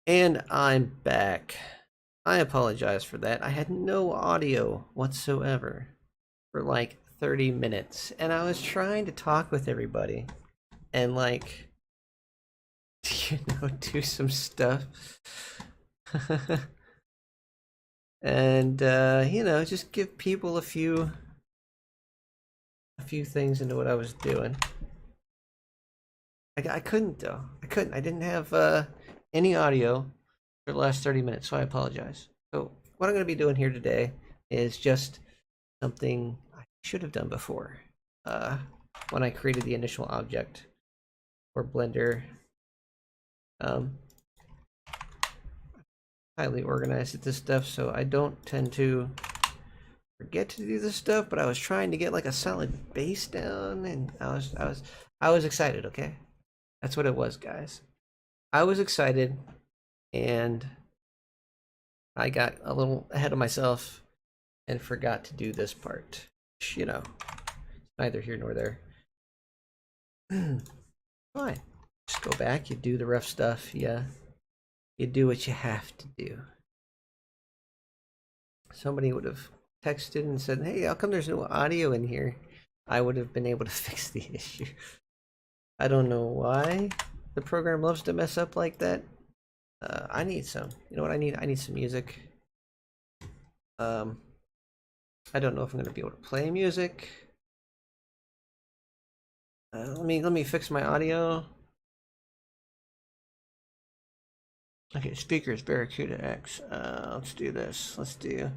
And I'm back. I apologize for that. I had no audio whatsoever for like 30 minutes, and I was trying to talk with everybody and, like, do some stuff. And, just give people a few things into what I was doing. I couldn't, though. I couldn't. I didn't have any audio for the last 30 minutes, so I apologize. So what I'm going to be doing here today is just something I should have done before when I created the initial object for Blender. Highly organized at this stuff, so I don't tend to forget to do this stuff, but I was trying to get like a solid base down, and I was excited, okay? That's what it was, guys. I was excited, and I got a little ahead of myself and forgot to do this part. Neither here nor there. Fine. Just go back, you do the rough stuff, yeah. You do what you have to do. Somebody would have texted and said, hey, how come there's no audio in here? I would have been able to fix the issue. I don't know why the program loves to mess up like that. I need some. You know what I need? I need some music. I don't know if I'm going to be able to play music. Let me fix my audio. Okay, speakers, Barracuda X. Let's do this. Let's do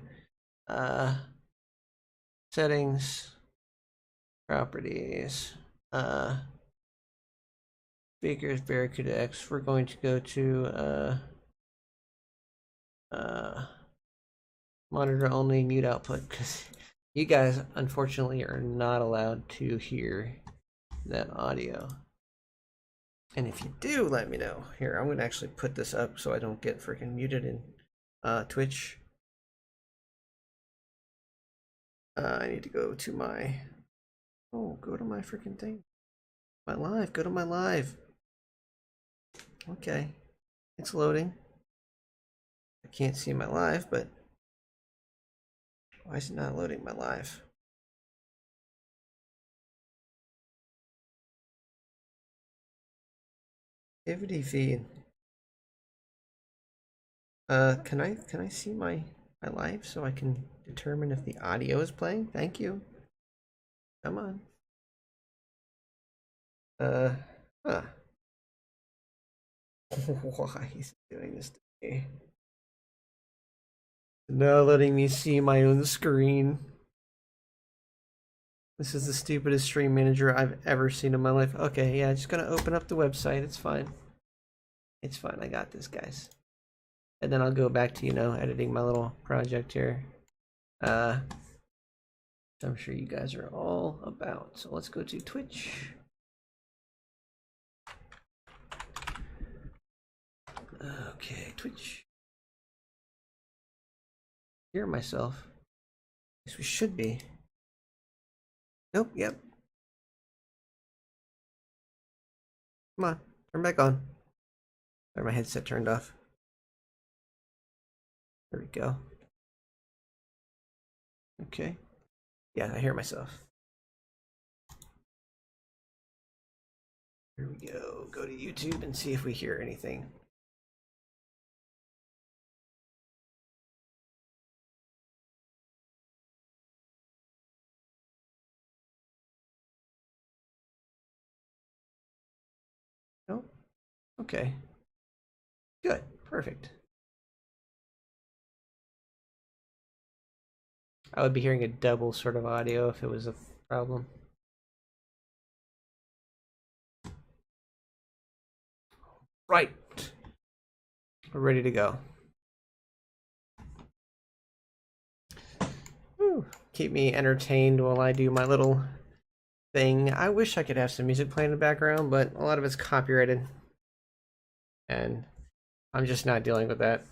settings, properties, speakers, Barracuda X. We're going to go to monitor only, mute output, because you guys unfortunately are not allowed to hear that audio. And if you do, let me know. Here, I'm going to actually put this up so I don't get freaking muted in Twitch. I need to go to my... Oh, go to my freaking thing. My live. Go to my live. Okay. It's loading. I can't see my live, but... Why is it not loading my live? Activity feed. Can I see my live so I can determine if the audio is playing? Thank you. Come on. Huh. Why is it doing this to me? No, letting me see my own screen. This is the stupidest stream manager I've ever seen in my life. Okay, yeah, just gonna open up the website. It's fine. It's fine. I got this, guys. And then I'll go back to, editing my little project here. I'm sure you guys are all about. So let's go to Twitch. Okay, Twitch. Hear myself. Yes, we should be. Nope, yep. Come on, turn back on. Or my headset turned off. There we go. Okay. Yeah, I hear myself. Here we go. Go to YouTube and see if we hear anything. Nope. Okay. Good. Perfect. I would be hearing a double sort of audio if it was a problem. Right. We're ready to go. Whew. Keep me entertained while I do my little thing. I wish I could have some music playing in the background, but a lot of it's copyrighted. And I'm just not dealing with that.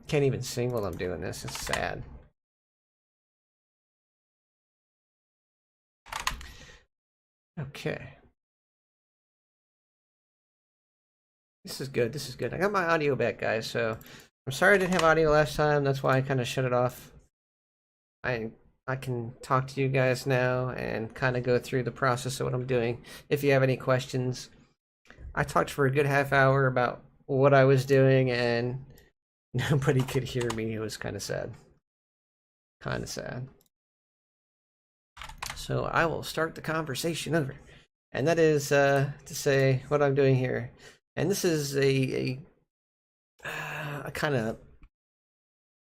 Can't even sing while I'm doing this. It's sad. Okay. This is good. This is good. I got my audio back, guys. So I'm sorry I didn't have audio last time. That's why I kind of shut it off. I I can talk to you guys now and kind of go through the process of what I'm doing. If you have any questions, I talked for a good half hour about what I was doing, and nobody could hear me. It was kind of sad. Kind of sad. So I will start the conversation over. And that is to say what I'm doing here. And this is a kind of,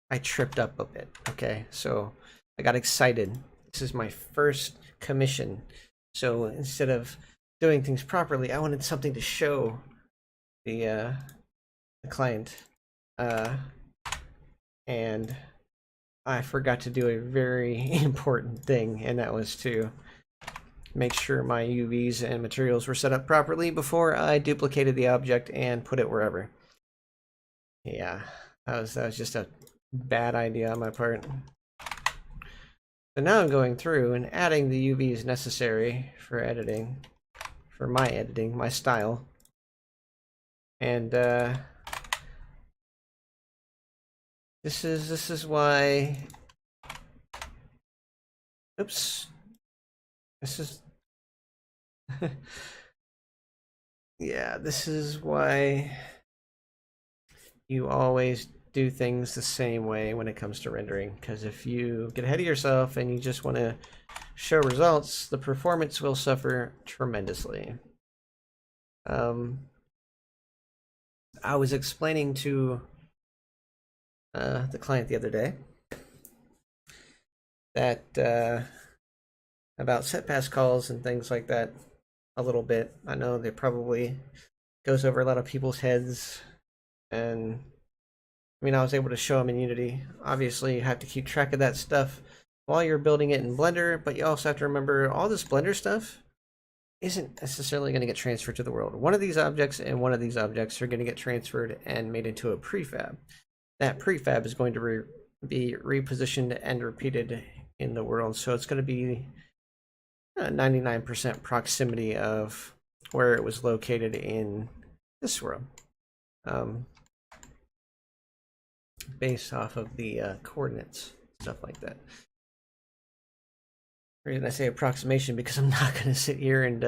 I tripped up a bit. Okay, so I got excited. This is my first commission. So instead of doing things properly, I wanted something to show the client. And I forgot to do a very important thing, and that was to make sure my UVs and materials were set up properly before I duplicated the object and put it wherever. Yeah, that was just a bad idea on my part. So now I'm going through and adding the UVs necessary for editing, for my editing, my style. And this is why. Oops. This is. Yeah, this is why you always do things the same way when it comes to rendering, because if you get ahead of yourself and you just want to show results, the performance will suffer tremendously. I was explaining to the client the other day that about set pass calls and things like that a little bit. I know they probably goes over a lot of people's heads, and I mean, I was able to show them in Unity. Obviously, you have to keep track of that stuff while you're building it in Blender, but you also have to remember all this Blender stuff isn't necessarily going to get transferred to the world. One of these objects and one of these objects are going to get transferred and made into a prefab. That prefab is going to be repositioned and repeated in the world, so it's going to be 99% proximity of where it was located in this world, based off of the coordinates, stuff like that. The reason I say approximation, because I'm not going to sit here and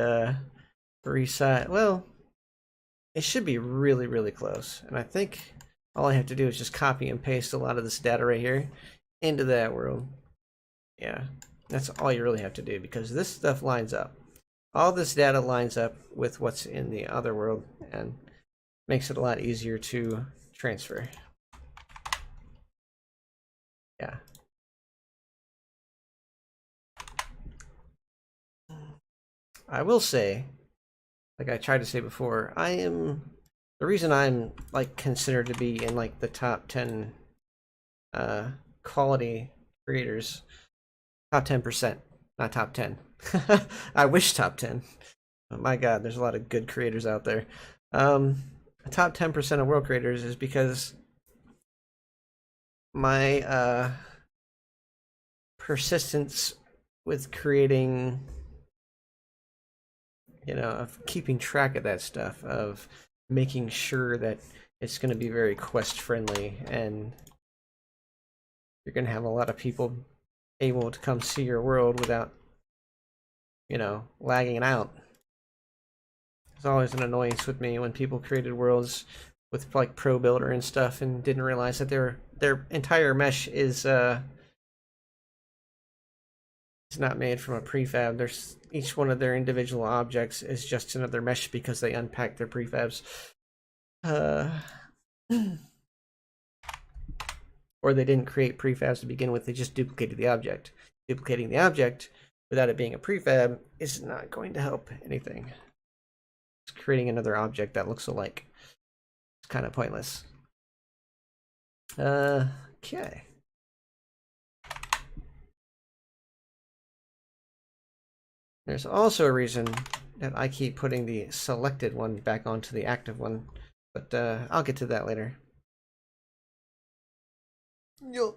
resize. Well, it should be really, really close, and I think all I have to do is just copy and paste a lot of this data right here into that world. Yeah, that's all you really have to do, because this stuff lines up. All this data lines up with what's in the other world and makes it a lot easier to transfer. Yeah. I will say, like I tried to say before, the reason I'm like considered to be in like the top 10 quality creators, top 10%, not top 10. I wish top 10. Oh my god, there's a lot of good creators out there. Top 10% of world creators is because my persistence with creating, of keeping track of that stuff, of making sure that it's going to be very quest friendly, and you're going to have a lot of people able to come see your world without, lagging it out. It's always an annoyance with me when people created worlds with like Pro Builder and stuff and didn't realize that their entire mesh is it's not made from a prefab. There's each one of their individual objects is just another mesh because they unpack their prefabs. Or they didn't create prefabs to begin with, they just duplicated the object. Duplicating the object without it being a prefab is not going to help anything. It's creating another object that looks alike. It's kind of pointless. Okay. There's also a reason that I keep putting the selected one back onto the active one, but I'll get to that later. Yo.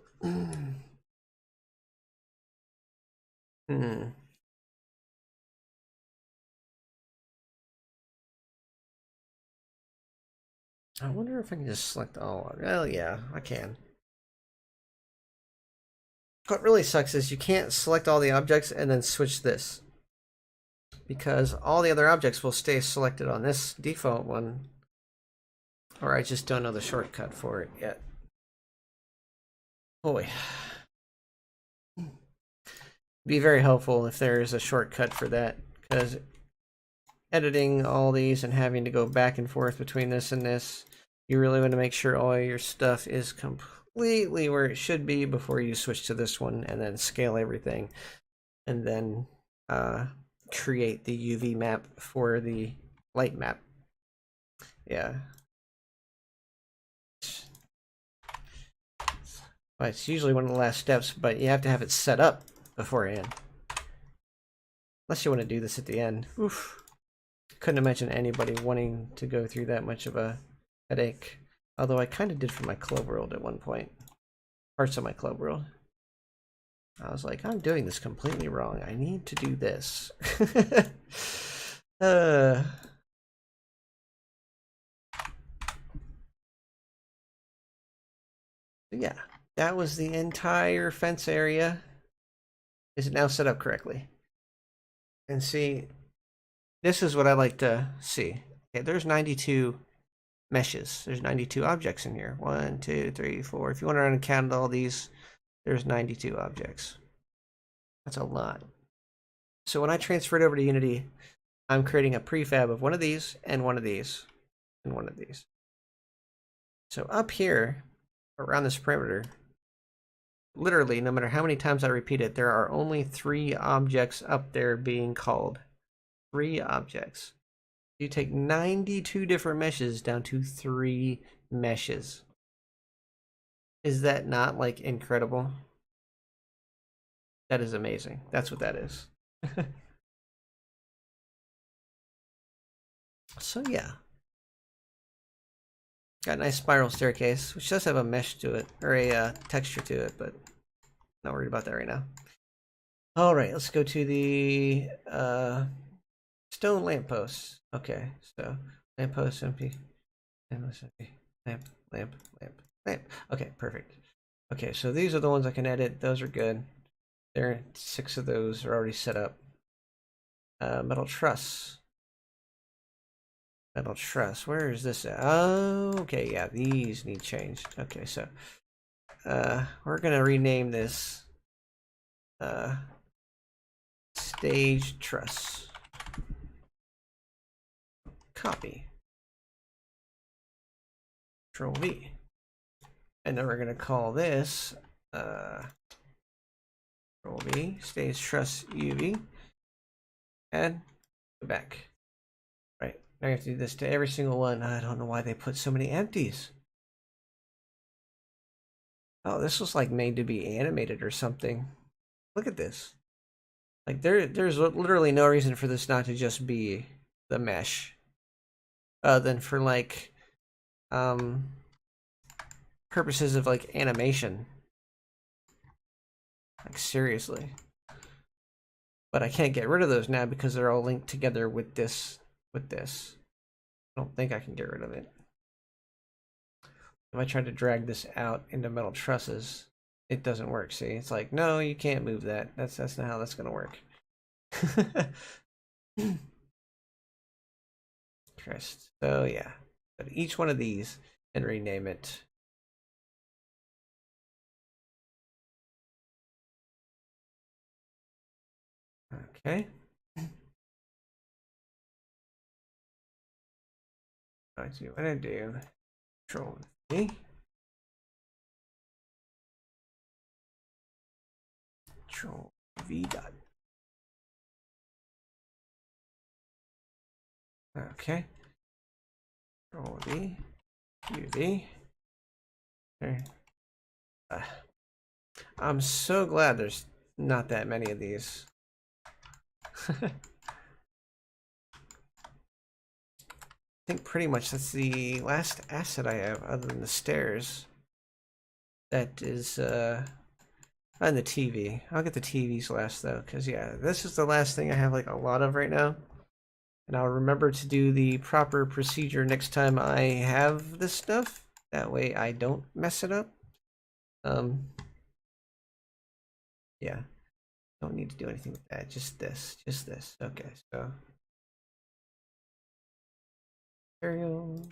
I wonder if I can just select all. Well, yeah, I can. What really sucks is you can't select all the objects and then switch this, because all the other objects will stay selected on this default one, or I just don't know the shortcut for it yet. Boy. Be very helpful if there is a shortcut for that, because editing all these and having to go back and forth between this and this, you really want to make sure all your stuff is completely where it should be before you switch to this one, and then scale everything, and then create the UV map for the light map. Yeah. Well, it's usually one of the last steps, but you have to have it set up beforehand. Unless you want to do this at the end. Oof. Couldn't imagine anybody wanting to go through that much of a headache. Although I kind of did for my club world at one point. Parts of my club world. I was like, I'm doing this completely wrong. I need to do this. Yeah, that was the entire fence area. Is it now set up correctly? And see, this is what I like to see. Okay, there's 92 meshes. There's 92 objects in here. 1, 2, 3, 4. If you want to run and count all these, there's 92 objects. That's a lot. So when I transfer it over to Unity, I'm creating a prefab of one of these and one of these and one of these. So up here, around this perimeter, literally, no matter how many times I repeat it, there are only 3 objects up there being called. 3 objects. You take 92 different meshes down to 3 meshes. Is that not, like, incredible? That is amazing. That's what that is. So yeah. Got a nice spiral staircase, which does have a mesh to it, or a texture to it, but not worried about that right now. All right, let's go to the stone lampposts. Okay, so lamppost MP, lamp, lamp, lamp, lamp. Okay, perfect. Okay, so these are the ones I can edit. Those are good. There are 6 of those are already set up. Metal truss. Metal truss. Where is this at? Oh, okay, yeah, these need changed. Okay, so we're gonna rename this stage truss. Copy. Control V. And then we're gonna call this Control V, stage truss UV, and go back. Right, now I have to do this to every single one. I don't know why they put so many empties. Oh, this was like made to be animated or something. Look at this. Like there's literally no reason for this not to just be the mesh. Than for like purposes of like animation. Like seriously. But I can't get rid of those now because they're all linked together with this. I don't think I can get rid of it. If I try to drag this out into metal trusses, it doesn't work. See, it's like, no, you can't move that. That's not how that's gonna work. Christ. So yeah, but each one of these and rename it. Okay. Let's see what I do. Control V. Control V dot. Okay. Control V. UV. There. I'm so glad there's not that many of these. I think pretty much that's the last asset I have other than the stairs. That is and the TV. I'll get the TVs last though, because yeah, this is the last thing I have like a lot of right now. And I'll remember to do the proper procedure next time I have this stuff. That way I don't mess it up. Yeah. Don't need to do anything with that. Just this. Just this. Okay, so material.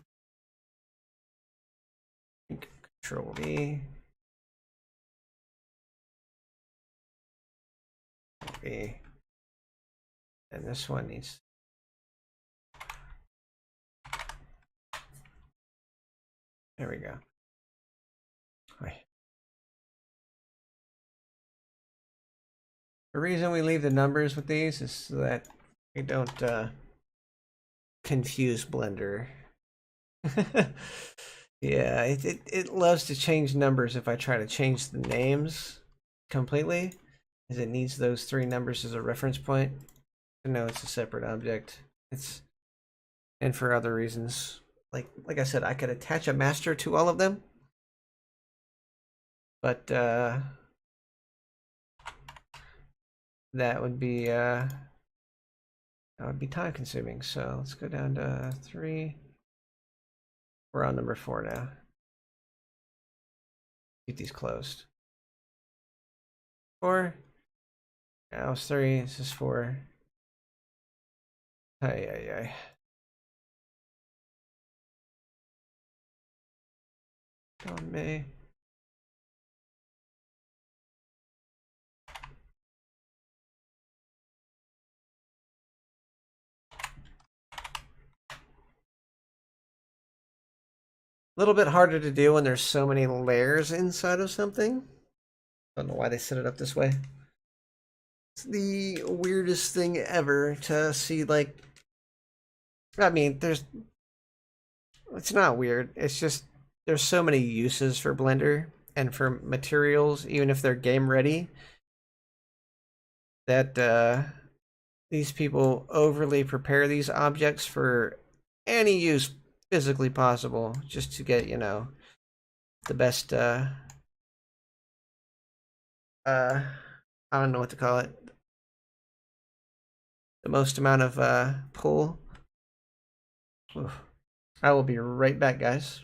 Control V. V. And this one needs. There we go. Right. The reason we leave the numbers with these is so that we don't confuse Blender. Yeah, it loves to change numbers if I try to change the names completely, as it needs those 3 numbers as a reference point to know it's a separate object. And for other reasons, like I said, I could attach a master to all of them, but that would be time consuming. So let's go down to 3. We're on number 4 now. Keep these closed. 4. Now it's 3. This is 4. Ay. On me. A little bit harder to do when there's so many layers inside of something. Don't know why they set it up this way. It's the weirdest thing ever to see, like, I mean, it's not weird. It's just there's so many uses for Blender and for materials, even if they're game ready, that these people overly prepare these objects for any use physically possible just to get, the best I don't know what to call it. The most amount of pull. Oof. I will be right back, guys.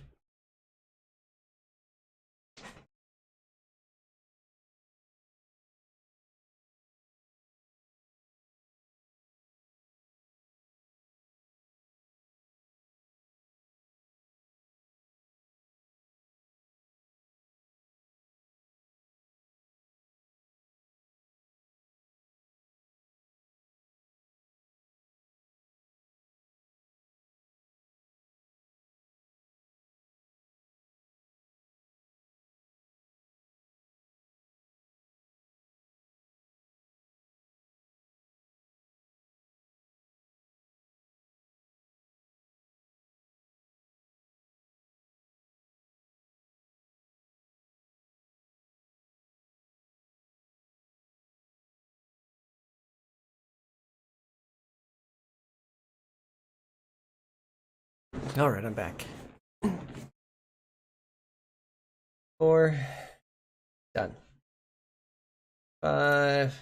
All right, I'm back. 4. Done. 5.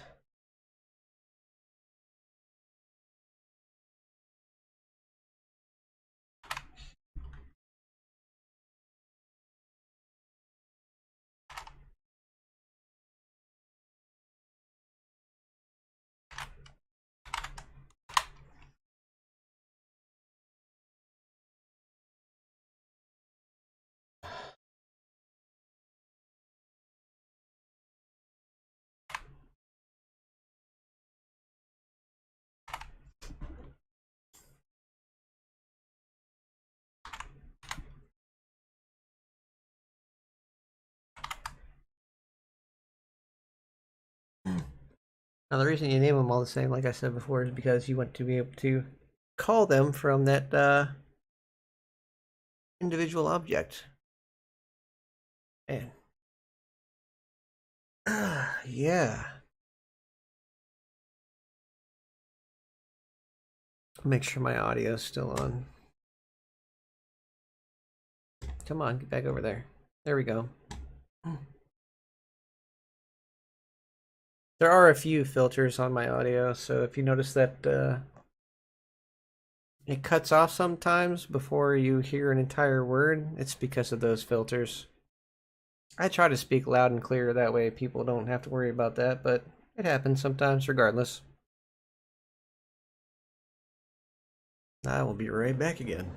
Now, the reason you name them all the same, like I said before, is because you want to be able to call them from that individual object. And yeah. Make sure my audio is still on. Come on, get back over there. There we go. There are a few filters on my audio, so if you notice that it cuts off sometimes before you hear an entire word. It's because of those filters. I try to speak loud and clear, that way people don't have to worry about that, but it happens sometimes regardless. I will be right back again.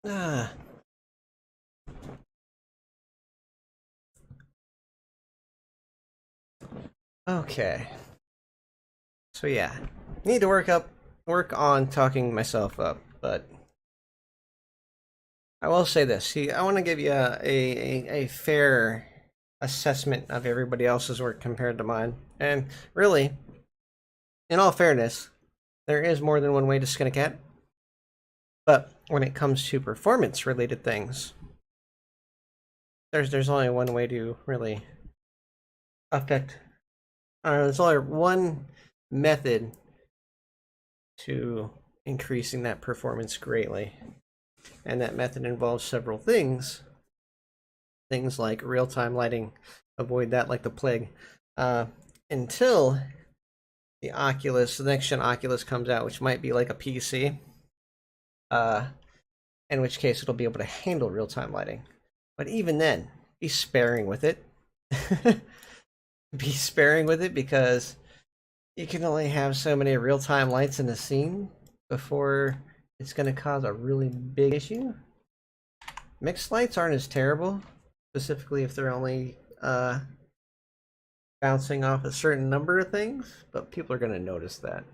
Ah, okay. So yeah, need to work on talking myself up, but I will say this. See, I want to give you a fair assessment of everybody else's work compared to mine. And really, in all fairness, there is more than one way to skin a cat. But when it comes to performance related things, there's only one way to really affect. There's only one method to increasing that performance greatly, and that method involves several things. Things like real-time lighting, avoid that like the plague. Until the next gen Oculus comes out, which might be like a PC. In which case it'll be able to handle real-time lighting. But even then, be sparing with it. Be sparing with it, because you can only have so many real-time lights in the scene before it's going to cause a really big issue. Mixed lights aren't as terrible, specifically if they're only bouncing off a certain number of things, but people are going to notice that.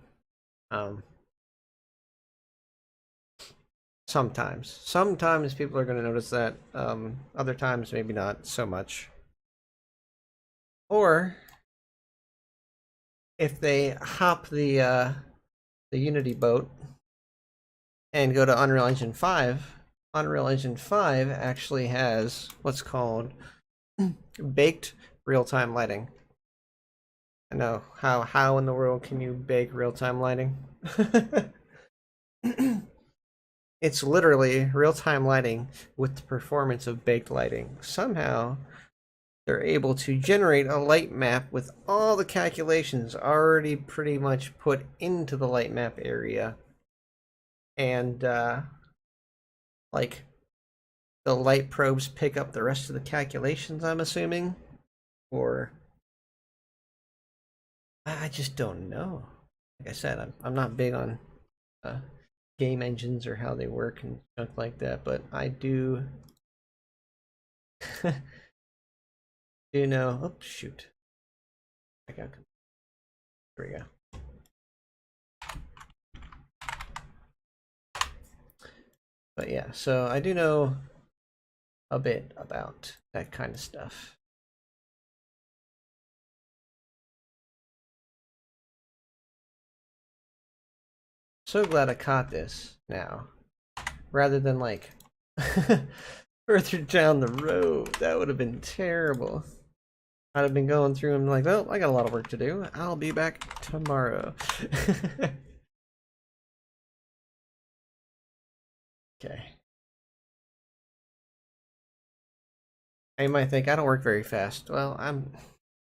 Sometimes people are going to notice that. Other times, maybe not so much. Or if they hop the Unity boat and go to Unreal Engine 5, Unreal Engine 5 actually has what's called baked real-time lighting. I know, how in the world can you bake real-time lighting? It's literally real-time lighting with the performance of baked lighting. Somehow, they're able to generate a light map with all the calculations already pretty much put into the light map area. And, like, the light probes pick up the rest of the calculations, I'm assuming? Or, I just don't know. Like I said, I'm not big on game engines or how they work and junk like that, but I do do know. Oh shoot! I got. There we go. But yeah, so I do know a bit about that kind of stuff. So glad I caught this now, rather than like further down the road. That would have been terrible. I'd have been going through and like, well, I got a lot of work to do. I'll be back tomorrow. Okay. You might think I don't work very fast. Well,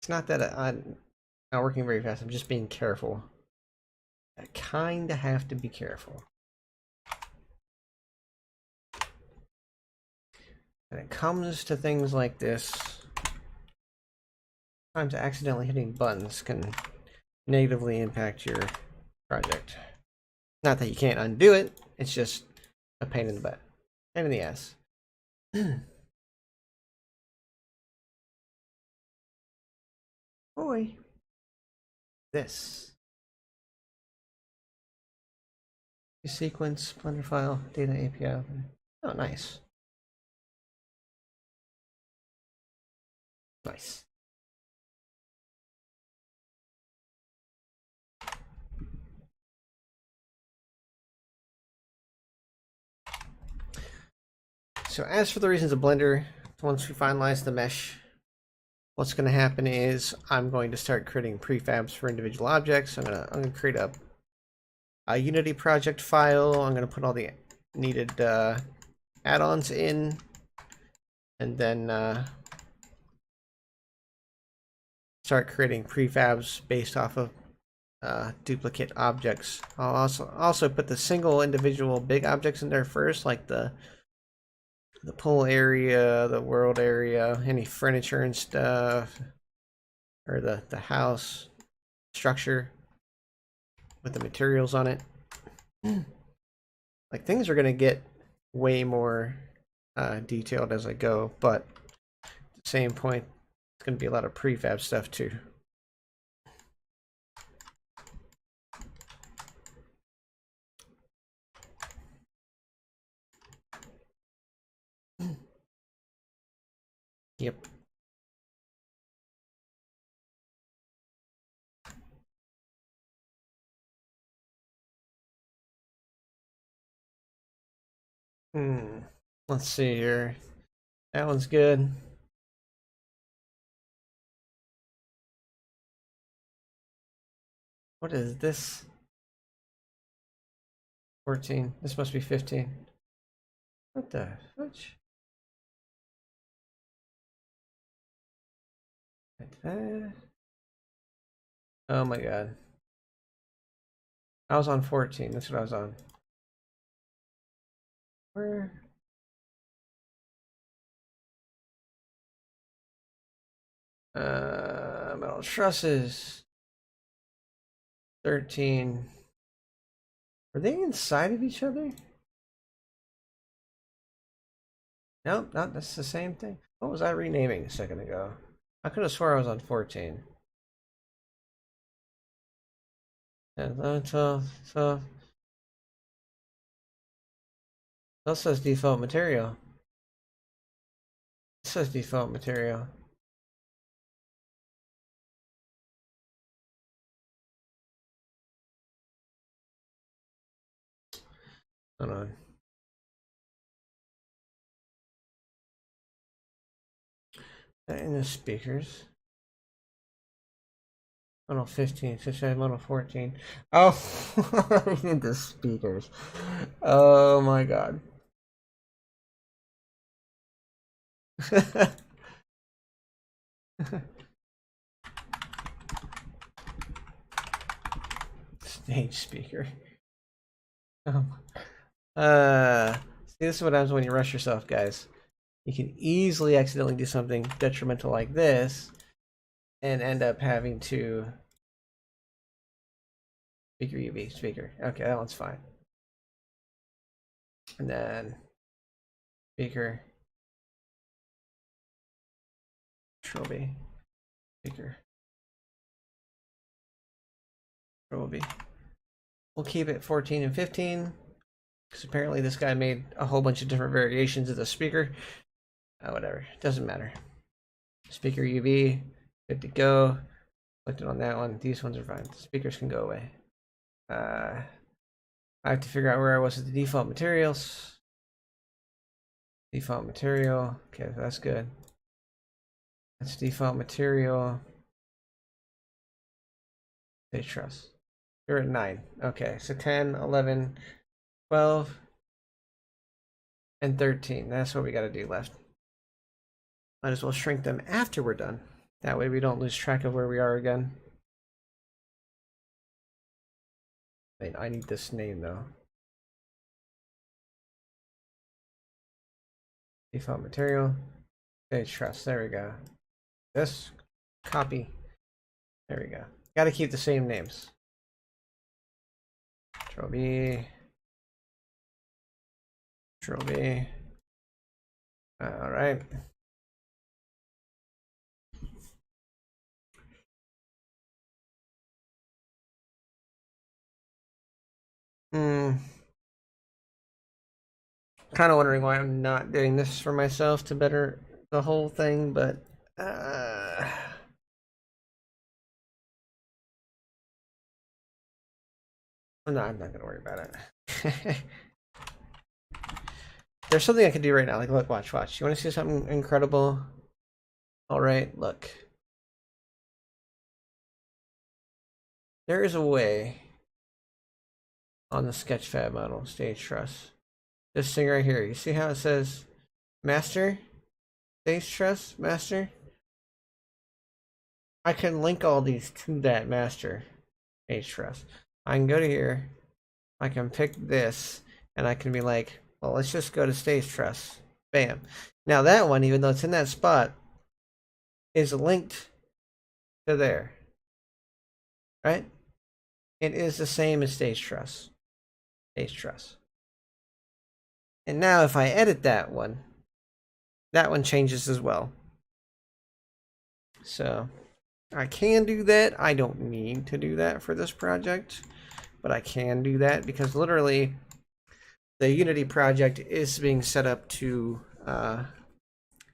it's not that I'm not working very fast. I'm just being careful. I kind of have to be careful. When it comes to things like this, sometimes accidentally hitting buttons can negatively impact your project. Not that you can't undo it, it's just a pain in the butt. Pain in the ass. Boy. This. Sequence, Blender file, data API. Oh, nice. Nice. So as for the reasons of Blender, once we finalize the mesh, what's going to happen is I'm going to start creating prefabs for individual objects. I'm gonna create a Unity project file. I'm going to put all the needed add-ons in, and then start creating prefabs based off of duplicate objects. I'll also put the single individual big objects in there first, like the pool area, the world area, any furniture and stuff, or the house structure with the materials on it. Like, things are gonna get way more detailed as I go, but at the same point, it's gonna be a lot of prefab stuff too. Yep. Let's see here. That one's good. What is this? 14. This must be 15. What the fudge? Like that. Oh my god. I was on 14. That's what I was on. Where? Metal trusses. 13. Were they inside of each other? Nope, not that's the same thing. What was I renaming a second ago? I could have swore I was on 14. 10, 11, 12, 12. That says default material. It says default material. Hold on. In the speakers. Model 15, model 14. Oh, in the speakers. Oh my god. Stage speaker. See, this is what happens when you rush yourself, guys. You can easily accidentally do something detrimental like this and end up having to speaker UV speaker. Okay, that one's fine. And then speaker Control B, speaker Control B. We'll keep it 14 and 15 because apparently this guy made a whole bunch of different variations of the speaker. Whatever, doesn't matter. Speaker UV, good to go. Clicked it on that one. These ones are fine. The speakers can go away. I have to figure out where I was with the default materials. Default material. Okay, that's good. That's default material. They trust. You're at 9. Okay, so 10, 11, 12, and 13. That's what we got to do left. Might as well shrink them after we're done. That way we don't lose track of where we are again. Wait, I need this name though. Default material. They trust. There we go. This copy. There we go. Got to keep the same names. Control B. Control B. All right. Kind of wondering why I'm not doing this for myself to better the whole thing, but no, I'm not gonna worry about it. there's something I can do right now. Like, look, watch. You want to see something incredible? All right, look. There is a way on the Sketchfab model, stage truss. This thing right here. You see how it says master? Stage truss, master? I can link all these to that master stage truss. I can go to here. I can pick this, and I can be like, well, let's just go to stage truss. Bam. Now that one, even though it's in that spot, is linked to there. Right? It is the same as stage truss. Stage truss. And now if I edit that one changes as well. So I can do that. I don't need to do that for this project, but I can do that because literally the Unity project is being set up to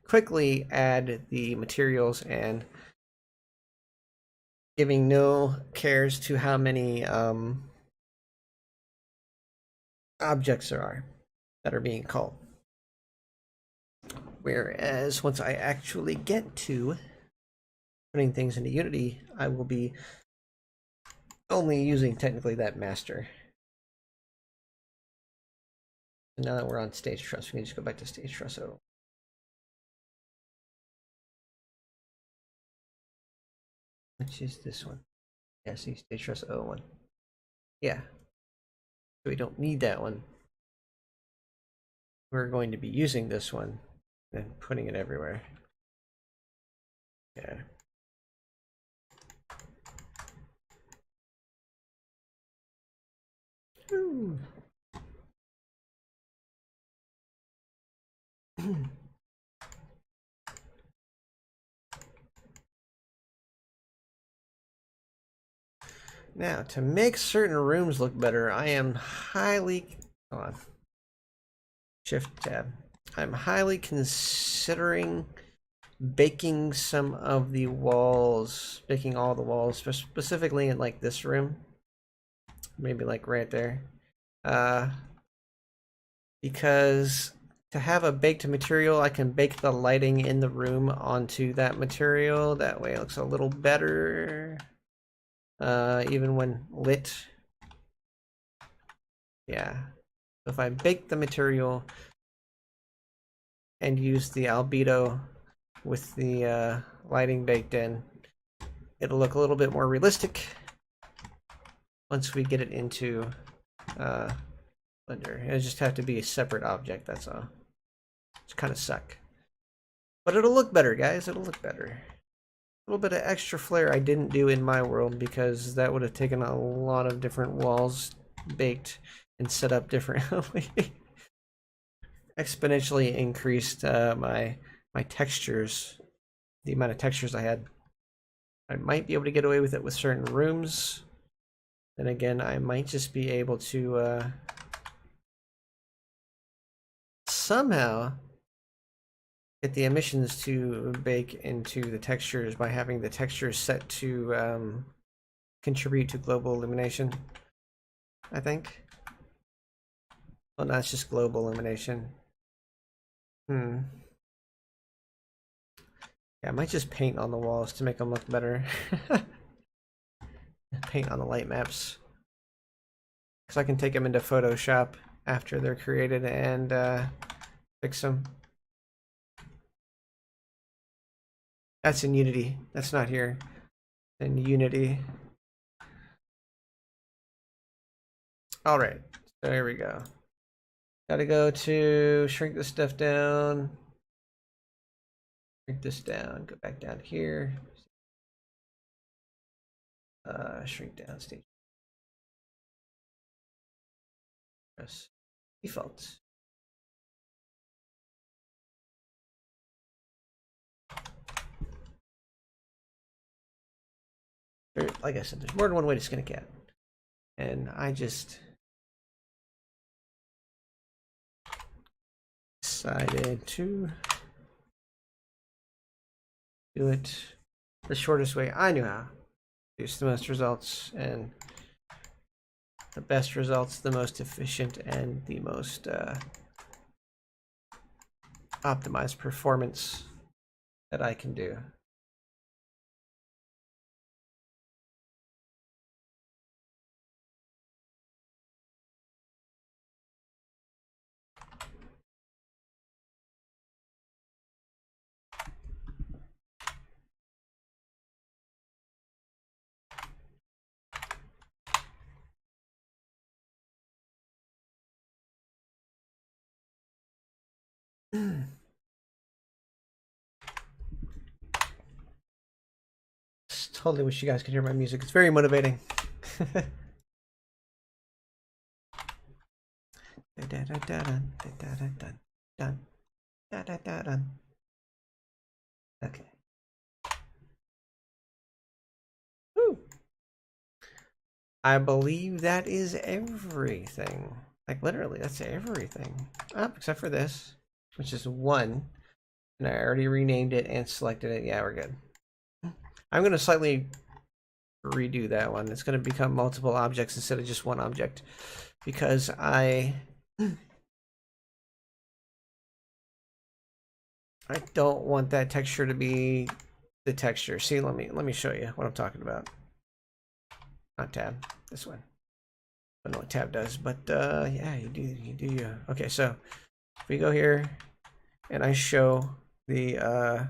quickly add the materials and giving no cares to how many objects there are that are being called. Whereas once I actually get to putting things into Unity, I will be only using technically that master. And now that we're on stage truss, we can just go back to stage truss. Which is this one? Yeah, see, stage truss 01. Yeah. So we don't need that one. We're going to be using this one and putting it everywhere. Yeah. Ooh. Now, to make certain rooms look better, I am highly... Hold on. Shift tab. I'm highly considering baking some of the walls, baking all the walls, specifically in like this room. Maybe like right there. Because to have a baked material, I can bake the lighting in the room onto that material. That way it looks a little better. Even when lit. Yeah. So if I bake the material and use the albedo with the lighting baked in, it'll look a little bit more realistic once we get it into Blender. It'll just have to be a separate object, that's all. It's kind of suck. But it'll look better, guys. It'll look better. A little bit of extra flair I didn't do in my world because that would have taken a lot of different walls baked and set up differently. Exponentially increased my textures, the amount of textures I had. I might be able to get away with it with certain rooms. Then again, I might just be able to somehow get the emissions to bake into the textures by having the textures set to contribute to global illumination, I think. Well, that's just global illumination. Yeah, I might just paint on the walls to make them look better. Paint on the light maps. Because I can take them into Photoshop after they're created and fix them. That's in Unity. That's not here. In Unity. All right. So here we go. Gotta go to shrink this stuff down. Shrink this down. Go back down here. Shrink down stage. Press defaults. Like I said, there's more than one way to skin a cat. And I just decided to do it the shortest way I knew how. Produce the most results and the best results, the most efficient and the most optimized performance that I can do. Totally wish you guys could hear my music. It's very motivating. Okay. Woo. I believe that is everything. Like literally, that's everything. Except for this, which is 1. And I already renamed it and selected it. Yeah, we're good. I'm going to slightly redo that one. It's going to become multiple objects instead of just one object. Because I don't want that texture to be the texture. See, let me show you what I'm talking about. Not tab, this one. I don't know what tab does, but yeah, you do. Okay, so if we go here and I show the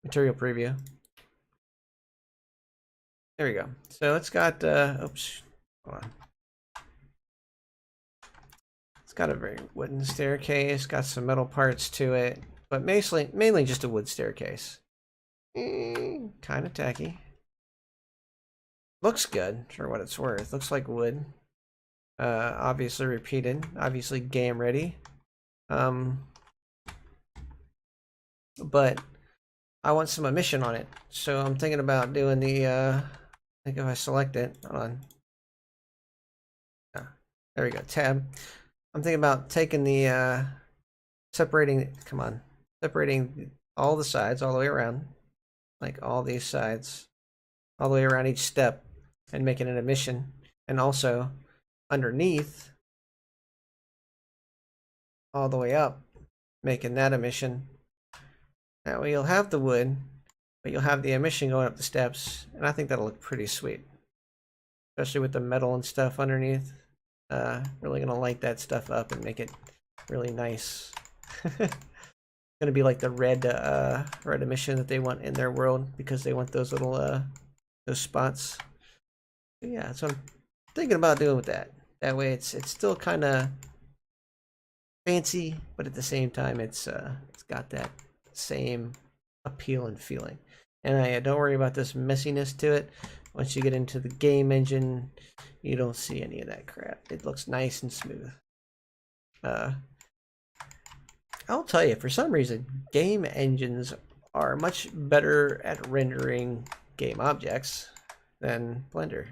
material preview. There we go. So it's got oops, hold on. It's got a very wooden staircase, got some metal parts to it, but mainly just a wood staircase. Kind of tacky. Looks good for what it's worth. Looks like wood. Obviously repeated. Obviously game ready. But I want some emission on it, so I'm thinking about doing the. I think if I select it, hold on. There we go. Tab. I'm thinking about taking the separating. Come on, separating all the sides all the way around, like all these sides, all the way around each step, and making an emission, and also underneath, all the way up, making that emission. That way you'll have the wood, but you'll have the emission going up the steps, and I think that'll look pretty sweet, especially with the metal and stuff underneath. Really gonna light that stuff up and make it really nice. Gonna be like the red emission that they want in their world, because they want those little those spots. But yeah, that's what I'm thinking about doing with that. That way it's still kind of fancy, but at the same time it's got that same appeal and feeling. And don't worry about this messiness to it. Once you get into the game engine, you don't see any of that crap. It looks nice and smooth. I'll tell you, for some reason, game engines are much better at rendering game objects than Blender.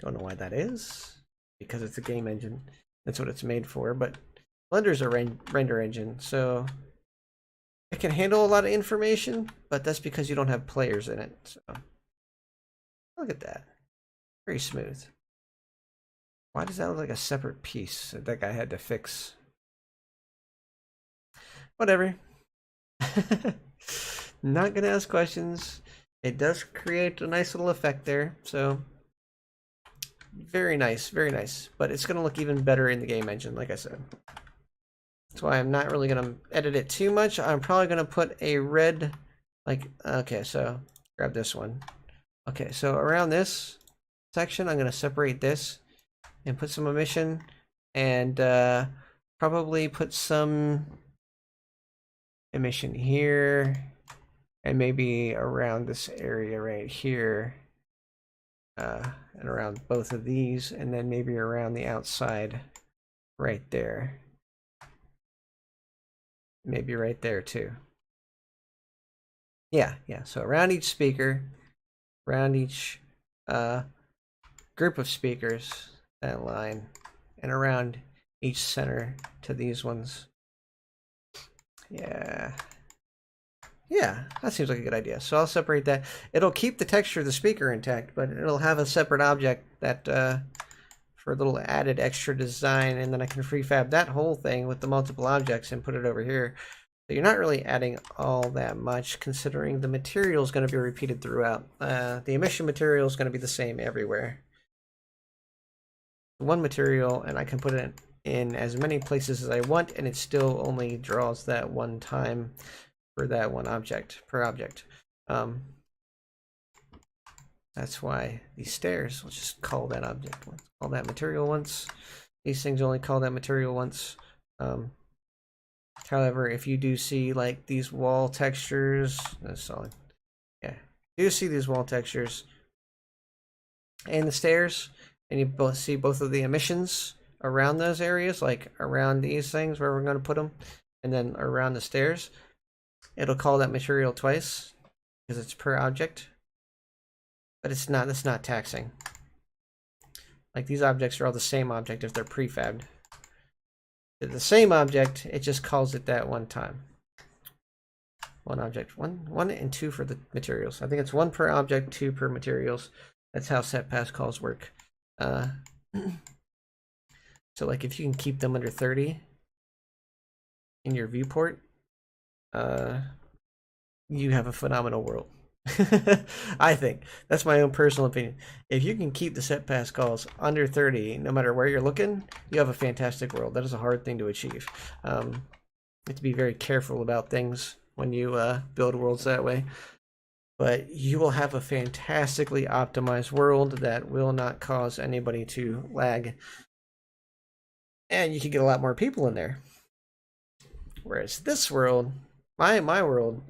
Don't know why that is, because it's a game engine. That's what it's made for, but Blender's a render engine, so it can handle a lot of information, but that's because you don't have players in it. So look at that. Very smooth. Why does that look like a separate piece that guy had to fix? Whatever. Not gonna ask questions. It does create a nice little effect there, so very nice, very nice. But it's gonna look even better in the game engine, like I said. That's why I'm not really gonna edit it too much. I'm probably gonna put a red, like, okay, so grab this one. Okay, so around this section, I'm gonna separate this and put some emission, and probably put some emission here, and maybe around this area right here, and around both of these, and then maybe around the outside right there. Maybe right there too. Yeah, so around each speaker, around each group of speakers, that line, and around each center to these ones. Yeah, that seems like a good idea. So I'll separate that. It'll keep the texture of the speaker intact, but it'll have a separate object that for a little added extra design, and then I can prefab that whole thing with the multiple objects and put it over here. So you're not really adding all that much, considering the material is going to be repeated throughout. The emission material is going to be the same everywhere. One material, and I can put it in as many places as I want, and it still only draws that one time for that one object per object. That's why these stairs, let's just call that object once, call that material once. These things only call that material once. However, if you do see like these wall textures, that's solid. Yeah, you do see these wall textures and the stairs, and you both see both of the emissions around those areas, like around these things where we're going to put them, and then around the stairs. It'll call that material twice because it's per object, but it's not taxing. Like these objects are all the same object if they're prefabbed. They're the same object, it just calls it that one time. One object, one and two for the materials. I think it's one per object, two per materials. That's how set pass calls work. So like if you can keep them under 30 in your viewport, you have a phenomenal world. I think that's my own personal opinion. If you can keep the set pass calls under 30, no matter where you're looking, you have a fantastic world. That is a hard thing to achieve. You have to be very careful about things when you build worlds that way. But you will have a fantastically optimized world that will not cause anybody to lag. And you can get a lot more people in there. Whereas this world, my world,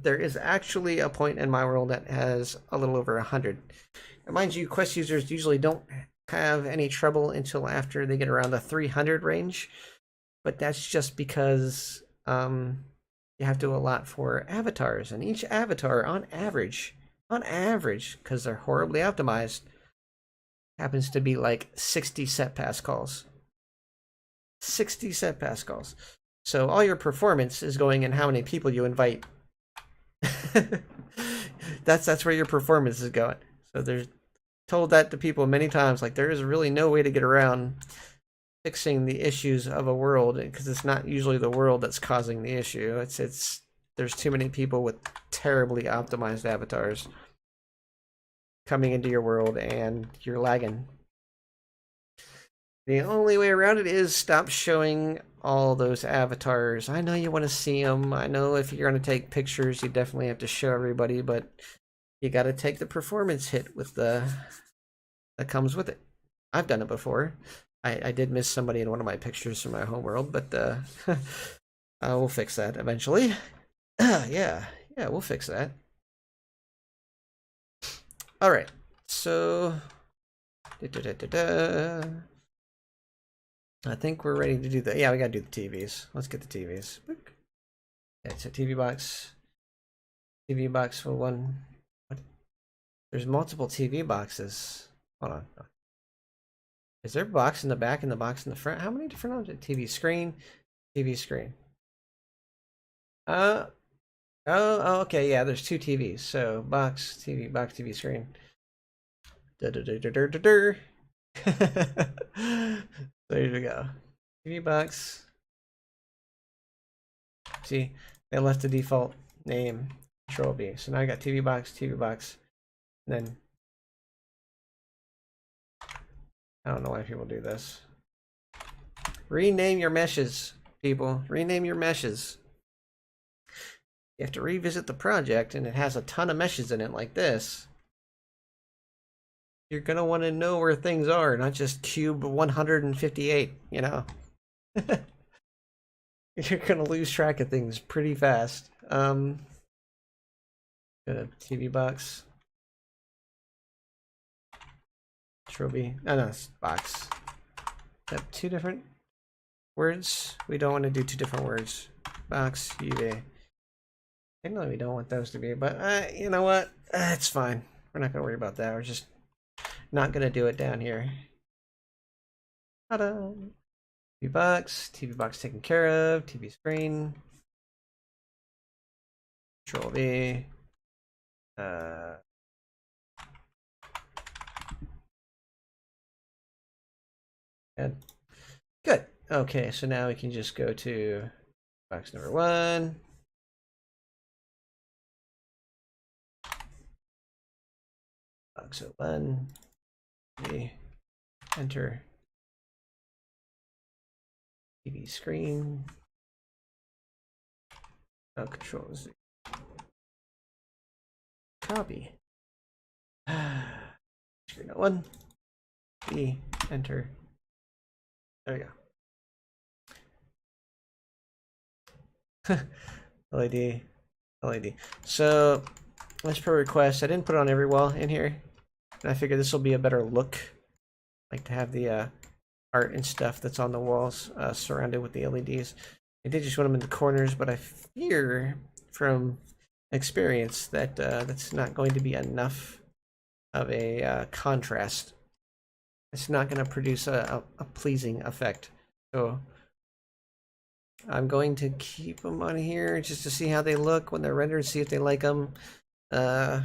there is actually a point in my world that has a little over 100. And mind you, Quest users usually don't have any trouble until after they get around the 300 range. But that's just because you have to do a lot for avatars, and each avatar on average, because they're horribly optimized, happens to be like 60 set pass calls. 60 set pass calls. So all your performance is going in how many people you invite. That's where your performance is going. So there's told that to people many times, like there is really no way to get around fixing the issues of a world, because it's not usually the world that's causing the issue. It's there's too many people with terribly optimized avatars coming into your world and you're lagging. The only way around it is stop showing all those avatars. I know you want to see them. I know if you're going to take pictures, you definitely have to show everybody, but you got to take the performance hit with that comes with it. I've done it before. I did miss somebody in one of my pictures from my home world, but we'll fix that eventually. Yeah, we'll fix that. All right, so I think we're ready to do that. Yeah, we gotta do the TVs. Let's get the TVs. Yeah, so TV box for one. What? There's multiple TV boxes. Hold on. Is there a box in the back and the box in the front? How many different objects? TV screen, TV screen. Oh, okay, yeah, there's two TVs. So box, TV screen. There you go. TV box. See, they left the default name, Control B. So now I got TV box, and then I don't know why people do this. Rename your meshes, people. Rename your meshes. You have to revisit the project, and it has a ton of meshes in it like this. You're going to want to know where things are, not just cube 158, you know. You're going to lose track of things pretty fast. TV box. Trophy. Oh, no, it's box. Have two different words. We don't want to do two different words. Box, UV. I know we don't want those to be, but you know what? It's fine. We're not going to worry about that. We're just not going to do it down here. Ta-da! TV box taken care of. TV screen. Control V. And good. Okay, so now we can just go to box number 1. Box 1. We enter TV screen. Oh, Control Z. Copy. Screen 1. B. Enter. There we go. LED. LED. So, as per request, I didn't put it on every wall in here. And I figured this will be a better look. Like to have the art and stuff that's on the walls surrounded with the LEDs. I did just want them in the corners, but I fear from experience that that's not going to be enough of a contrast. It's not going to produce a pleasing effect. So I'm going to keep them on here just to see how they look when they're rendered, see if they like them.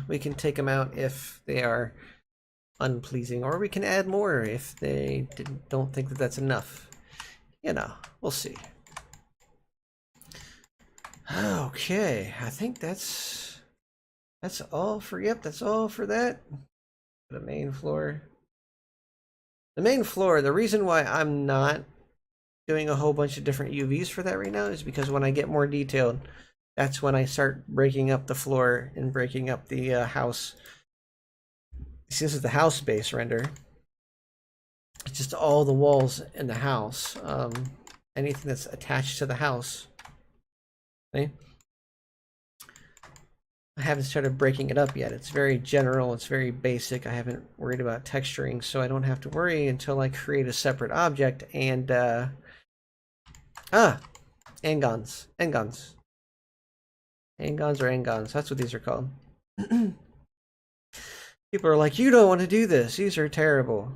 We can take them out if they are unpleasing, or we can add more if they don't think that that's enough. You know, we'll see. Okay, I think that's all for, yep, that's all for that. The main floor. The main floor, the reason why I'm not doing a whole bunch of different UVs for that right now is because when I get more detailed, that's when I start breaking up the floor and breaking up the house. See, this is the house base render. It's just all the walls in the house. Anything that's attached to the house. See? I haven't started breaking it up yet. It's very general, it's very basic. I haven't worried about texturing, so I don't have to worry until I create a separate object and Angons. Angons. Angons or Angons, that's what these are called. People are like, you don't want to do this. These are terrible.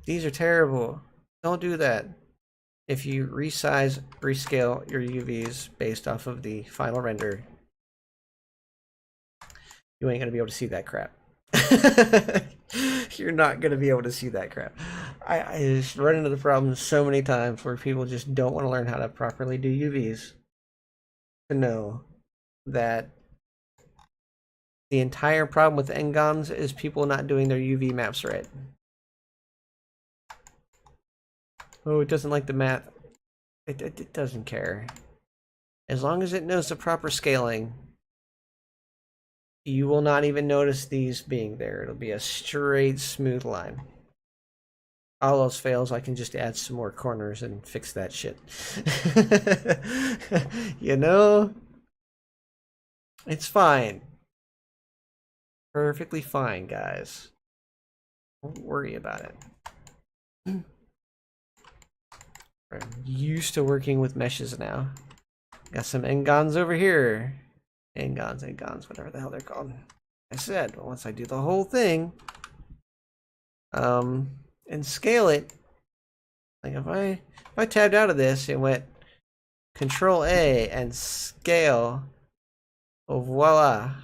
These are terrible. Don't do that. If you resize, rescale your UVs based off of the final render, you ain't gonna be able to see that crap. You're not gonna be able to see that crap. I just run into the problem so many times where people just don't want to learn how to properly do UVs to know that the entire problem with Ngons is people not doing their UV maps right. Oh, it doesn't like the math. It doesn't care. As long as it knows the proper scaling, you will not even notice these being there. It'll be a straight, smooth line. All else fails, I can just add some more corners and fix that shit. You know? It's fine. Perfectly fine, guys. Don't worry about it. I'm used to working with meshes now. Got some Ngons over here. Ngons, whatever the hell they're called. I said, once I do the whole thing, and scale it, like if I tabbed out of this and went Control A and scale, oh voila.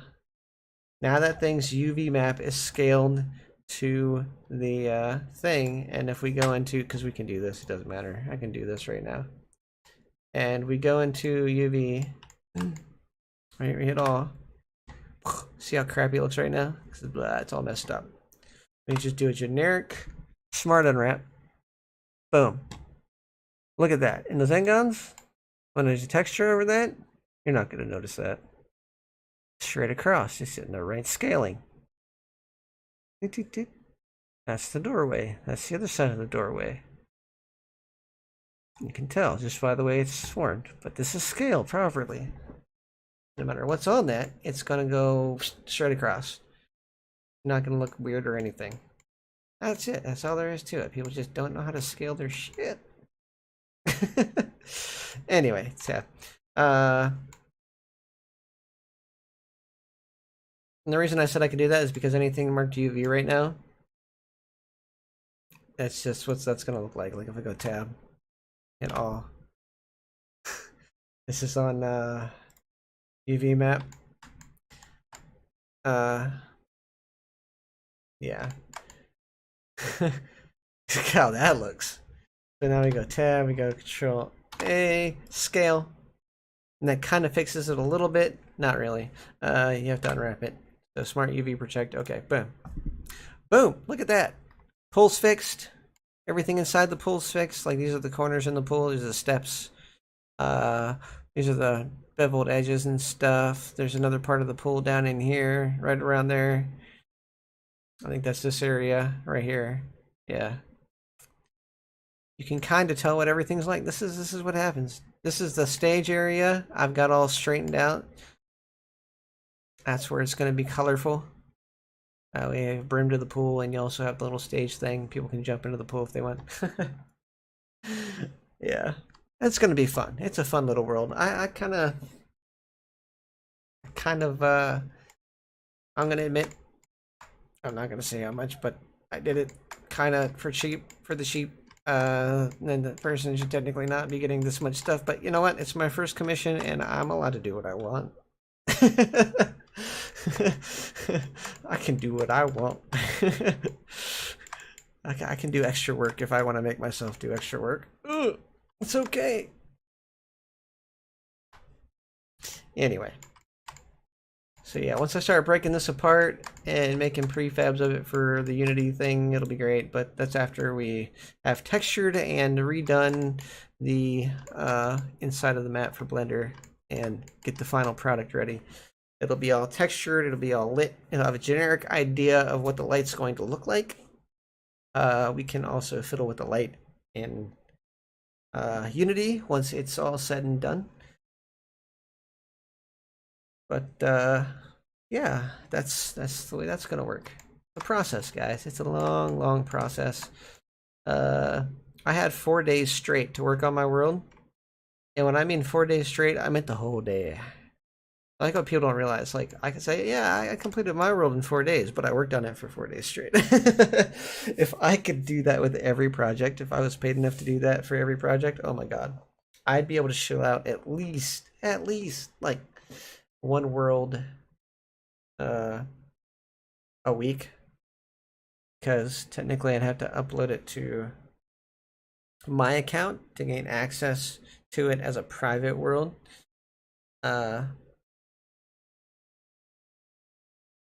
Now that thing's UV map is scaled to the thing, and if we go into, because we can do this, it doesn't matter, I can do this right now, and we go into UV, right, we hit all, see how crappy it looks right now? It's all messed up. We just do a generic smart unwrap, boom, look at that. In the Zengons, when there's a texture over that, you're not going to notice that. Straight across, it's in the right scaling. That's the doorway. That's the other side of the doorway. You can tell just by the way it's formed, but this is scaled properly. No matter what's on that, it's gonna go straight across. Not gonna look weird or anything. That's it. That's all there is to it. People just don't know how to scale their shit. Anyway, so and the reason I said I could do that is because anything marked UV right now, that's just what that's gonna look like. Like if I go tab and all. This is on UV map. Yeah. Look how that looks. So now we go tab, we go control A, scale. And that kind of fixes it a little bit. Not really. You have to unwrap it. So smart UV protect. Okay, boom. Boom, look at that. Pool's fixed. Everything inside the pool's fixed. Like these are the corners in the pool. These are the steps. These are the beveled edges and stuff. There's another part of the pool down in here, right around there. I think that's this area right here. Yeah. You can kind of tell what everything's like. This is what happens. This is the stage area. I've got all straightened out. That's where it's going to be colorful. We have brim to the pool, and you also have the little stage thing. People can jump into the pool if they want. Yeah, it's going to be fun. It's a fun little world. I kind of, I'm going to admit, I'm not going to say how much, but I did it kind of for the cheap. Then the person should technically not be getting this much stuff, but you know what? It's my first commission, and I'm allowed to do what I want. I can do what I want. I can do extra work if I want to make myself do extra work. Ugh, it's okay. Anyway. So yeah, once I start breaking this apart and making prefabs of it for the Unity thing, it'll be great. But that's after we have textured and redone the inside of the map for Blender and get the final product ready. It'll be all textured, it'll be all lit, it'll have a generic idea of what the light's going to look like. We can also fiddle with the light in Unity once it's all said and done. But yeah, that's the way that's gonna work. The process, guys. It's a long process. I had 4 days straight to work on my world, and when I mean 4 days straight, I meant the whole day. I like what people don't realize. Like I can say, yeah, I completed my world in 4 days, but I worked on it for 4 days straight. If I could do that with every project, if I was paid enough to do that for every project, oh my god, I'd be able to show out at least like one world a week, because technically I'd have to upload it to my account to gain access to it as a private world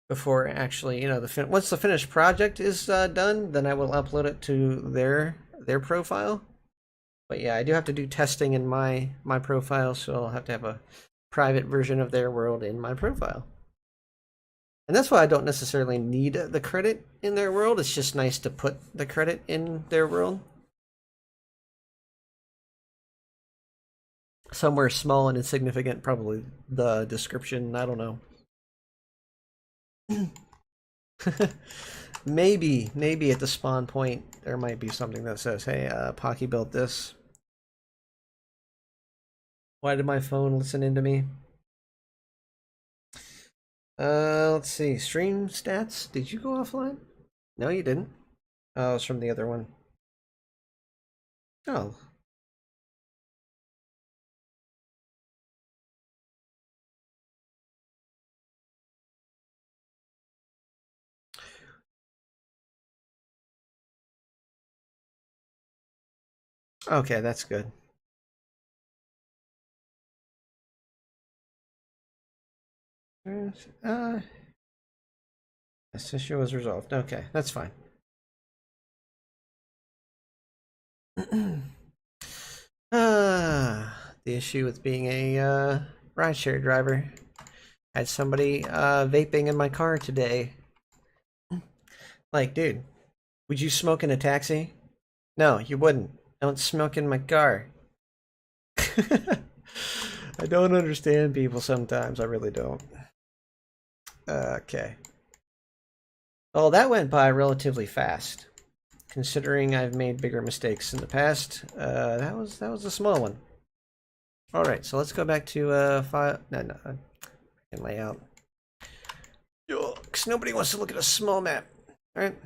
before actually, you know, once the finished project is done, then I will upload it to their profile. But yeah, I do have to do testing in my profile, so I'll have to have a private version of their world in my profile. And that's why I don't necessarily need the credit in their world. It's just nice to put the credit in their world. Somewhere small and insignificant, probably the description, I don't know. maybe at the spawn point there might be something that says, hey, Pocky built this. Why did my phone listen into me? Let's see. Stream stats. Did you go offline? No, you didn't. Oh, it's from the other one. Oh. Okay, that's good. This issue was resolved. Okay, that's fine. The issue with being a rideshare driver. I had somebody vaping in my car today. Like, dude, would you smoke in a taxi? No, you wouldn't. Don't smoke in my car. I don't understand people sometimes. I really don't. Okay. Well, that went by relatively fast. Considering I've made bigger mistakes in the past, that was a small one. All right, so let's go back to file. No, and layout. Because nobody wants to look at a small map. All right.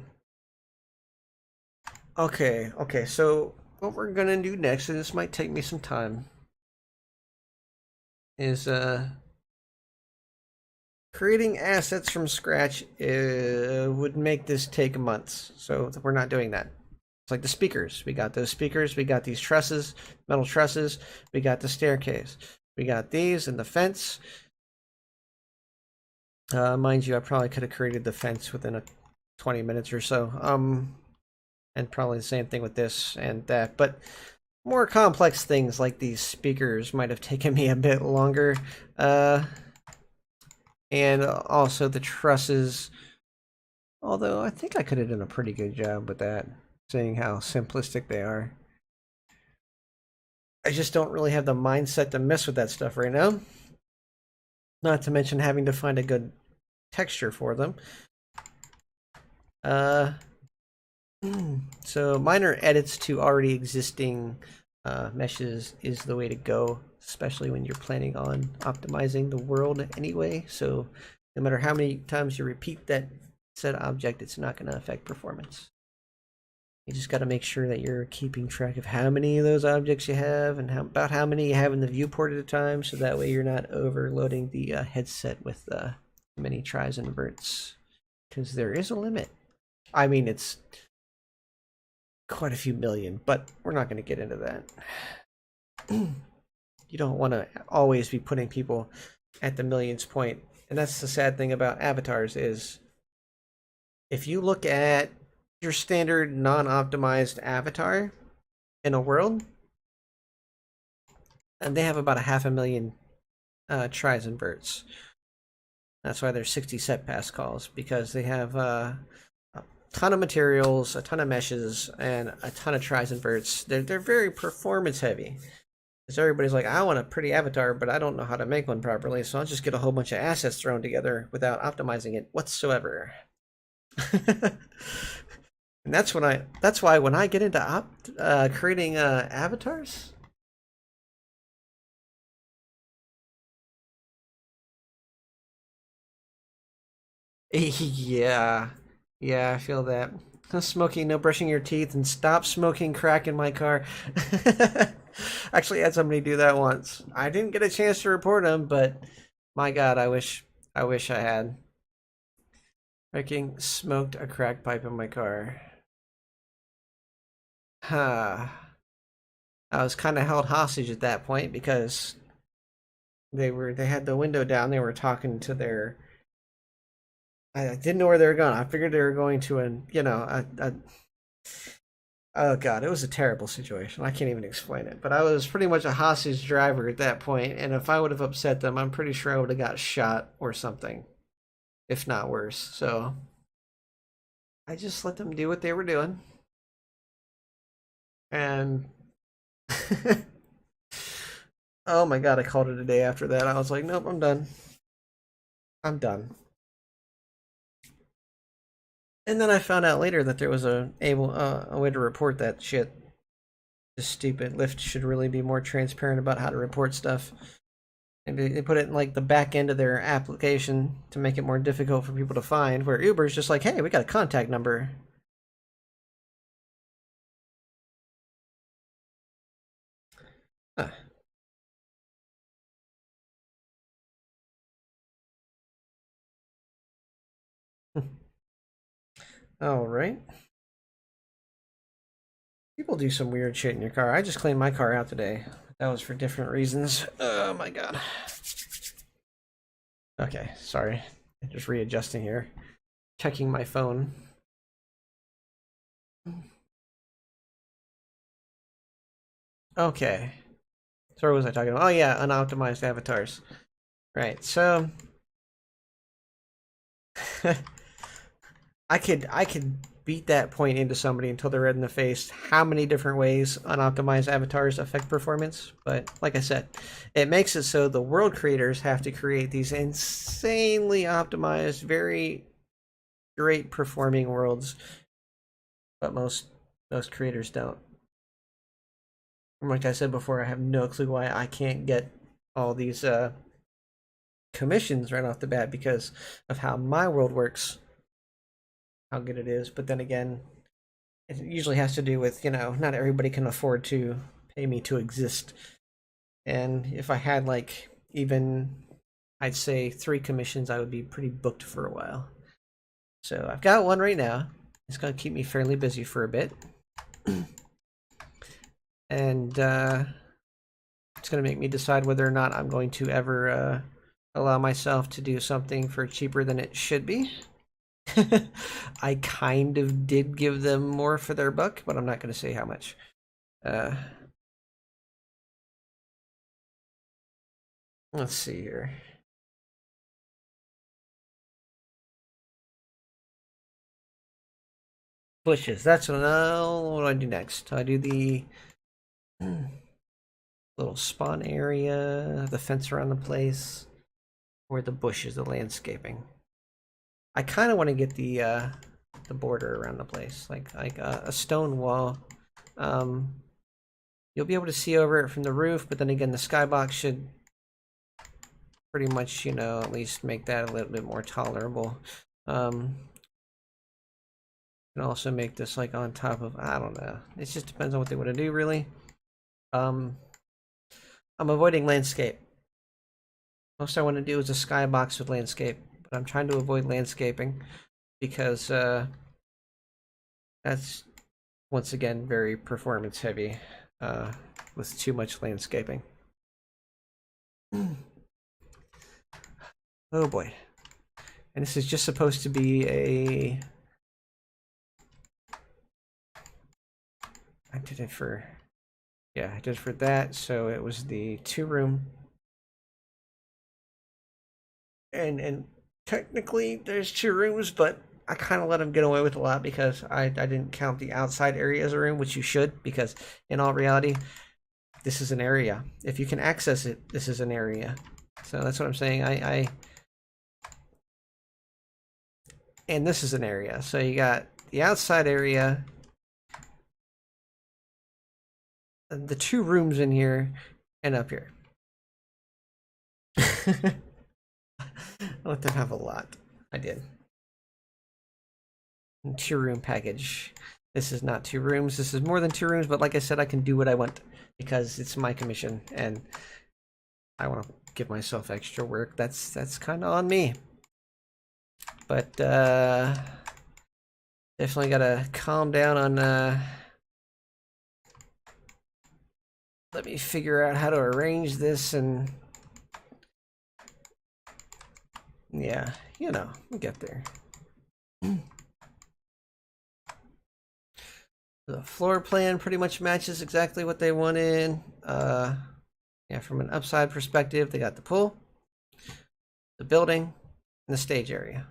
Okay. So what we're gonna do next, and this might take me some time, is creating assets from scratch would make this take months. So we're not doing that. It's like the speakers. We got those speakers. We got these trusses, metal trusses. We got the staircase. We got these and the fence. Mind you, I probably could have created the fence within 20 minutes or so. And probably the same thing with this and that. But more complex things like these speakers might have taken me a bit longer. And also the trusses. Although I think I could have done a pretty good job with that, seeing how simplistic they are. I just don't really have the mindset to mess with that stuff right now. Not to mention having to find a good texture for them. So minor edits to already existing meshes is the way to go, especially when you're planning on optimizing the world anyway. So no matter how many times you repeat that said object, it's not going to affect performance. You just got to make sure that you're keeping track of how many of those objects you have and about how many you have in the viewport at a time, so that way you're not overloading the headset with many tries and verts, because there is a limit. I mean, it's quite a few million, but we're not going to get into that. You don't want to always be putting people at the millions point. And that's the sad thing about avatars is if you look at your standard non-optimized avatar in a world, and they have about 500,000 tries and verts. That's why there's 60 set pass calls, because they have a ton of materials, a ton of meshes, and a ton of tries and verts. They're very performance heavy. Because everybody's like, I want a pretty avatar, but I don't know how to make one properly, so I'll just get a whole bunch of assets thrown together without optimizing it whatsoever. And that's why when I get into creating avatars, yeah, I feel that. No smoking, no brushing your teeth, and stop smoking crack in my car. Actually, I had somebody do that once. I didn't get a chance to report him, but my God, I wish I had. Freaking smoked a crack pipe in my car. I was kind of held hostage at that point because they had the window down. They were talking to their. I didn't know where they were going. I figured they were going to oh God, it was a terrible situation. I can't even explain it. But I was pretty much a hostage driver at that point, and if I would have upset them, I'm pretty sure I would have got shot or something, if not worse. So I just let them do what they were doing. And oh my God, I called it a day after that. I was like, nope, I'm done. I'm done. And then I found out later that there was a way to report that shit. Just stupid. Lyft should really be more transparent about how to report stuff. Maybe they put it in like the back end of their application to make it more difficult for people to find, where Uber's just like, hey, we got a contact number. Huh. All right. People do some weird shit in your car. I just cleaned my car out today. That was for different reasons. Oh my God. Okay, sorry. Just readjusting here. Checking my phone. Okay. So what was I talking about? Oh yeah, unoptimized avatars. Right, so I could beat that point into somebody until they're red in the face how many different ways unoptimized avatars affect performance. But like I said, it makes it so the world creators have to create these insanely optimized, very great performing worlds, but most creators don't. Like I said before, I have no clue why I can't get all these commissions right off the bat because of how my world works, how good it is. But then again, it usually has to do with, not everybody can afford to pay me to exist. And if I had like even, I'd say 3 commissions, I would be pretty booked for a while. So I've got one right now. It's going to keep me fairly busy for a bit. And it's going to make me decide whether or not I'm going to ever allow myself to do something for cheaper than it should be. I kind of did give them more for their buck, but I'm not going to say how much. Let's see here. Bushes. That's what do I do next? I do the little spawn area, the fence around the place, or the bushes, the landscaping. I kind of want to get the border around the place, like a stone wall. You'll be able to see over it from the roof, but then again, the skybox should pretty much, you know, at least make that a little bit more tolerable. Can also make this like on top of, I don't know. It just depends on what they want to do, really. I'm avoiding landscape. Most I want to do is a skybox with landscape, but I'm trying to avoid landscaping because that's once again very performance heavy with too much landscaping. Oh boy. And this is just supposed to be a... I did it for... Yeah, I did it for that, so it was the 2-room. And technically there's 2 rooms, but I kind of let them get away with a lot because I didn't count the outside area as a room, which you should, because in all reality, this is an area. If you can access it, this is an area. So that's what I'm saying. And this is an area. So you got the outside area, the 2 rooms in here, and up here. I let them have a lot. I did. 2-room package. This is not 2 rooms. This is more than 2 rooms, but like I said, I can do what I want because it's my commission and I want to give myself extra work. That's kind of on me. But definitely gotta calm down on let me figure out how to arrange this, and yeah, you know, we'll get there. The floor plan pretty much matches exactly what they wanted. Yeah, from an upside perspective, they got the pool, the building, and the stage area.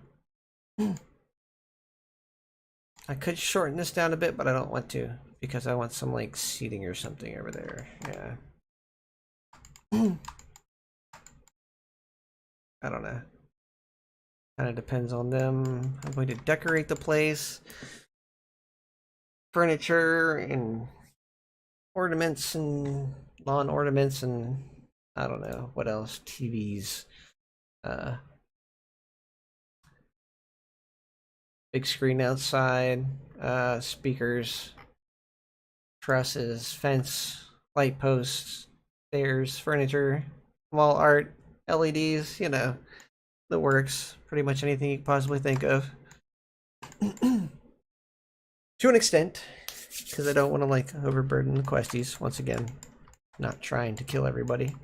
I could shorten this down a bit, but I don't want to because I want some like seating or something over there. Yeah. I don't know. Kind of depends on them. I'm going to decorate the place. Furniture and ornaments and lawn ornaments and I don't know what else. TVs. Big screen outside. Speakers. Trusses. Fence. Light posts. Stairs. Furniture. Wall art. LEDs. You know, the works. Pretty much anything you could possibly think of. To an extent, because I don't want to like overburden the questies. Once again, not trying to kill everybody.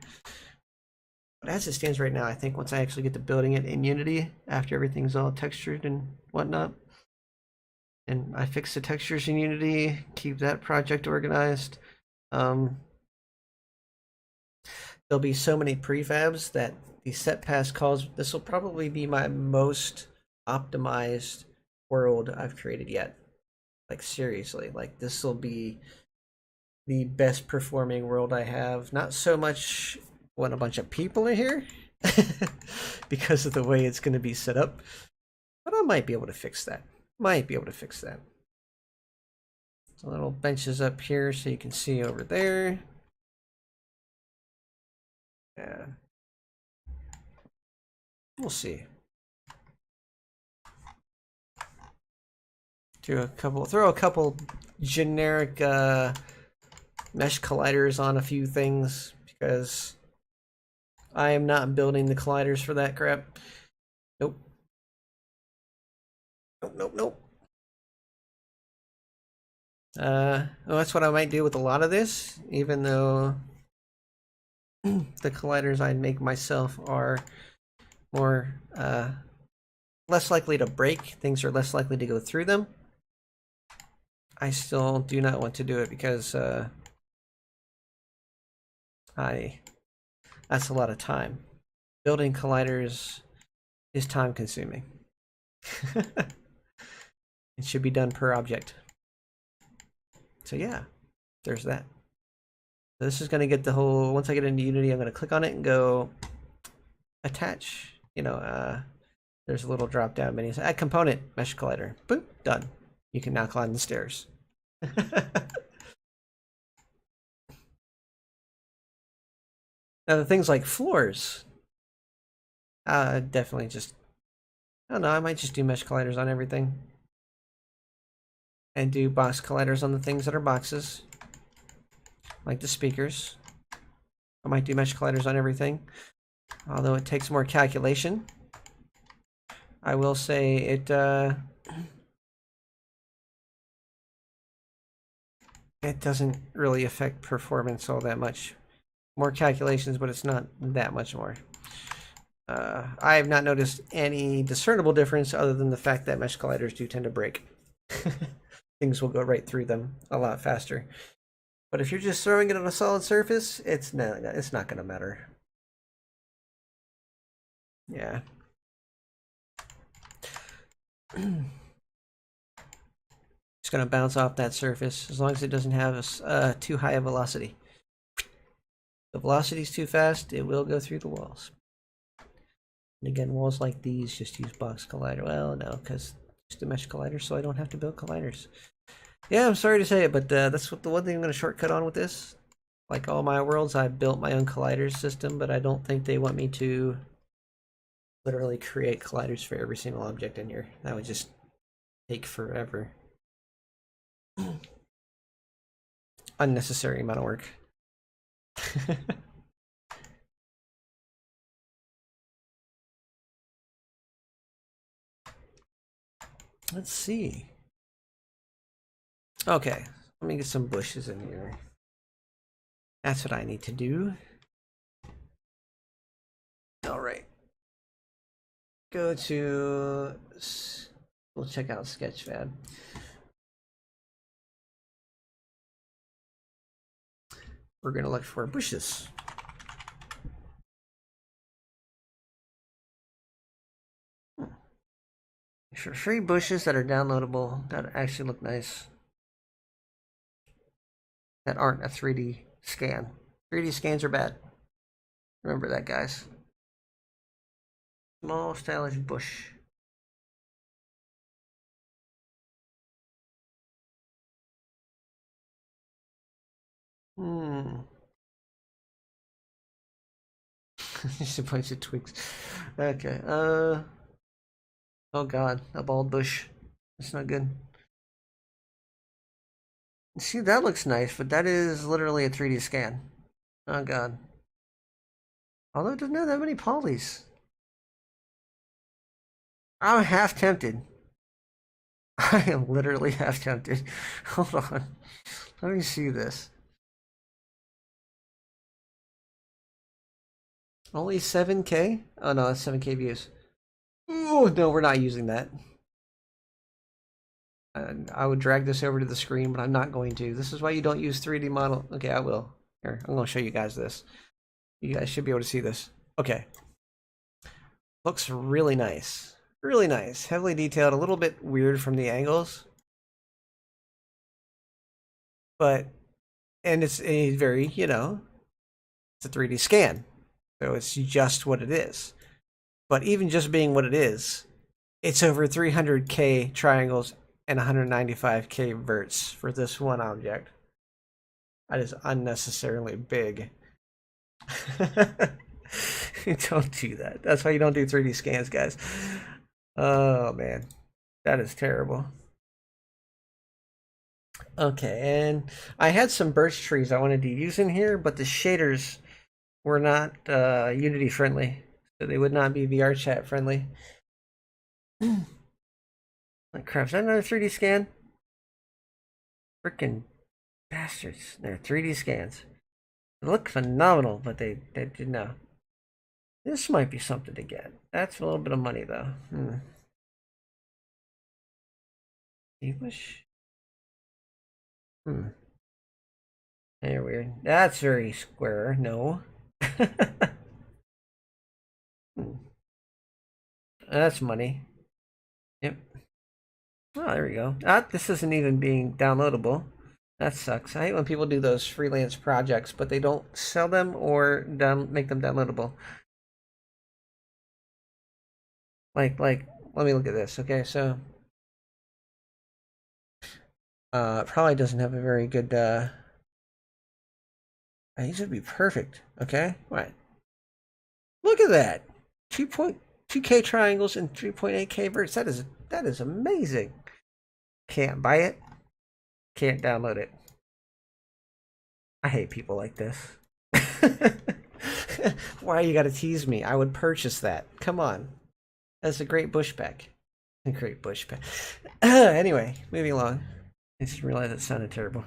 But as it stands right now, I think once I actually get to building it in Unity, after everything's all textured and whatnot, and I fix the textures in Unity, keep that project organized, there'll be so many prefabs that the set pass calls, this will probably be my most optimized world I've created yet. Like seriously, like this will be the best performing world I have. Not so much when a bunch of people are here because of the way it's going to be set up, but I might be able to fix that. So little benches up here so you can see over there. Yeah, we'll see. Throw a couple generic mesh colliders on a few things because I am not building the colliders for that crap. Nope. Nope. Well, that's what I might do with a lot of this, even though the colliders I make myself are more less likely to break. Things are less likely to go through them. I still do not want to do it because that's a lot of time. Building colliders is time consuming. It should be done per object. So yeah, there's that. So this is going to get the whole, once I get into Unity, I'm going to click on it and go attach, there's a little drop down menu. So add component, mesh collider. Boop, done. You can now climb the stairs. Now the things like floors, definitely just, I don't know, I might just do mesh colliders on everything. And do box colliders on the things that are boxes. Like the speakers. I might do mesh colliders on everything. Although it takes more calculation. I will say it doesn't really affect performance all that much. More calculations, but it's not that much more. I have not noticed any discernible difference other than the fact that mesh colliders do tend to break. Things will go right through them a lot faster. But if you're just throwing it on a solid surface, it's not going to matter. Yeah. It's going to bounce off that surface as long as it doesn't have too high a velocity. If the velocity is too fast, it will go through the walls. And again, walls like these just use box collider. Well, no, because it's a mesh collider, so I don't have to build colliders. Yeah, I'm sorry to say it, but that's what the one thing I'm going to shortcut on with this. Like all my worlds, I built my own colliders system, but I don't think they want me to literally create colliders for every single object in here. That would just take forever. Unnecessary amount of work. Let's see. Okay, let me get some bushes in here. That's what I need to do. All right. Go to, we'll check out Sketchfab. We're going to look for bushes. For free bushes that are downloadable, that actually look nice. That aren't a 3D scan. 3D scans are bad. Remember that, guys. Small, stylish bush. Just a bunch of twigs. Okay. Oh god, a bald bush. That's not good. See, that looks nice, but that is literally a 3D scan. Oh god. Although it doesn't have that many polys. I'm half tempted. I am literally half tempted. Hold on. Let me see this. Only 7K? Oh no, that's 7K views. Oh no, we're not using that. I would drag this over to the screen, but I'm not going to. This is why you don't use 3D model. Okay, I will. Here, I'm going to show you guys this. You guys should be able to see this. Okay. Looks really nice. Really nice. Heavily detailed. A little bit weird from the angles. But, and it's a very, it's a 3D scan. So it's just what it is. But even just being what it is, it's over 300K triangles and 195K verts for this one object. That is unnecessarily big. Don't do that. That's why you don't do 3D scans, guys. Oh man, that is terrible. Okay, and I had some birch trees I wanted to use in here, but the shaders were not Unity friendly, so they would not be VR chat friendly. Like crap, is that another 3D scan? Freaking bastards. They're 3D scans. They look phenomenal, but they did not. This might be something to get. That's a little bit of money though. English? Very weird. That's very square. No. That's money. Yep. Oh, there we go. This isn't even being downloadable. That sucks. I hate when people do those freelance projects, but they don't sell them or make them downloadable. Like, let me look at this. Okay, so it probably doesn't have a very good. These would be perfect. Okay, right. Look at that. 2.2K triangles and 3.8K verts. That is amazing. Can't buy it. Can't download it. I hate people like this. Why you gotta tease me? I would purchase that. Come on. That's a great bushback. A great bushback. Anyway, moving along. I just realized it sounded terrible.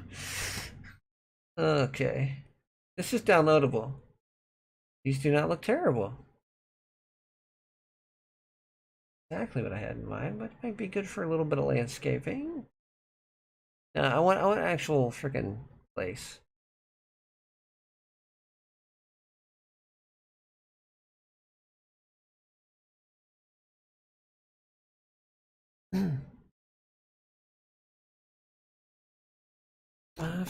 Okay. This is downloadable. These do not look terrible. Exactly what I had in mind, but it might be good for a little bit of landscaping. I want actual freaking place. If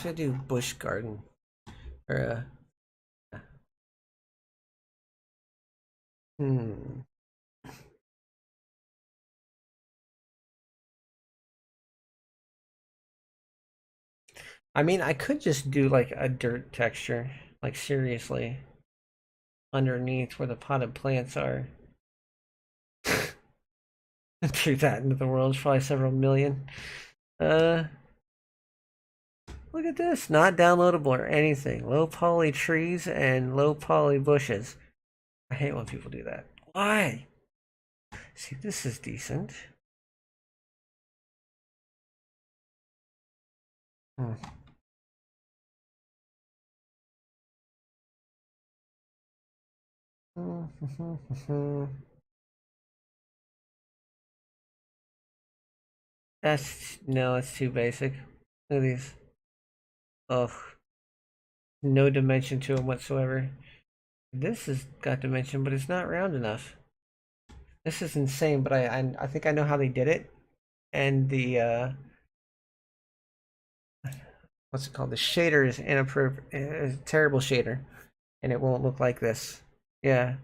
I do bush garden or I mean, I could just do like a dirt texture, like seriously, underneath where the potted plants are. Do that into the world. It's probably several million. Look at this. Not downloadable or anything. Low poly trees and low poly bushes. I hate when people do that. Why? See, this is decent. It's too basic. Look at these. Ugh. No dimension to them whatsoever. This has got dimension, but it's not round enough. This is insane, but I think I know how they did it. And the what's it called? The shader is inappropriate, terrible shader, and it won't look like this. Yeah,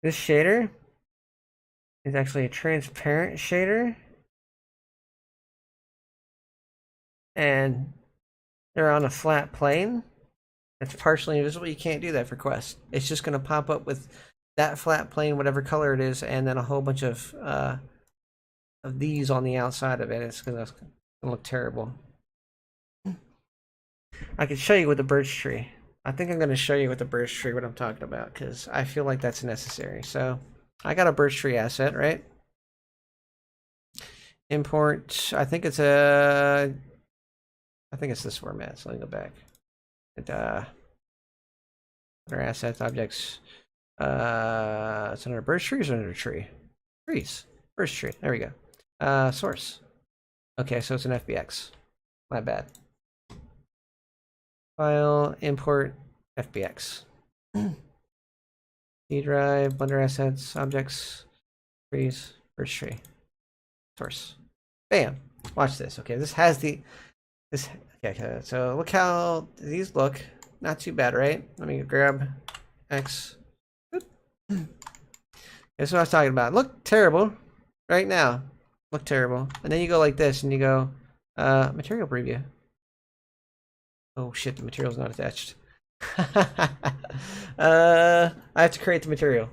this shader is actually a transparent shader, and they're on a flat plane. It's partially invisible. You can't do that for Quest. It's just going to pop up with that flat plane, whatever color it is, and then a whole bunch of these on the outside of it. It's going to look terrible. I could show you with the birch tree. I think I'm going to show you with the birch tree what I'm talking about because I feel like that's necessary. So I got a birch tree asset, right? Import. I think it's this format. So let me go back. Other assets, objects. It's under birch trees or under tree? Trees. Birch tree. There we go. Source. Okay, so it's an FBX. My bad. File, import, FBX. C drive, Blender assets, objects, trees, birch tree. Source. Bam. Watch this. Okay, this has this. Okay, so look how these look. Not too bad, right? Let me grab X. That's what I was talking about. Look terrible right now. Look terrible. And then you go like this and you go, material preview. Oh shit, the material's not attached. I have to create the material.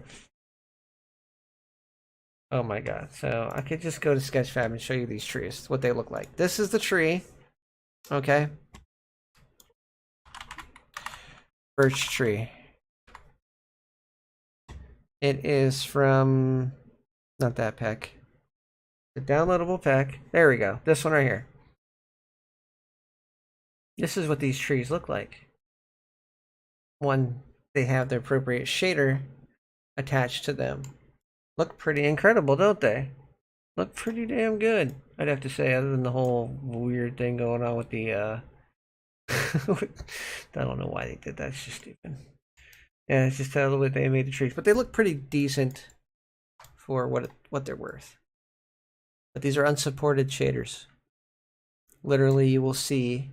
Oh my god. So I could just go to Sketchfab and show you these trees, what they look like. This is the tree. Okay. Birch tree. It is from not that pack. The downloadable pack. There we go. This one right here. This is what these trees look like when they have the appropriate shader attached to them. Look pretty incredible, don't they? Look pretty damn good, I'd have to say, other than the whole weird thing going on with the I don't know why they did that. It's just stupid. Yeah, it's just how the way they made the trees, but they look pretty decent for what they're worth. But these are unsupported shaders. Literally, you will see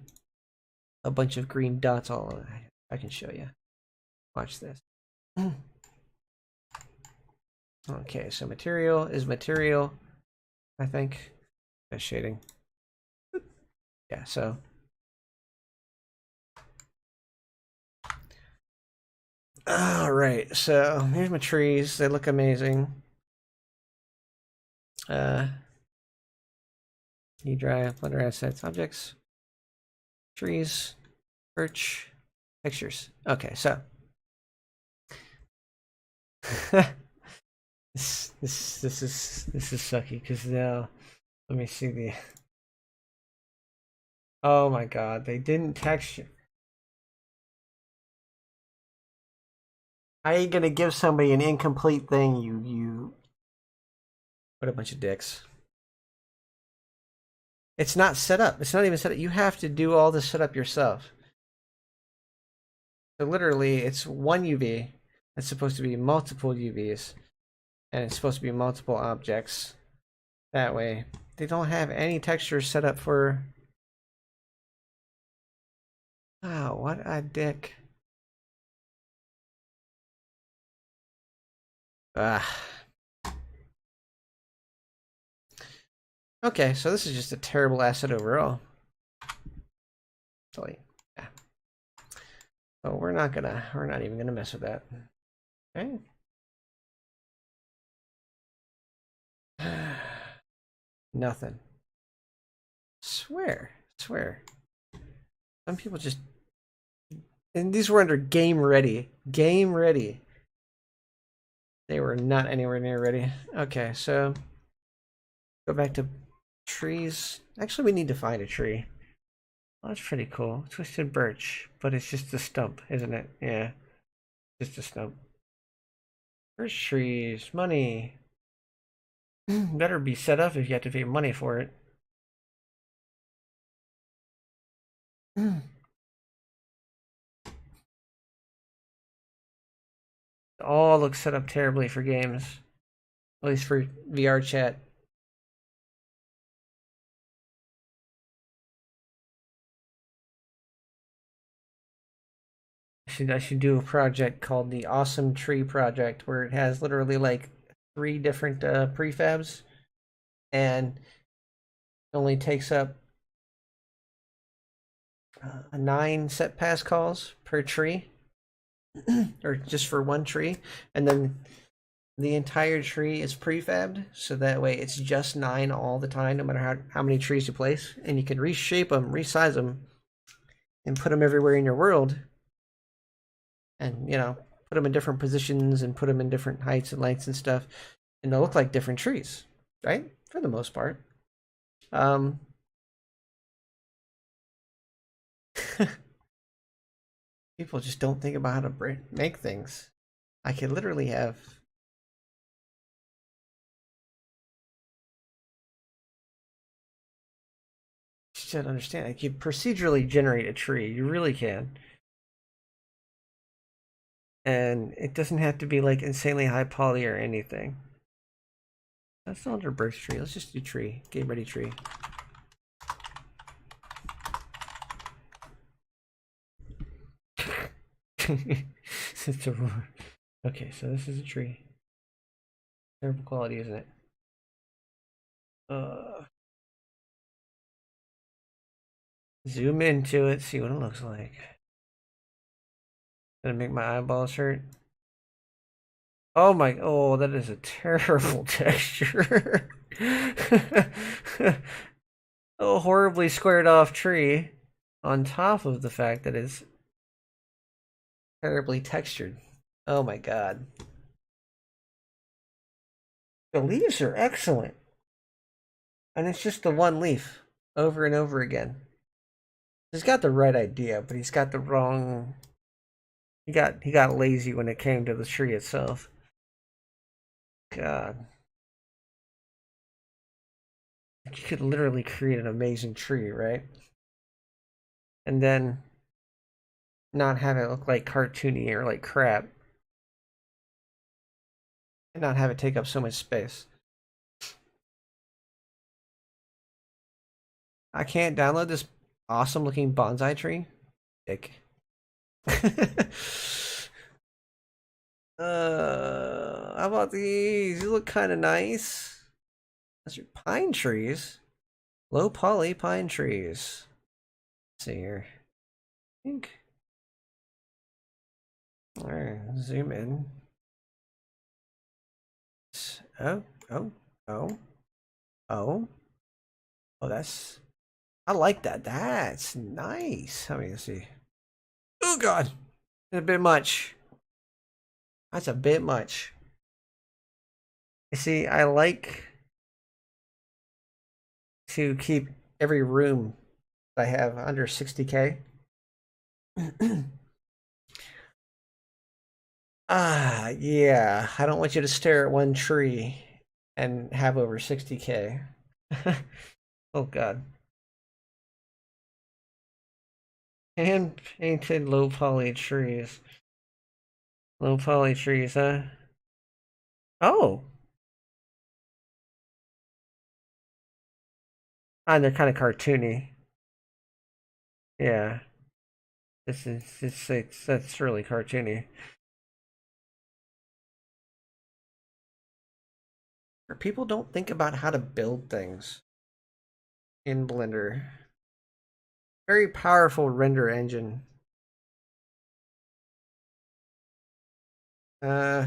a bunch of green dots all over. I can show you. Watch this. Okay, so material is material, I think. That's shading. Yeah, so. Alright, so here's my trees. They look amazing. E-drive, Blender assets, objects, trees, birch, pictures. Okay, so. This is sucky because now let me see the. Oh my god, they didn't texture. I ain't gonna give somebody an incomplete thing. You. What a bunch of dicks. It's not set up. It's not even set up. You have to do all the setup yourself. So literally, it's one UV. It's supposed to be multiple UVs, and it's supposed to be multiple objects. That way, they don't have any textures set up for. Oh, what a dick. Ah. Okay, so this is just a terrible asset overall. So, yeah. So we're not even gonna mess with that. Okay. Nothing. Swear. Some people just, and these were under game ready. Game ready. They were not anywhere near ready. Okay, so go back to trees. Actually, we need to find a tree. Oh, that's pretty cool. Twisted birch, but it's just a stump, isn't it? Yeah, just a stump. Birch trees, money. Better be set up if you have to pay money for it. All looks set up terribly for games, at least for VR chat. I should do a project called the Awesome Tree Project, where it has literally like 3 different prefabs, and it only takes up 9 set pass calls per tree, or just for one tree, and then the entire tree is prefabbed, so that way it's just 9 all the time, no matter how many trees you place, and you can reshape them, resize them, and put them everywhere in your world. And put them in different positions and put them in different heights and lengths and stuff, and they'll look like different trees, right, for the most part. People just don't think about how to make things. I could literally have, you should understand, I could procedurally generate a tree. You really can. And it doesn't have to be like insanely high poly or anything. That's not under birch tree. Let's just do tree. Game ready tree. Okay, so this is a tree. Terrible quality, isn't it? Zoom into it, see what it looks like. Gonna make my eyeballs hurt. Oh my, oh, that is a terrible texture. A horribly squared off tree on top of the fact that it's terribly textured. Oh my god. The leaves are excellent. And it's just the one leaf over and over again. He's got the right idea, but he's got the wrong. He got lazy when it came to the tree itself. God, you could literally create an amazing tree, right? And then not have it look like cartoony or like crap, and not have it take up so much space. I can't download this awesome looking bonsai tree. Dick. How about these? You look kind of nice. That's your pine trees. Low poly pine trees. Let's see here. I think. All right, zoom in. Oh, oh, oh, oh. Oh, that's. I like that. That's nice. Let me see. Oh God, a bit much. That's a bit much. You see, I like to keep every room I have under 60K. Yeah. I don't want you to stare at one tree and have over 60K. Oh God. Hand painted low poly trees. Low poly trees, huh? Oh. And they're kind of cartoony. Yeah. That's really cartoony. People don't think about how to build things in Blender. Very powerful render engine. Uh,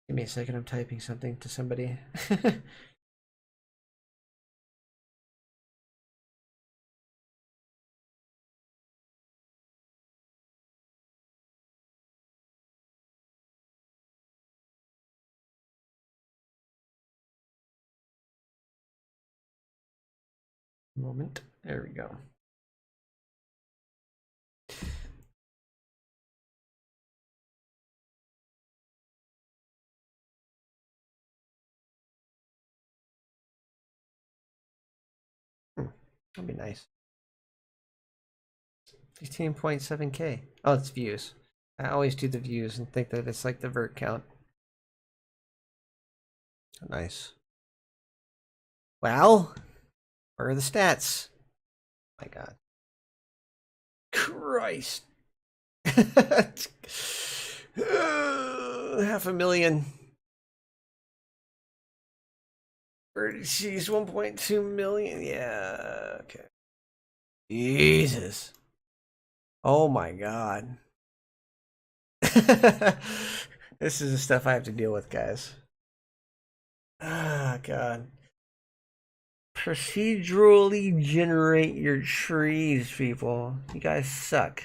Give me a second. I'm typing something to somebody. Moment. There we go. That'd be nice. 15.7K. Oh, it's views. I always do the views and think that it's like the vert count. Nice. Well, where are the stats? My God. Christ. 500,000. She's 1.2 million. Yeah. Okay. Jesus. Oh my God. This is the stuff I have to deal with, guys. Ah, God. Procedurally generate your trees, people. You guys suck.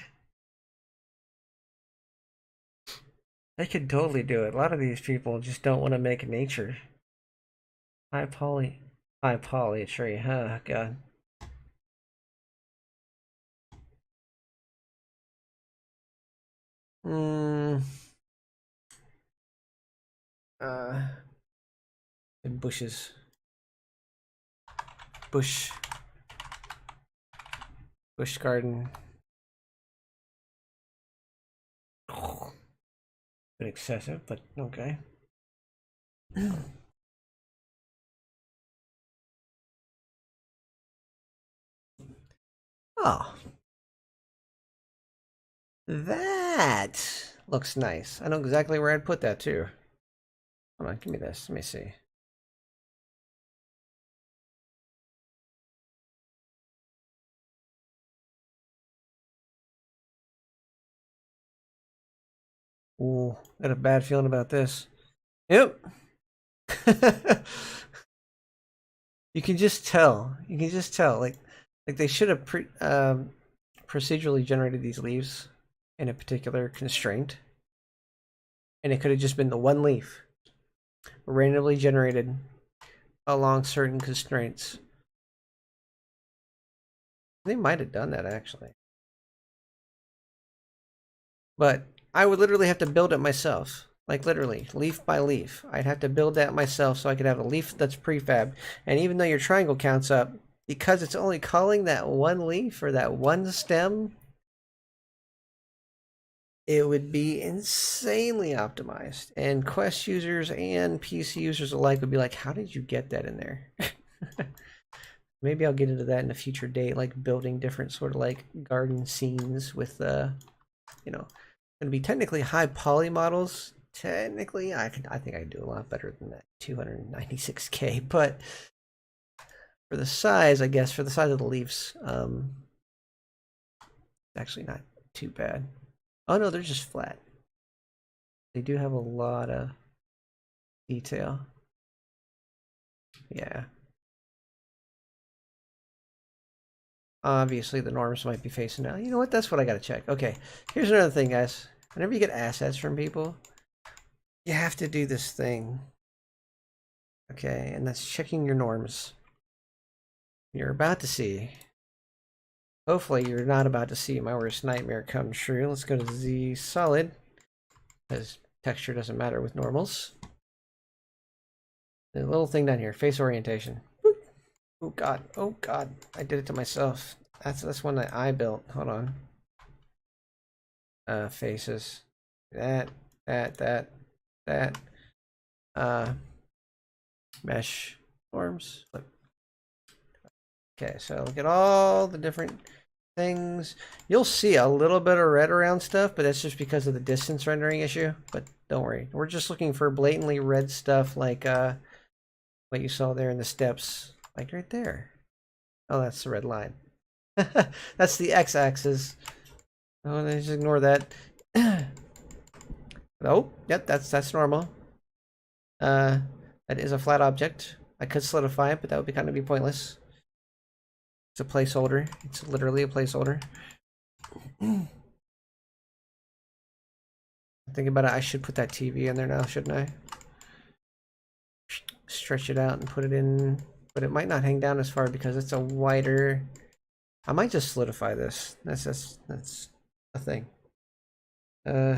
They could totally do it. A lot of these people just don't want to make nature. High poly tree. Huh, God. Hmm. And bushes. Bush garden. Bit excessive, but okay. Oh. That looks nice. I know exactly where I'd put that too. Hold on, give me this. Let me see. Ooh, got a bad feeling about this. Yep. You can just tell. You can just tell. Like they should have procedurally generated these leaves in a particular constraint, and it could have just been the one leaf randomly generated along certain constraints. They might have done that actually, but I would literally have to build it myself. Like literally, leaf by leaf. I'd have to build that myself so I could have a leaf that's prefab. And even though your triangle counts up, because it's only calling that one leaf or that one stem, it would be insanely optimized. And Quest users and PC users alike would be like, how did you get that in there? Maybe I'll get into that in a future date, like building different sort of like garden scenes with, you know, going to be technically high poly models. Technically, I think I can do a lot better than that 296K, but for the size, I guess, for the size of the leaves, actually not too bad. Oh no, they're just flat. They do have a lot of detail. Yeah. Obviously, the norms might be facing down. You know what? That's what I gotta check. Okay, here's another thing, guys. Whenever you get assets from people, you have to do this thing. Okay, and that's checking your norms. You're about to see. Hopefully, you're not about to see my worst nightmare come true. Let's go to Z solid, because texture doesn't matter with normals. The little thing down here, face orientation. Oh god, oh god, I did it to myself. That's one that I built. Hold on. Faces. That. Mesh forms. Look. Okay, so look at all the different things. You'll see a little bit of red around stuff, but that's just because of the distance rendering issue. But don't worry, we're just looking for blatantly red stuff like what you saw there in the steps, like right there. Oh, that's the red line. That's the x-axis. Oh, just ignore that. Oh, yep, that's normal. That is a flat object. I could solidify it, but that would kind of be pointless. It's a placeholder. It's literally a placeholder. Think about it. I should put that TV in there now, shouldn't I? Stretch it out and put it in, but it might not hang down as far because it's a wider. I might just solidify this. That's a thing. Uh.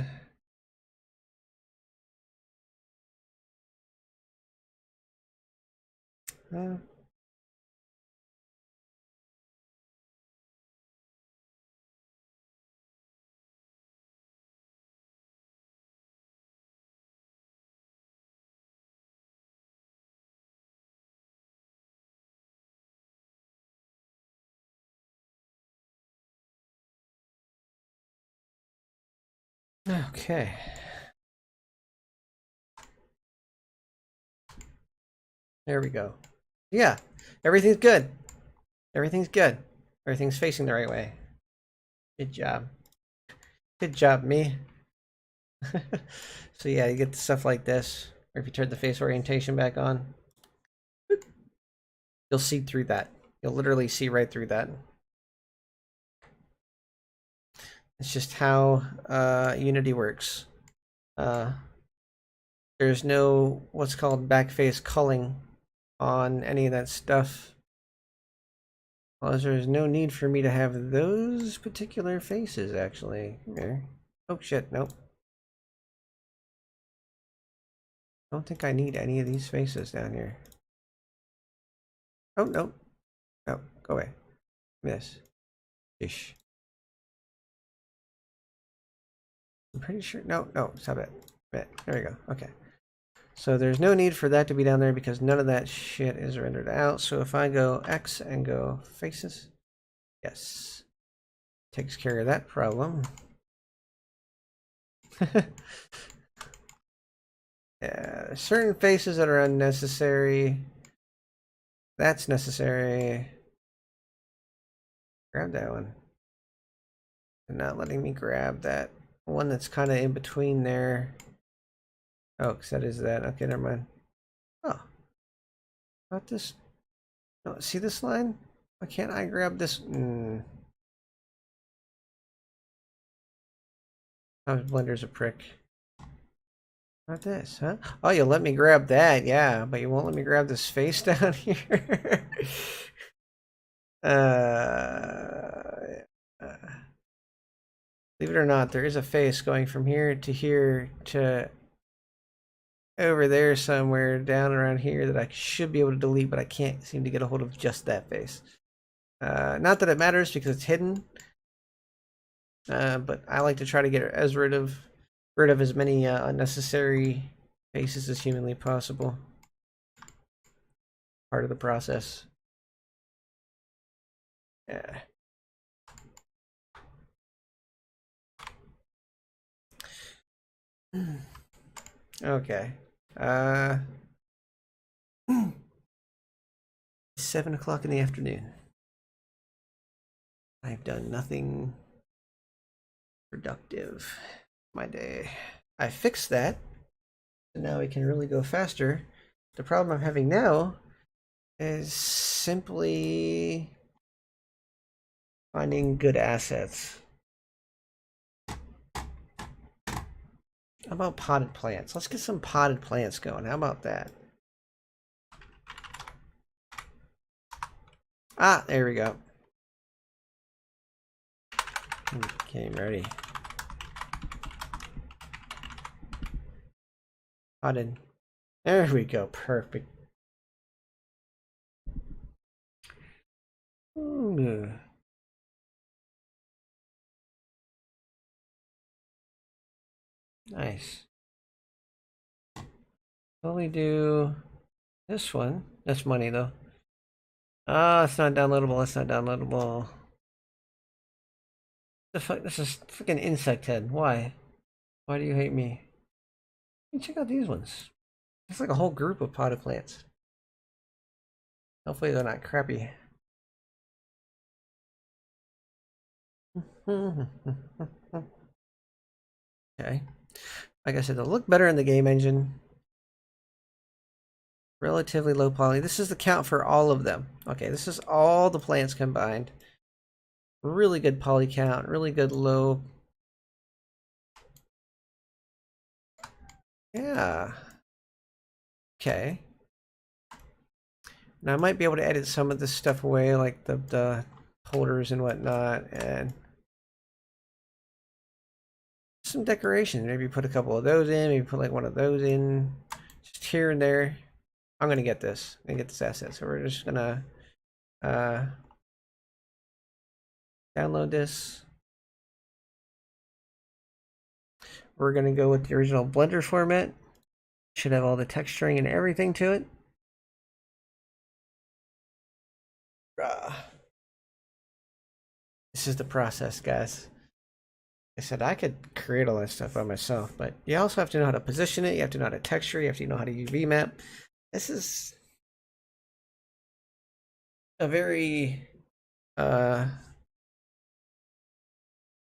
Okay. There we go. Yeah, everything's good. Everything's good. Everything's facing the right way. Good job. Good job, me. So yeah, you get stuff like this. Or if you turn the face orientation back on, you'll see through that. You'll literally see right through that. It's just how Unity works. There's no what's called backface culling on any of that stuff. Well, there's no need for me to have those particular faces, actually. Here. Oh shit, nope. I don't think I need any of these faces down here. Oh, no. No, go away. Miss. Ish. I'm pretty sure. No, no, stop it. There we go. Okay. So there's no need for that to be down there because none of that shit is rendered out. So if I go X and go faces, yes. Takes care of that problem. Yeah, certain faces that are unnecessary. That's necessary. Grab that one. They're not letting me grab that one that's kind of in between there. Oh, because that is that. Okay, never mind. Oh. About this. Oh, see this line? Why can't I grab this? Oh, Blender's a prick. Not this, huh? Oh, you'll let me grab that, yeah, but you won't let me grab this face down here. uh, Believe it or not, there is a face going from here to over there somewhere down around here that I should be able to delete, but I can't seem to get a hold of just that face. Not that it matters because it's hidden, but I like to try to get rid of as many unnecessary faces as humanly possible. Part of the process. Yeah. Okay. 7 o'clock in the afternoon. I've done nothing productive my day. I fixed that, so now we can really go faster. The problem I'm having now is simply finding good assets. How about potted plants? Let's get some potted plants going. How about that? Ah, there we go. Okay, ready. Potted. There we go. Perfect. Ooh. Nice. Only do this one. That's money though. Ah, it's not downloadable. It's not downloadable. The fuck? This is freaking insect head. Why? Why do you hate me? Check out these ones. It's like a whole group of potted plants. Hopefully they're not crappy. Okay. Like I said, they'll look better in the game engine. Relatively low poly. This is the count for all of them. Okay, this is all the plants combined. Really good poly count. Really good low. Yeah. Okay. Now I might be able to edit some of this stuff away, like the holders and whatnot, and some decoration. Maybe put a couple of those in. Maybe put like one of those in, just here and there. I'm gonna get this. I'm gonna get this asset. So we're just gonna download this. We're gonna go with the original Blender format. Should have all the texturing and everything to it. This is the process, guys. I said I could create all that stuff by myself, but you also have to know how to position it. You have to know how to texture. You have to know how to UV map. This is a very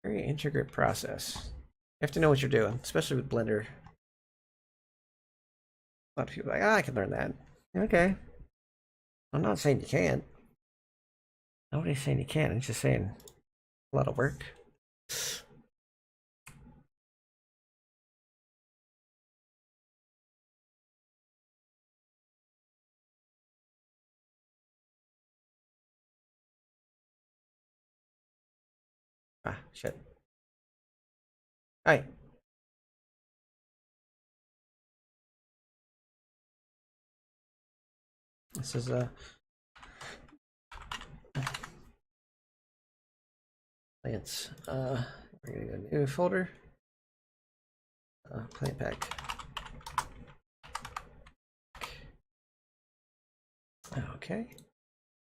very intricate process. You have to know what you're doing, especially with Blender. A lot of people are like, I can learn that. Okay. I'm not saying you can't. Nobody's saying you can't. I'm just saying a lot of work. Ah, shit. All right. This is plants. We're gonna go new folder. Plant pack. Okay.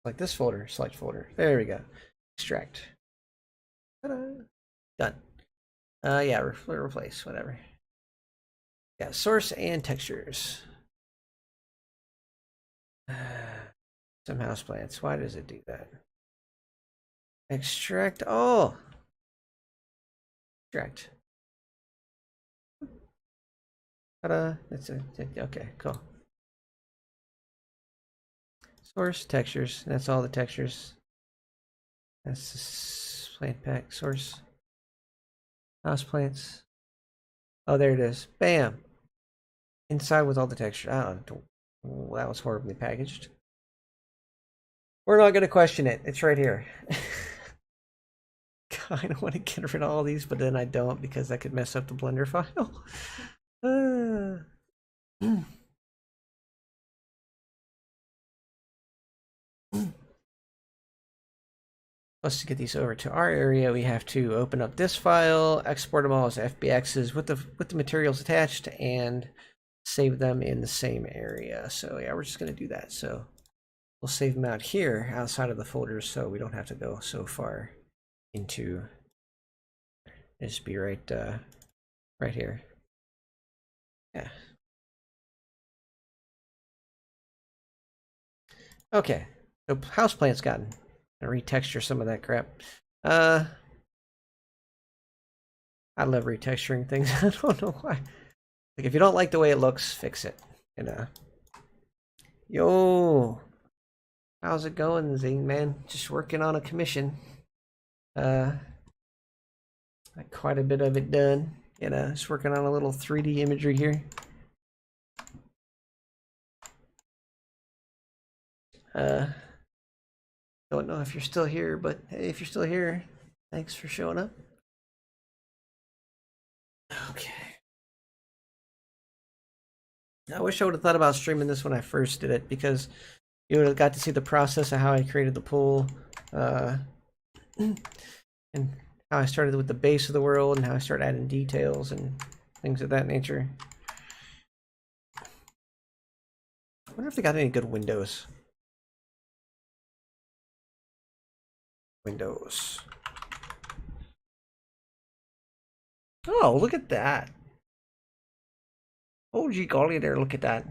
Like this folder, select folder. There we go. Extract. Ta-da. Done. Yeah, replace, whatever. Yeah, source and textures. Some houseplants. Why does it do that? Extract. Oh! Extract. Ta-da. That's it. Okay, cool. Source, textures. That's all the textures. That's the plant pack source. House plants. Oh, there it is. Bam. Inside with all the texture. Oh, that was horribly packaged. We're not going to question it. It's right here. I don't want to get rid of all these, but then I don't because that could mess up the Blender file. Plus, to get these over to our area, we have to open up this file, export them all as FBXs with the materials attached, and save them in the same area. So yeah, we're just going to do that. So we'll save them out here outside of the folders, so we don't have to go so far into. Just be right here. Yeah. Okay. So houseplant's gotten. I'll retexture some of that crap. I love retexturing things. I don't know why. Like, if you don't like the way it looks, fix it. Yo, how's it going, Zing man? Just working on a commission. Got quite a bit of it done. Just working on a little 3D imagery here. Don't know if you're still here, but hey, if you're still here, thanks for showing up. Okay. I wish I would have thought about streaming this when I first did it, because you would have got to see the process of how I created the pool, and how I started with the base of the world and how I started adding details and things of that nature. I wonder if they got any good windows. Windows. Oh, look at that. Oh, gee golly there, look at that.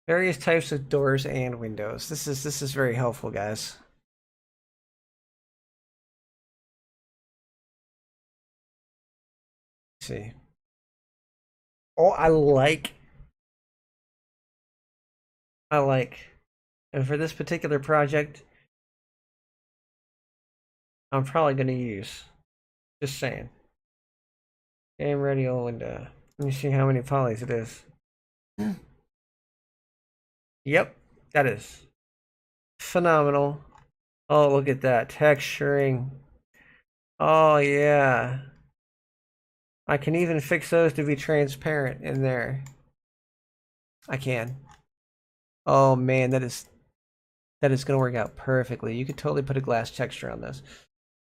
Various types of doors and windows. This is very helpful, guys. Let's see. Oh, I like. And for this particular project, I'm probably going to use. Just saying. Game ready all window. Let me see how many polys it is. Yep, that is phenomenal. Oh, look at that texturing. Oh, yeah. I can even fix those to be transparent in there. I can. Oh, man, that is going to work out perfectly. You could totally put a glass texture on this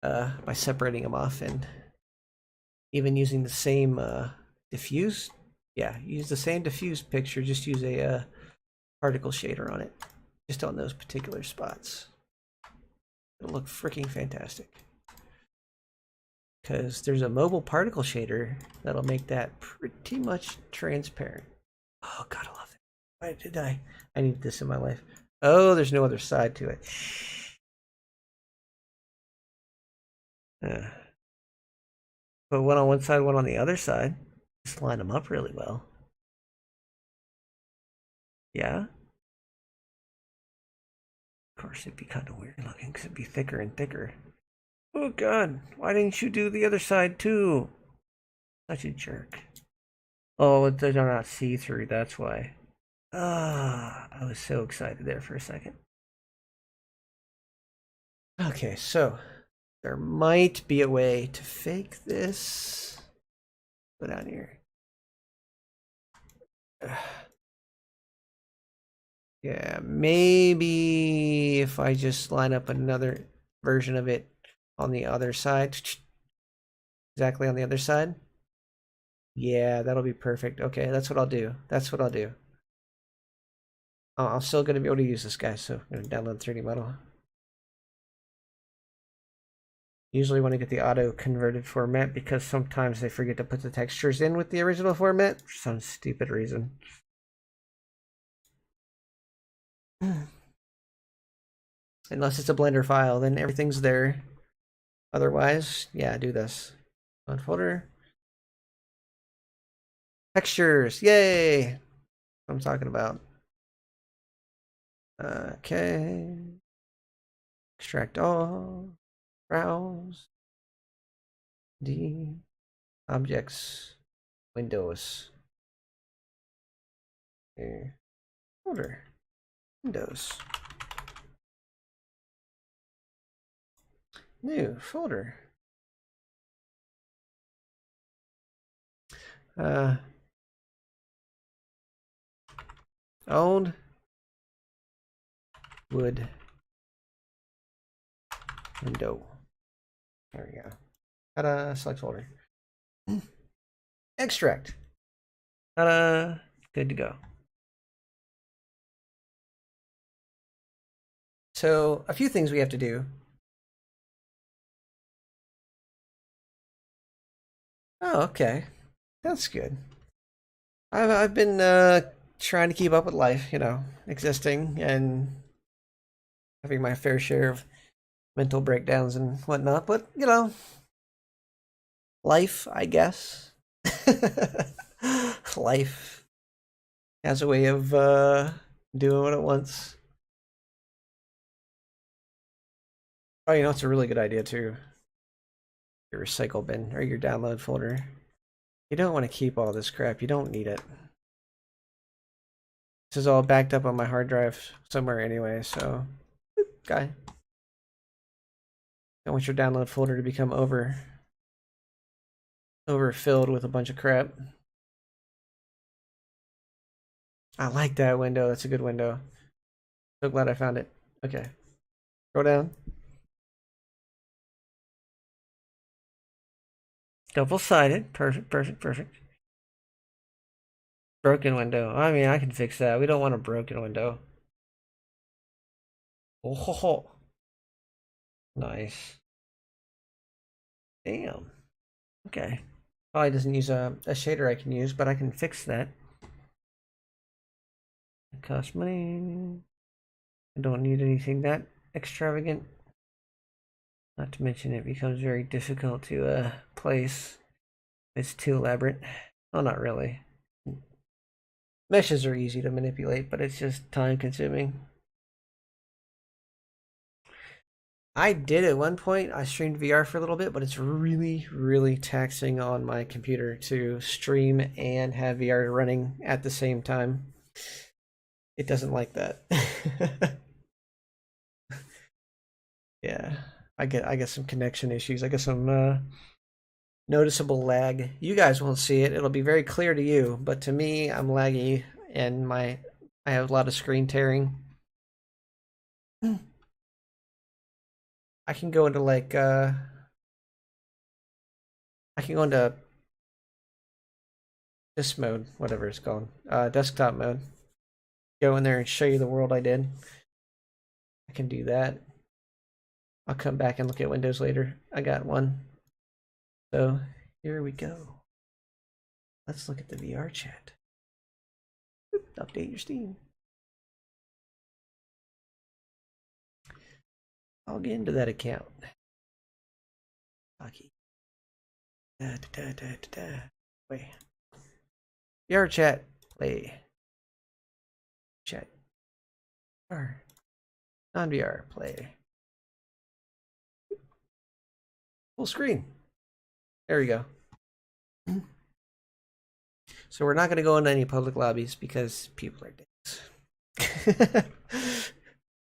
by separating them off and even using the same diffuse. Yeah, use the same diffuse picture, just use a particle shader on it, just on those particular spots. It'll look freaking fantastic. Because there's a mobile particle shader that'll make that pretty much transparent. Oh, God, I love it. Why did I need this in my life. Oh, there's no other side to it. Put one on one side, one on the other side. Just line them up really well. Yeah. Of course, it'd be kind of weird looking because it'd be thicker and thicker. Oh, God. Why didn't you do the other side, too? Such a jerk. Oh, they're not see-through. That's why. Ah, I was so excited there for a second. Okay, so there might be a way to fake this. Go down here. Yeah, maybe if I just line up another version of it on the other side. Exactly on the other side. Yeah, that'll be perfect. Okay, that's what I'll do. That's what I'll do. Oh, I'm still going to be able to use this guy, so I'm going to download 3D model. Usually when I get the auto converted format, because sometimes they forget to put the textures in with the original format for some stupid reason. Unless it's a Blender file, then everything's there. Otherwise, yeah, do this. On folder. Textures, yay! I'm talking about. Okay. Extract all. Browse. D. Objects. Windows. Okay. Folder. Windows. New folder. Owned. Wood. Window. There we go. Ta-da, select folder. Extract. Ta-da, good to go. So a few things we have to do. Oh, okay. That's good. I've been trying to keep up with life, you know, existing and having my fair share of mental breakdowns and whatnot, but you know, life, I guess. Life has a way of doing what it wants. Oh, you know, it's a really good idea too. Your recycle bin or your download folder. You don't want to keep all this crap. You don't need it. This is all backed up on my hard drive somewhere anyway, so okay. Don't want your download folder to become overfilled with a bunch of crap. I like that window. That's a good window. So glad I found it. Okay. Go down. Double-sided. Perfect, perfect, perfect. Broken window. I mean, I can fix that. We don't want a broken window. Oh, ho, ho. Nice. Damn. Okay. Probably doesn't use a shader I can use, but I can fix that. It costs money. I don't need anything that extravagant. Not to mention it becomes very difficult to place. It's too elaborate. Well, not really. Meshes are easy to manipulate, but it's just time consuming. I did at one point, I streamed VR for a little bit, but it's really, really taxing on my computer to stream and have VR running at the same time. It doesn't like that. Yeah, I get some connection issues. I get some noticeable lag. You guys won't see it. It'll be very clear to you, but to me, I'm laggy and I have a lot of screen tearing. I can go into like I can go into this mode, whatever it's called, desktop mode. Go in there and show you the world I did. I can do that. I'll come back and look at Windows later. I got one. So here we go. Let's look at the VR chat. Update your Steam. I'll get into that account. Okay. Wait. VR chat. Play. Chat. VR. Non-VR. Play. Full screen. There we go. So we're not going to go into any public lobbies because people are dicks.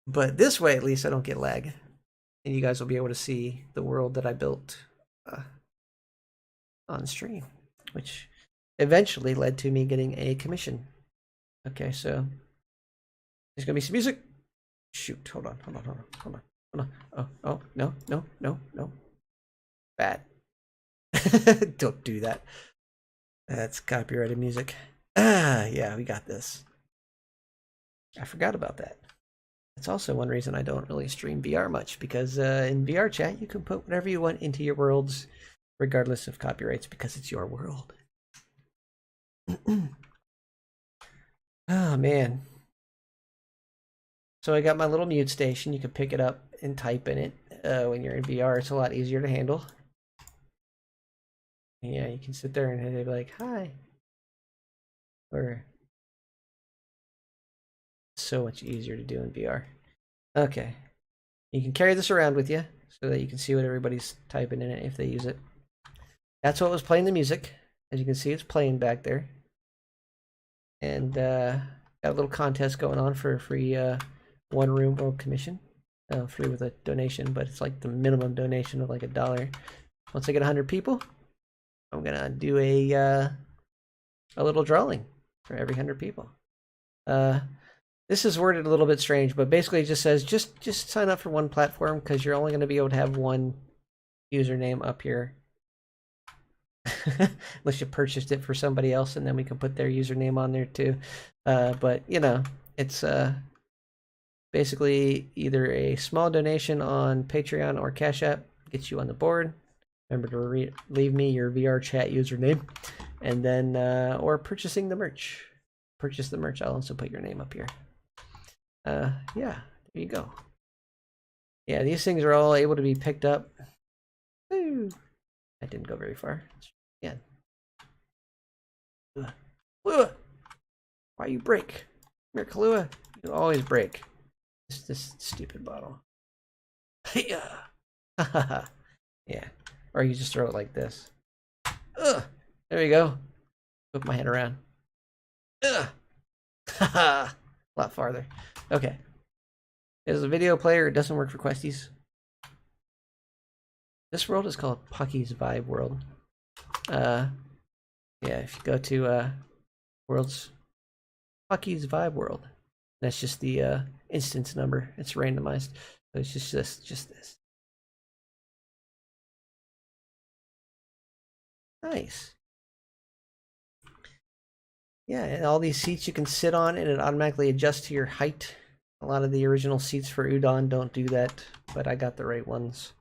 But this way, at least, I don't get lag. And you guys will be able to see the world that I built on stream, which eventually led to me getting a commission. Okay, so there's going to be some music. Shoot, hold on. Oh, no. Bad. Don't do that. That's copyrighted music. Yeah, we got this. I forgot about that. That's also one reason I don't really stream VR much, because in VR chat you can put whatever you want into your worlds, regardless of copyrights, because it's your world. Oh man. So I got my little mute station. You can pick it up and type in it. When you're in VR, it's a lot easier to handle. Yeah, you can sit there and be like, hi. Or so much easier to do in VR. Okay. You can carry this around with you so that you can see what everybody's typing in it if they use it. That's what was playing the music. As you can see, it's playing back there. And got a little contest going on for a free one room world commission. Free with a donation, but it's like the minimum donation of like $1. Once I get 100 people, I'm gonna do a little drawing for every 100 people. This is worded a little bit strange, but basically it just says just sign up for one platform because you're only going to be able to have one username up here. Unless you purchased it for somebody else, and then we can put their username on there too. But you know, it's basically either a small donation on Patreon or Cash App gets you on the board. Remember to leave me your VR chat username, and then or purchasing the merch. Purchase the merch. I'll also put your name up here. Yeah, there you go. Yeah, these things are all able to be picked up. Woo. I didn't go very far. Again. Why you break? Come here, Kahlua. You always break. This stupid bottle. Yeah. Yeah. Or you just throw it like this. Ugh. There you go. Whip my head around. Ugh. Haha. A lot farther. Okay. As a video player, it doesn't work for questies. This world is called Pucky's Vibe World. Yeah, if you go to worlds, Pucky's Vibe World, that's just the instance number. It's randomized, so it's just this. Nice. Yeah, and all these seats you can sit on, and it automatically adjusts to your height. A lot of the original seats for Udon don't do that, but I got the right ones.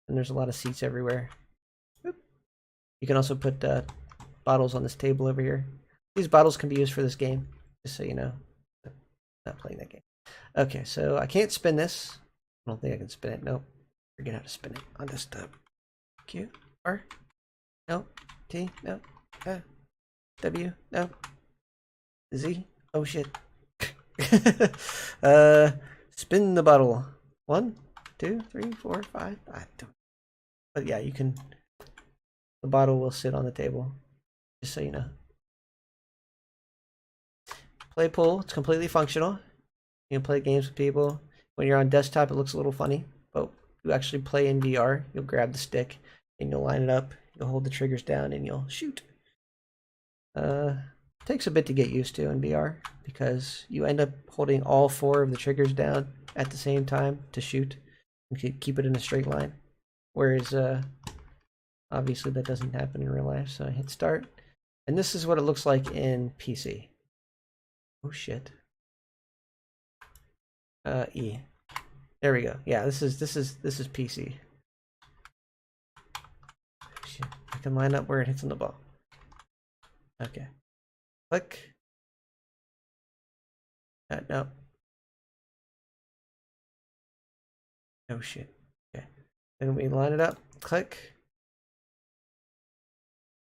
And there's a lot of seats everywhere. Oop. You can also put bottles on this table over here. These bottles can be used for this game, just so you know. Not playing that game. Okay, so I can't spin this. I don't think I can spin it. Nope. Forget how to spin it on desktop. Q, R, no, T, no, W, no, Z. Oh shit. Spin the bottle. 1, 2, 3, 4, 5. I don't. But yeah, you can. The bottle will sit on the table, just so you know. Play pool. It's completely functional. You can play games with people. When you're on desktop, it looks a little funny, but you actually play in VR. You'll grab the stick and you'll line it up. You'll hold the triggers down and you'll shoot. Takes a bit to get used to in VR because you end up holding all 4 of the triggers down at the same time to shoot and keep it in a straight line. Whereas, obviously that doesn't happen in real life. So I hit start, and this is what it looks like in PC. Oh shit. E. There we go. Yeah, this is PC. Shit. I can line up where it hits on the ball. Okay. Click. No. Oh shit. Okay. Then we line it up. Click.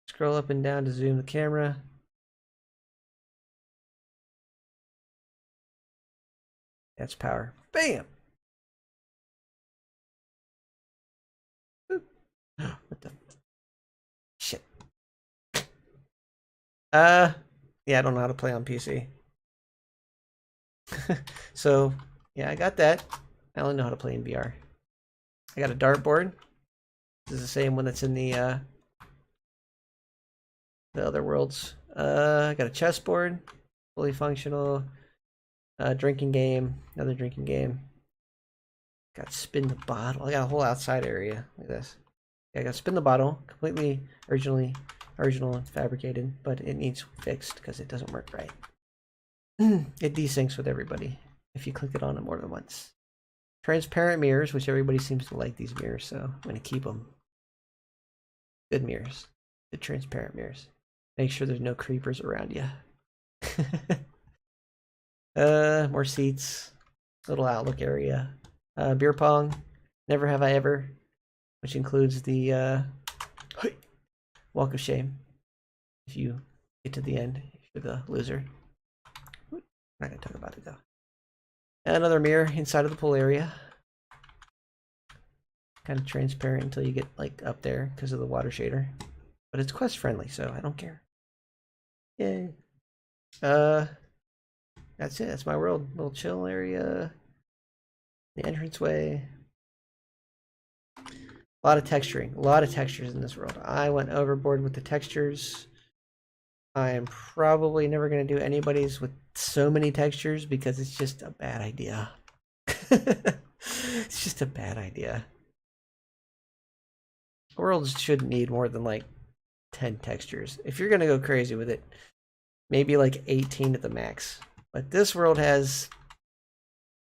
Scroll up and down to zoom the camera. That's power. Bam! What the shit? Yeah, I don't know how to play on PC. So, yeah, I got that. I only know how to play in VR. I got a dartboard. This is the same one that's in the other worlds. I got a chessboard, fully functional. Drinking game, another drinking game. Got spin the bottle. I got a whole outside area like this. Yeah, I got spin the bottle, completely original and fabricated, but it needs fixed because it doesn't work right. It desyncs with everybody if you click it on it more than once. Transparent mirrors, which everybody seems to like these mirrors, so I'm gonna keep them. Good mirrors, good transparent mirrors. Make sure there's no creepers around you. More seats, little outlook area, beer pong, never have I ever, which includes the walk of shame. If you get to the end, if you're the loser. I'm not gonna talk about it though. Another mirror inside of the pool area. Kind of transparent until you get like up there because of the water shader. But it's quest friendly, so I don't care. Yay. That's it. That's my world. Little chill area. The entranceway. A lot of texturing. A lot of textures in this world. I went overboard with the textures. I am probably never going to do anybody's with so many textures because it's just a bad idea. It's just a bad idea. Worlds shouldn't need more than like 10 textures. If you're going to go crazy with it, maybe like 18 at the max. But this world has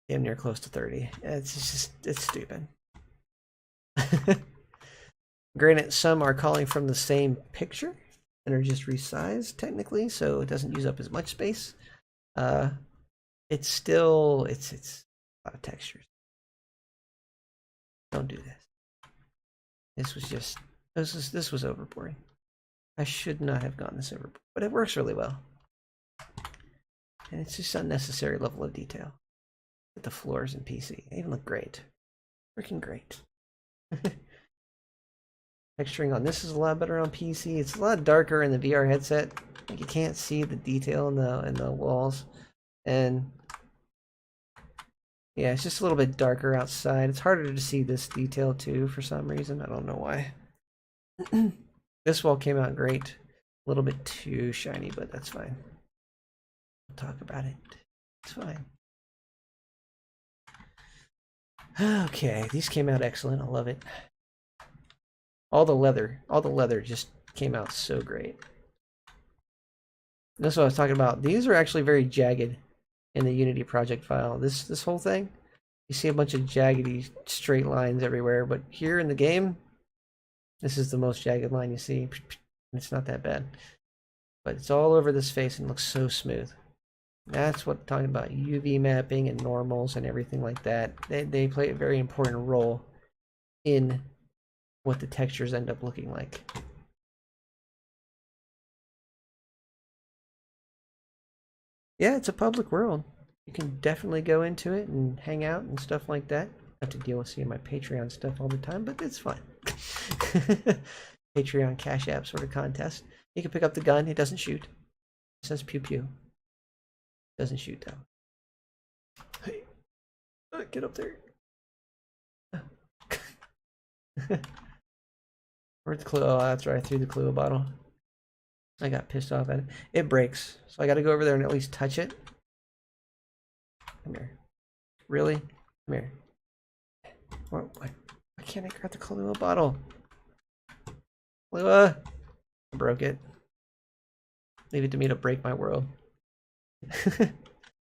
damn near close to 30. It's stupid. Granted, some are calling from the same picture and are just resized technically, so it doesn't use up as much space. It's still it's a lot of textures. Don't do this. This was overboard. I should not have gone this overboard, but it works really well. And it's just unnecessary level of detail. But the floors in PC, they even look great. Freaking great. Texturing on this is a lot better on PC. It's a lot darker in the VR headset. Like you can't see the detail in the walls. And yeah, it's just a little bit darker outside. It's harder to see this detail too for some reason. I don't know why. This wall came out great. A little bit too shiny, but that's fine. We'll talk about it. It's fine. Okay, these came out excellent. I love it. All the leather just came out so great. That's what I was talking about. These are actually very jagged in the Unity project file. This whole thing, you see a bunch of jaggedy straight lines everywhere, but here in the game, this is the most jagged line you see. It's not that bad, but it's all over this face and looks so smooth. That's what I'm talking about, UV mapping and normals and everything like that. They play a very important role in what the textures end up looking like. Yeah, it's a public world. You can definitely go into it and hang out and stuff like that. I have to deal with seeing my Patreon stuff all the time, but it's fine. Patreon CashApp sort of contest. You can pick up the gun. It doesn't shoot. It says pew pew. It doesn't shoot though. Hey, get up there. Where's the clue? Oh, that's right. I threw the clue bottle. I got pissed off at it. It breaks, so I got to go over there and at least touch it. Come here. Really? Come here. Why can't I grab the Kahlua bottle? Kahlua! I broke it. Leave it to me to break my world.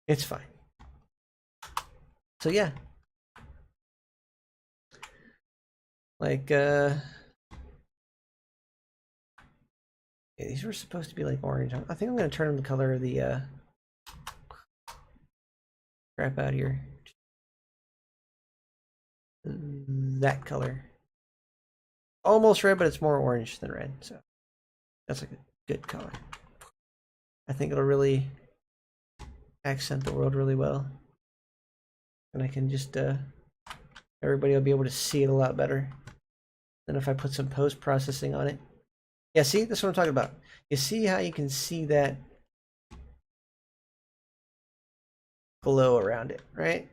It's fine. So yeah. Like, yeah, these were supposed to be like orange. I think I'm going to turn them the color of the crap out here. That color. Almost red, but it's more orange than red. So that's like a good color. I think it'll really accent the world really well. And I can just, everybody will be able to see it a lot better than if I put some post-processing on it. Yeah, see, that's what I'm talking about. You see how you can see that glow around it, right?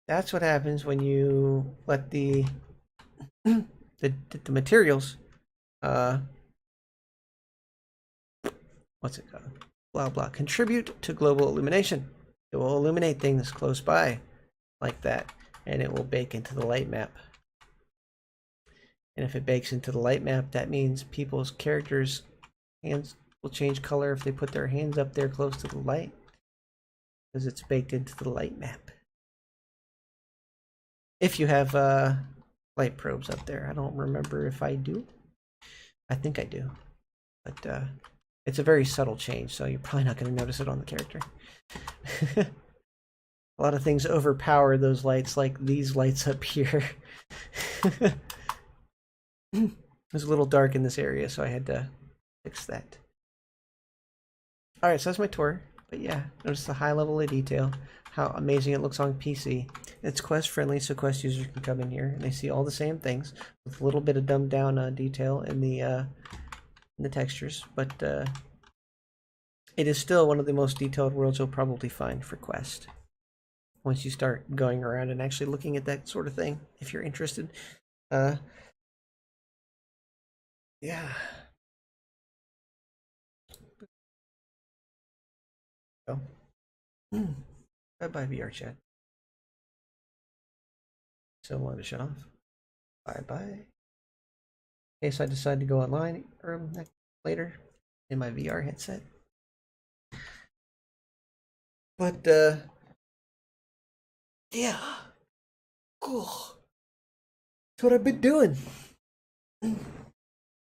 That's what happens when you let the materials, what's it called? Blah blah. Contribute to global illumination. It will illuminate things close by, like that, and it will bake into the light map. And if it bakes into the light map, that means people's characters' hands will change color if they put their hands up there close to the light, because it's baked into the light map. If you have light probes up there, I don't remember if I do. I think I do, but it's a very subtle change, so you're probably not going to notice it on the character. A lot of things overpower those lights, like these lights up here. It was a little dark in this area, so I had to fix that. Alright, so that's my tour. But yeah, notice the high level of detail, how amazing it looks on PC. It's Quest friendly, so Quest users can come in here and they see all the same things with a little bit of dumbed down detail in the textures. But it is still one of the most detailed worlds you'll probably find for Quest. Once you start going around and actually looking at that sort of thing, if you're interested. Yeah. Oh. Bye-bye, VR chat. So long to shut off. Bye-bye. In case I decide to go online later in my VR headset. But, yeah. Cool. That's what I've been doing.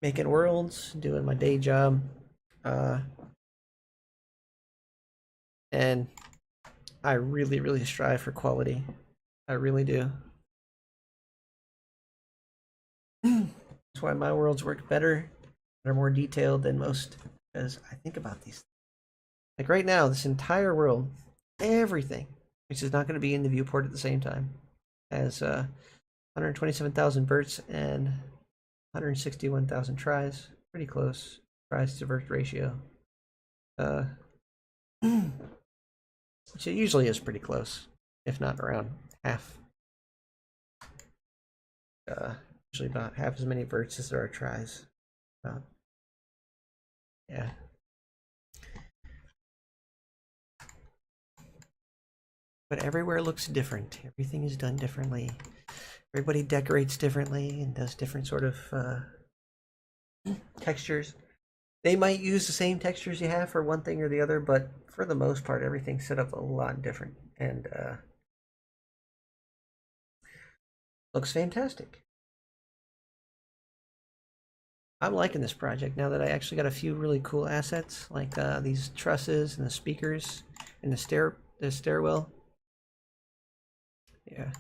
Making worlds, doing my day job. And I really, really strive for quality. I really do. That's why my worlds work better. They're more detailed than most. Because I think about these. Like right now, this entire world, everything, which is not going to be in the viewport at the same time, has 127,000 verts and 161,000 tries. Pretty close. Tries to vert ratio. Which it usually is pretty close, if not around half. Usually about half as many verts as there are tries. Yeah. But everywhere looks different. Everything is done differently. Everybody decorates differently and does different sort of textures. They might use the same textures you have for one thing or the other, but for the most part, everything's set up a lot different and looks fantastic. I'm liking this project now that I actually got a few really cool assets, like these trusses and the speakers and the stairwell. Yeah.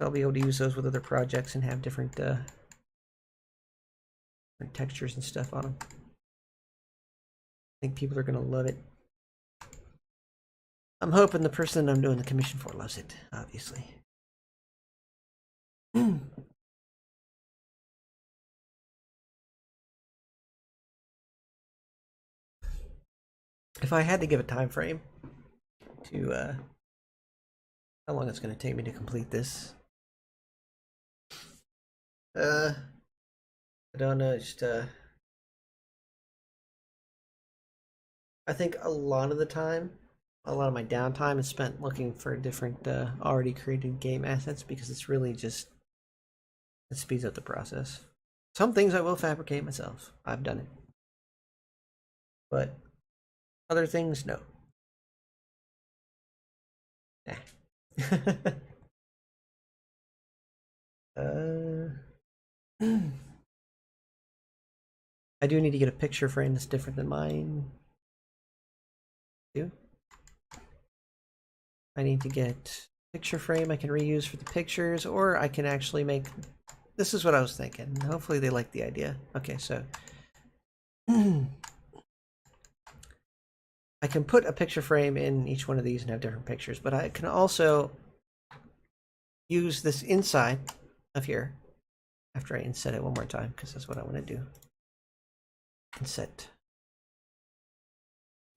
I'll be able to use those with other projects and have different textures and stuff on them. I think people are going to love it. I'm hoping the person I'm doing the commission for loves it, obviously. If I had to give a time frame to how long it's going to take me to complete this, I don't know. Just I think a lot of the time, a lot of my downtime is spent looking for different already created game assets because it's really just it speeds up the process. Some things I will fabricate myself. I've done it, but other things, no. I do need to get a picture frame that's different than mine. Too. I need to get a picture frame I can reuse for the pictures, or I can actually make. This is what I was thinking. Hopefully they like the idea. Okay, so I can put a picture frame in each one of these and have different pictures, but I can also use this inside of here after I inset it one more time, because that's what I want to do. Inset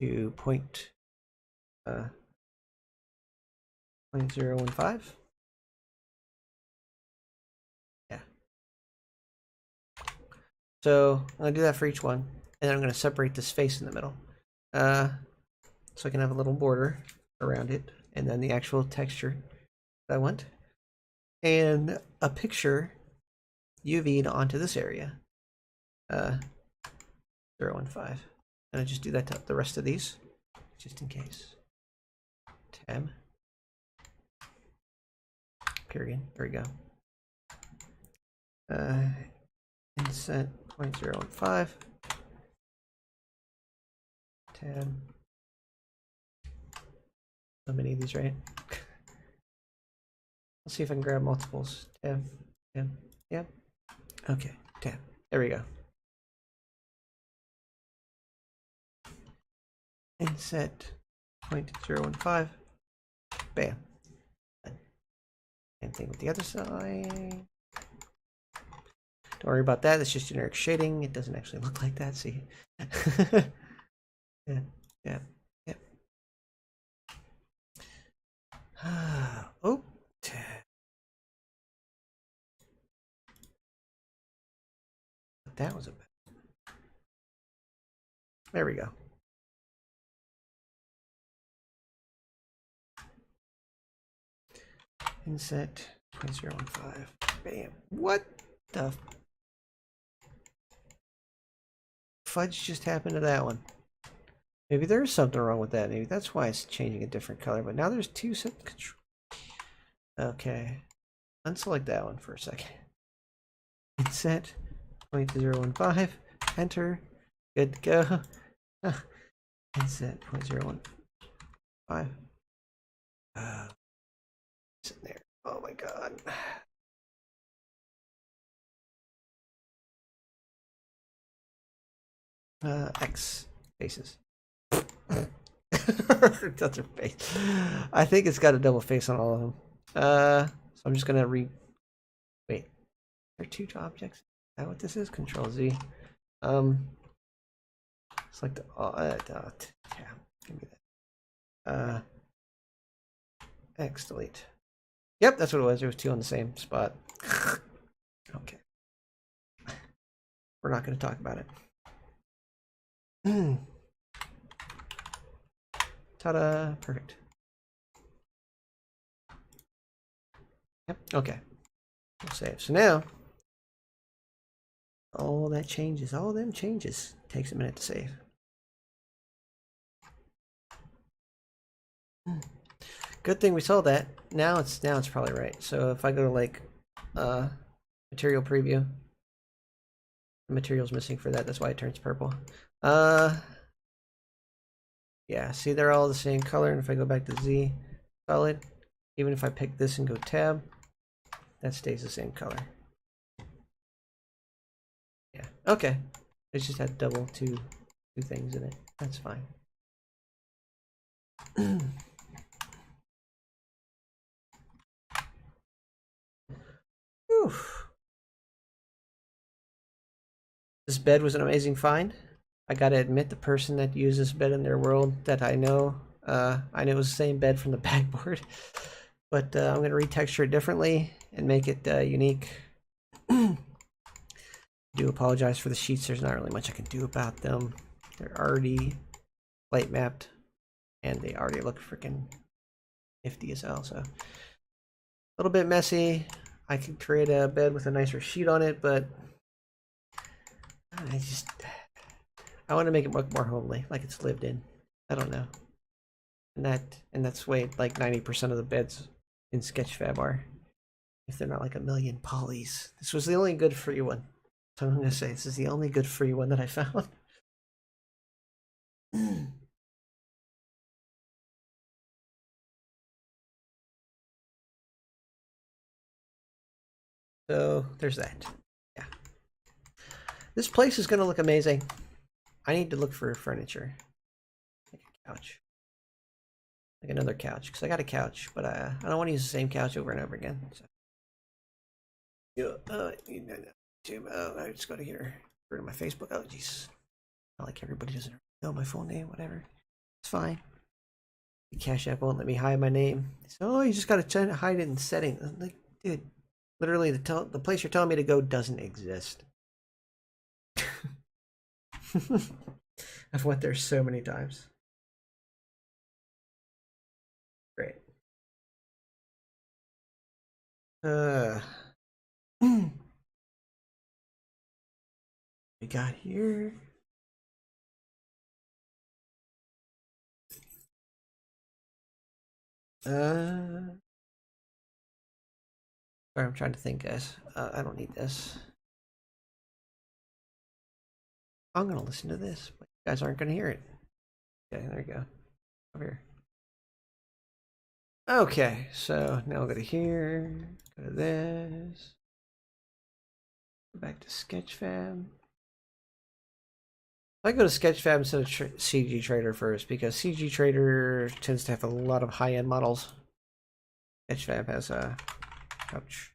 to point 0.015. Yeah. So I'm going to do that for each one, and then I'm going to separate this face in the middle. So I can have a little border around it, and then the actual texture that I want. And a picture UV'd onto this area. 0.15. And I just do that to the rest of these, just in case. Tab. Period. There we go. Inset 0.015. Tab. So many of these, right? Let's see if I can grab multiples. Tab. Tab. Tab. Okay. Tab. There we go. Inset 0.015. Bam. Same thing with the other side. Don't worry about that. It's just generic shading. It doesn't actually look like that. See? Yeah. Yeah. Yeah. Oh. That was a bit. There we go. Inset 0.015. Bam. What the fudge just happened to that one? Maybe there's something wrong with that. Maybe that's why it's changing a different color. But now there's two set control. Okay. Unselect that one for a second. Inset 0.015. Enter. Good to go. Inset 0.015. It's in there. Oh my god. X faces. That's her face. I think it's got a double face on all of them. So I'm just gonna wait. There are two objects. Is that what this is? Control Z. Select dot. Yeah, give me that. X delete. Yep, that's what it was. There was two on the same spot. Okay. We're not going to talk about it. Ta-da! Perfect. Yep. Okay. We'll save. So now, all that changes. All them changes. Takes a minute to save. Good thing we saw that. Now it's probably right. So if I go to like material preview, the material's missing for that. That's why it turns purple. Yeah, see they're all the same color, and if I go back to Z solid, even if I pick this and go tab, that stays the same color. Yeah, okay. It's just had double two things in it. That's fine. This bed was an amazing find. I gotta admit, the person that used this bed in their world that I know it was the same bed from the backboard, but I'm gonna retexture it differently and make it unique. I do apologize for the sheets. There's not really much I can do about them. They're already light mapped, and they already look freaking nifty as hell. So a little bit messy. I could create a bed with a nicer sheet on it, but I want to make it look more homely, like it's lived in. I don't know. And that's way like 90% of the beds in Sketchfab are, if they're not like a million polys. This was the only good free one. So I'm gonna say this is the only good free one that I found. So there's that. Yeah. This place is gonna look amazing. I need to look for furniture. Like a couch. Like another couch. Because I got a couch, but I don't want to use the same couch over and over again. So. I just go to here. Go to my Facebook. Oh jeez. Not like everybody doesn't know my full name, whatever. It's fine. The Cash App won't let me hide my name. So, oh, you just gotta hide it in settings. I'm like, dude, literally the place you're telling me to go doesn't exist. I've went there so many times. Great. We got here. Sorry, I'm trying to think, guys. I don't need this. I'm gonna listen to this, but you guys aren't gonna hear it. Okay, there you go. Over here. Okay, so now I'll go to here, go to this, go back to Sketchfab. I go to Sketchfab instead of CG Trader first because CG Trader tends to have a lot of high-end models. Sketchfab has a ouch.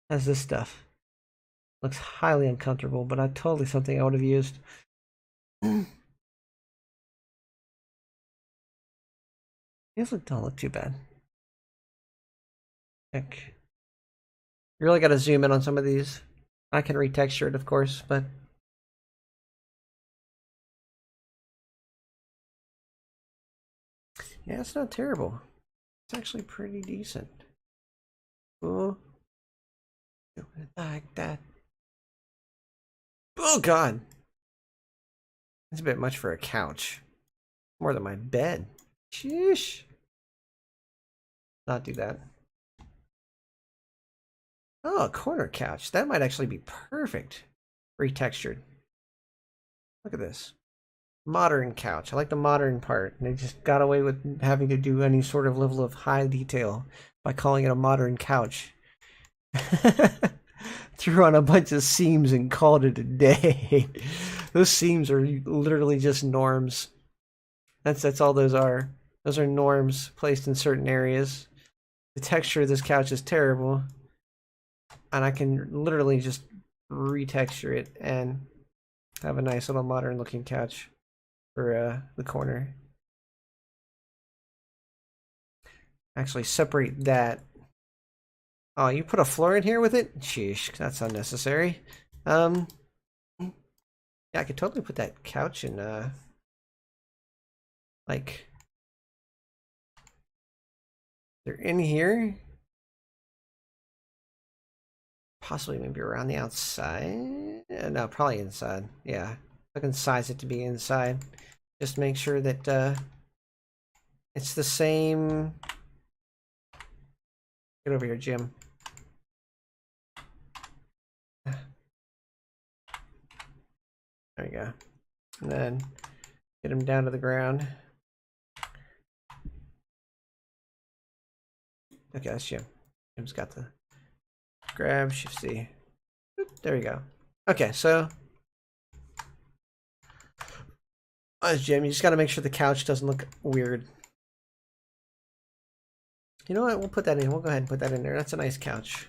Has this stuff. Looks highly uncomfortable, but totally something I would have used. These don't look too bad. Heck. You really got to zoom in on some of these. I can retexture it, of course, but yeah, it's not terrible. It's actually pretty decent. Oh, like that. Oh God, that's a bit much for a couch. More than my bed. Sheesh. Not do that. Oh, a corner couch. That might actually be perfect. Retextured. Look at this. Modern couch. I like the modern part. They just got away with having to do any sort of level of high detail by calling it a modern couch. Threw on a bunch of seams and called it a day. Those seams are literally just norms. That's all those are. Those are norms placed in certain areas. The texture of this couch is terrible, and I can literally just retexture it and have a nice little modern looking couch for the corner. Actually separate that. Oh, you put a floor in here with it? Sheesh, that's unnecessary. Yeah, I could totally put that couch in like, they're in here. Possibly maybe around the outside. No, probably inside. Yeah, I can size it to be inside. Just make sure that it's the same. Get over here, Jim. There you go. And then get him down to the ground. Okay, that's Jim. Jim's got the grab, Shift C. There we go. Okay, so as Jim, you just got to make sure the couch doesn't look weird. You know what? We'll put that in. We'll go ahead and put that in there. That's a nice couch.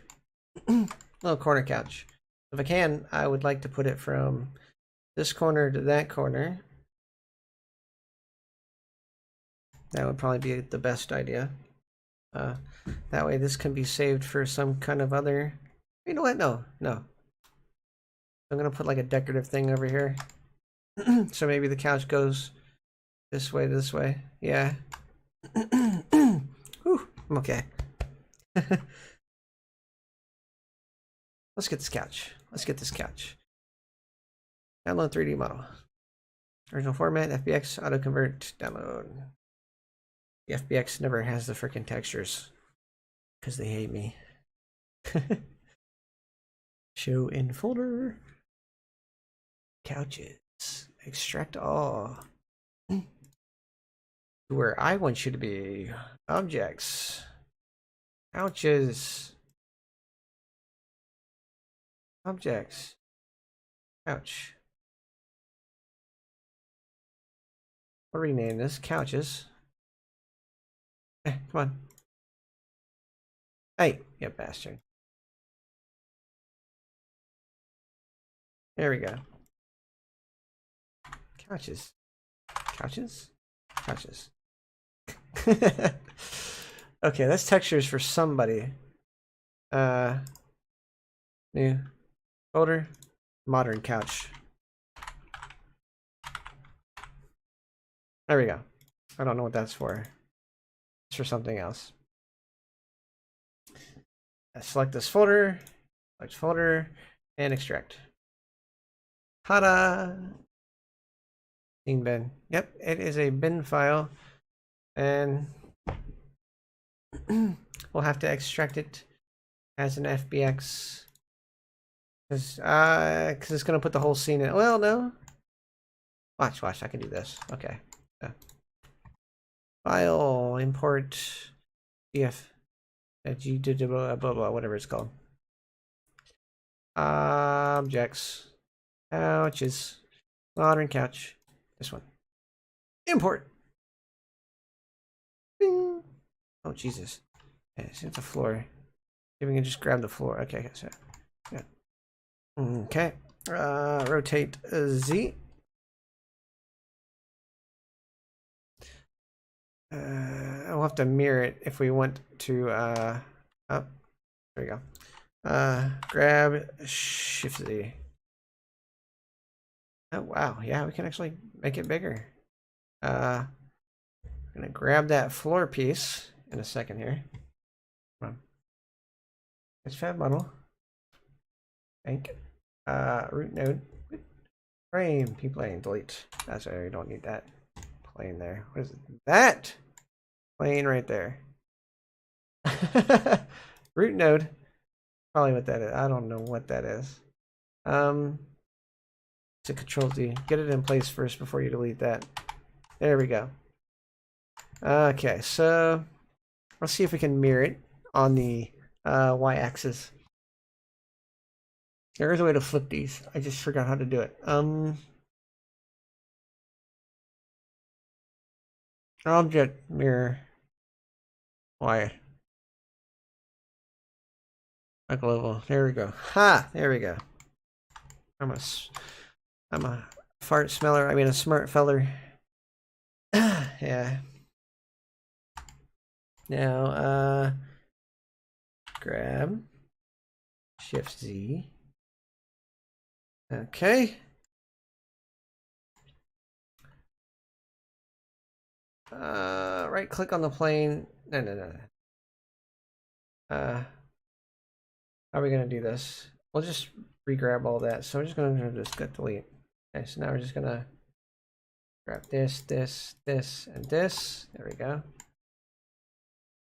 Little corner couch. If I can, I would like to put it from this corner to that corner. That would probably be the best idea. That way this can be saved for some kind of other... You know what? No. I'm going to put like a decorative thing over here. So maybe the couch goes this way, this way. Yeah. Whew, I'm okay. Let's get this couch. Download 3D model. Original format, FBX, auto convert, download. The FBX never has the freaking textures because they hate me. Show in folder. Couches. Extract all. Where I want you to be. Objects. Couches. Objects. Couch. We'll rename this couches. Come on. Hey, you bastard. There we go. Couches. Couches? Couches. Okay, that's textures for somebody. New folder. Modern couch. There we go. I don't know what that's for. It's for something else. I select this folder, select folder, and extract. Ta-da! Scene bin. Yep, it is a bin file, and we'll have to extract it as an FBX because it's gonna put the whole scene in. Well, no. Watch. I can do this. Okay. File, import, df, g, blah, blah, blah, whatever it's called. Objects, Couches. Modern couch. This one. Import. Bing. Oh, Jesus. Okay, so it's the floor. Maybe we can just grab the floor. Okay, so. Yeah. Okay. Rotate Z. I'll have to mirror it if we want to, oh, there we go. Grab Shift Z. Oh, wow. Yeah, we can actually make it bigger. I'm gonna grab that floor piece in a second here. Come on. It's fat model. Bank. Root node. Frame. P plane. Delete. That's why we don't need that plane there. What is it? That plane right there. Root node. Probably what that is. I don't know what that is. It's a Control Z. Get it in place first before you delete that. There we go. Okay, so let's see if we can mirror it on the y-axis. There is a way to flip these. I just forgot how to do it. Object mirror y. Back level. There we go. Ha! There we go. I'm a fart smeller. I mean a smart feller. Yeah. Now, grab Shift Z. Okay. Right click on the plane. No. How are we gonna do this? We'll just re-grab all that. So we're just gonna just get delete. Okay, so now we're just gonna grab this, and this. There we go.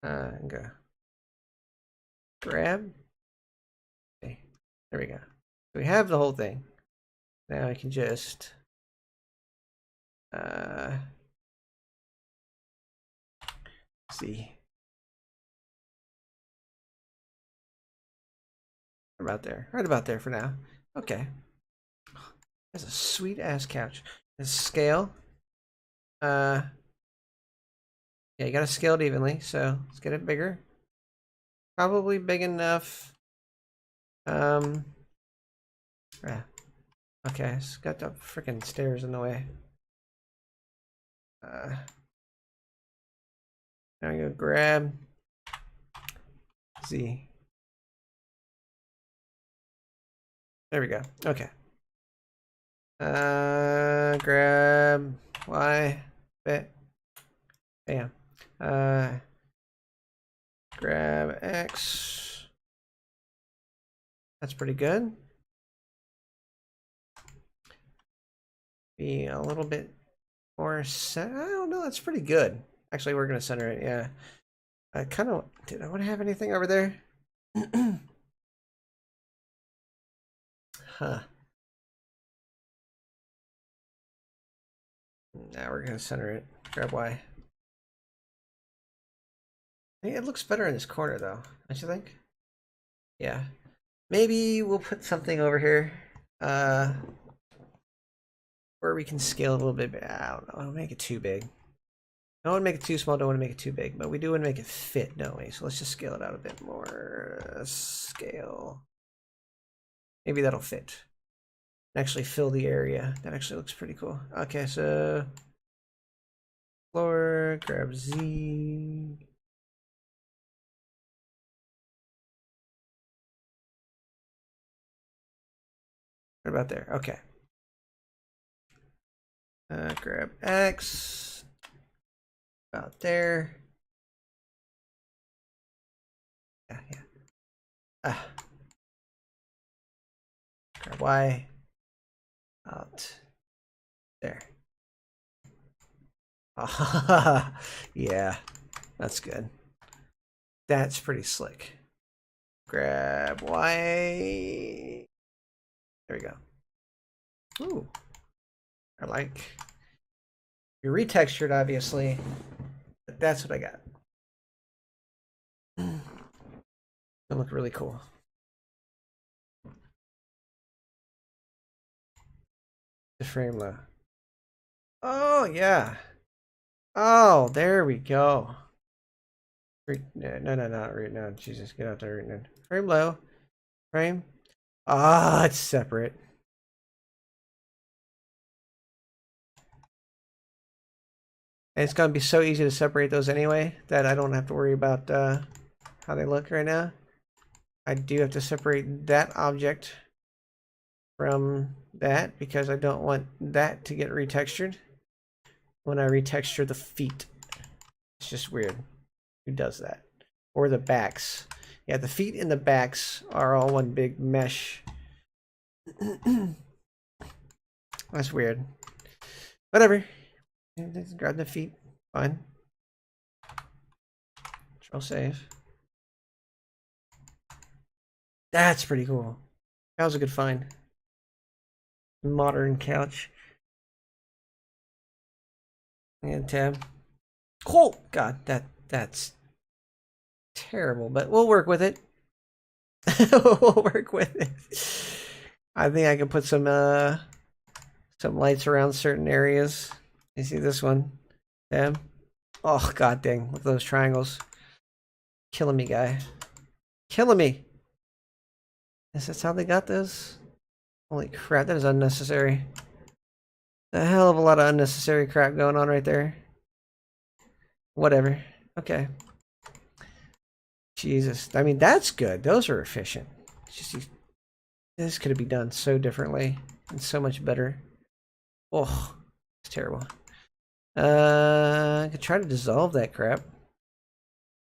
And go. Grab. Okay, there we go. So we have the whole thing. Now we can just see. Right about there for now. Okay. That's a sweet ass couch. And scale. Yeah, you gotta scale it evenly, so let's get it bigger. Probably big enough. Yeah. Okay, it's got the freaking stairs in the way. Now I'm gonna grab Z. There we go. Okay. Grab Y. Bit. Bam. Grab X. That's pretty good. Be a little bit more center. I don't know. That's pretty good. Actually, we're gonna center it. Yeah. I kind of did. I want to have anything over there. Huh. Now we're gonna center it. Grab Y. It looks better in this corner though, don't you think? Yeah. Maybe we'll put something over here. Where we can scale a little bit. I don't know. I don't make it too big. Don't want to make it too small. Don't want to make it too big. But we do want to make it fit, don't we? So let's just scale it out a bit more. Scale. Maybe that'll fit. Actually fill the area. That actually looks pretty cool. Okay, so floor, grab Z. What about there? Okay. Grab X. About there. Yeah. Grab Y. Out there. Yeah, that's good. That's pretty slick. Grab Y. There we go. Ooh. I like. You retextured, obviously, but that's what I got. That look really cool. The frame low. Oh, yeah. Oh, there we go. No, not root node. Jesus, get out there, root node. Frame low. Frame. Ah, it's separate. And it's going to be so easy to separate those anyway that I don't have to worry about how they look right now. I do have to separate that object from that because I don't want that to get retextured when I retexture the feet. It's just weird. Who does that? Or the backs. Yeah, the feet and the backs are all one big mesh. That's weird. Whatever. Just grab the feet. Fine. Control save. That's pretty cool. That was a good find. Modern couch. And tab. Cool. God, that's terrible, but we'll work with it. We'll work with it. I think I can put some lights around certain areas. You see this one? Tab. Oh god dang! Look at those triangles. Killing me, guy. Killing me. Is this how they got this? Holy crap! That is unnecessary. A hell of a lot of unnecessary crap going on right there. Whatever. Okay. Jesus. I mean, that's good. Those are efficient. Just, this could have been done so differently and so much better. Oh, it's terrible. I could try to dissolve that crap.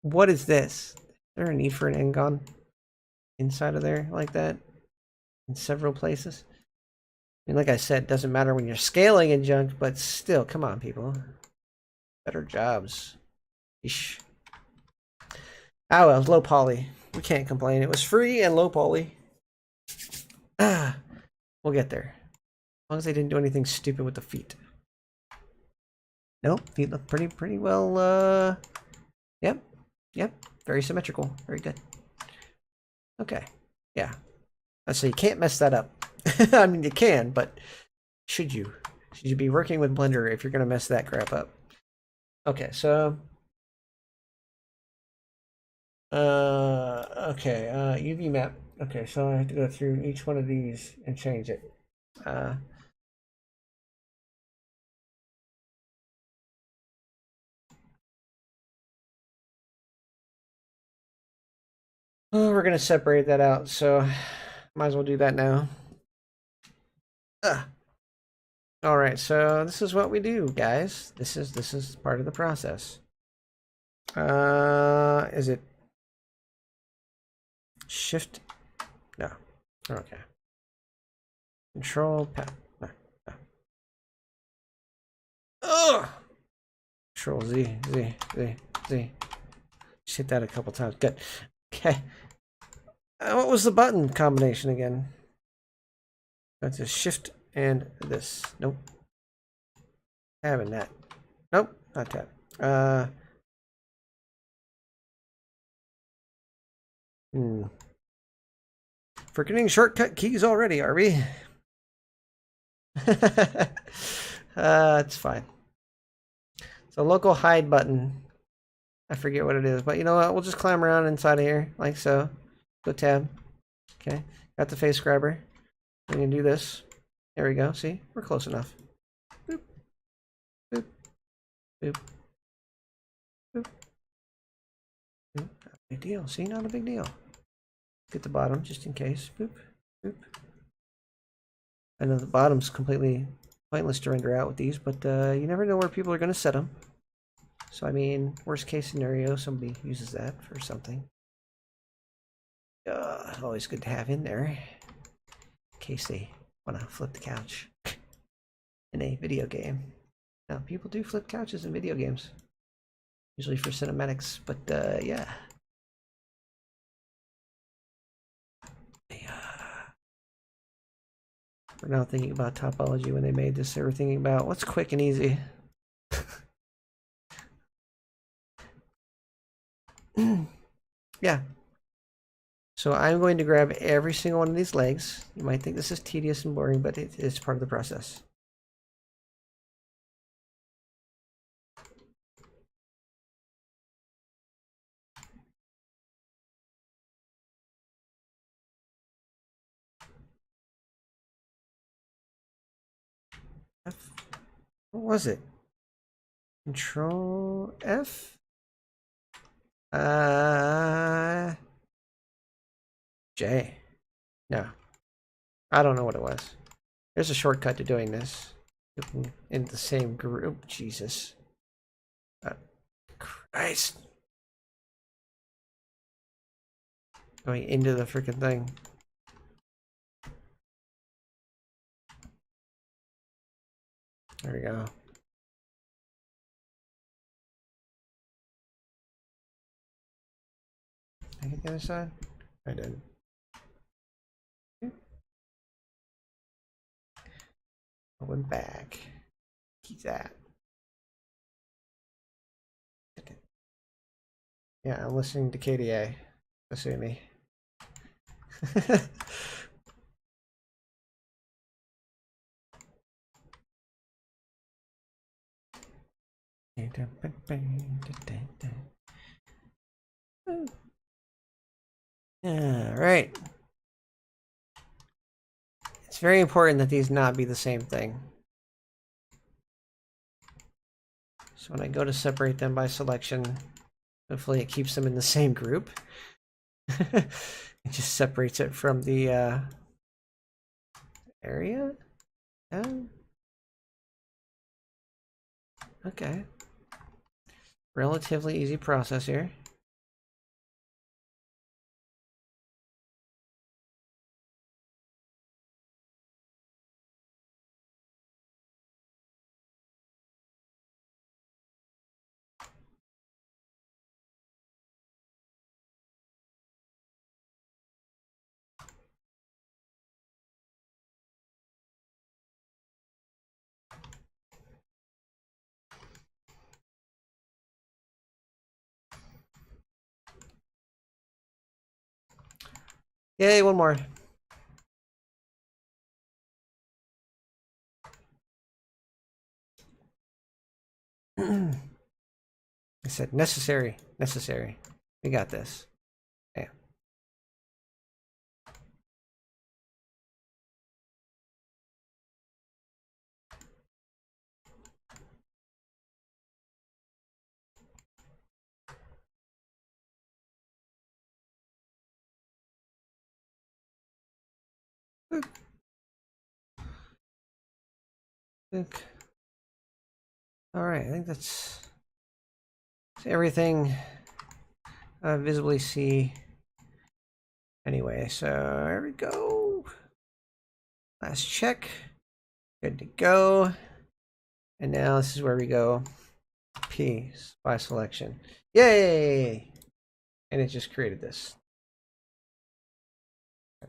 What is this? Is there a need for an Ngon inside of there like that? In several places? I mean, like I said, it doesn't matter when you're scaling and junk, but still, come on, people. Better jobs. Eesh. Ah, well, low poly. We can't complain. It was free and low poly. Ah, we'll get there. As long as they didn't do anything stupid with the feet. Nope, feet look pretty well, yep, very symmetrical, very good. Okay, yeah. So you can't mess that up. I mean, you can, but should you? Should you be working with Blender if you're gonna mess that crap up? Okay, so okay, UV map. Okay, so I have to go through each one of these and change it. Oh, we're gonna separate that out, so might as well do that now. All right, so this is what we do, guys. This is part of the process. Is it Shift? No. Okay. Control P. No. Ugh. Control Z. Just hit that a couple times. Good. Okay. What was the button combination again? That's a Shift and this. Nope. Tab and that. Nope. Not tab. Forgetting shortcut keys already, are we? It's fine. So local hide button. I forget what it is, but you know what? We'll just climb around inside of here, like so. Go tab. Okay. Got the face grabber. We can do this. There we go. See? We're close enough. Boop. Boop. Boop. Boop. Boop. Not a big deal. See? Not a big deal. Get the bottom just in case. Boop. Boop. I know the bottom's completely pointless to render out with these, but you never know where people are going to set them. So, I mean, worst case scenario, somebody uses that for something. Always good to have in there in case they want to flip the couch in a video game. Now, people do flip couches in video games, usually for cinematics, but yeah. We're not thinking about topology when they made this. They were thinking about what's quick and easy. Yeah. So I'm going to grab every single one of these legs. You might think this is tedious and boring, but it is part of the process. What was it? Control F? J. No. I don't know what it was. There's a shortcut to doing this. In the same group. Jesus. Christ. Going into the freaking thing. There we go. Did I get the other side? I did. I went back. Keep that. Yeah, I'm listening to KDA. Listen to me. All right. It's very important that these not be the same thing. So when I go to separate them by selection, hopefully it keeps them in the same group. It just separates it from the area. Okay. Relatively easy process here. Yay, one more. I said necessary, necessary. We got this. Yeah. All right, I think that's everything I visibly see. Anyway, so there we go. Last check. Good to go. And now this is where we go. P by selection. Yay! And it just created this.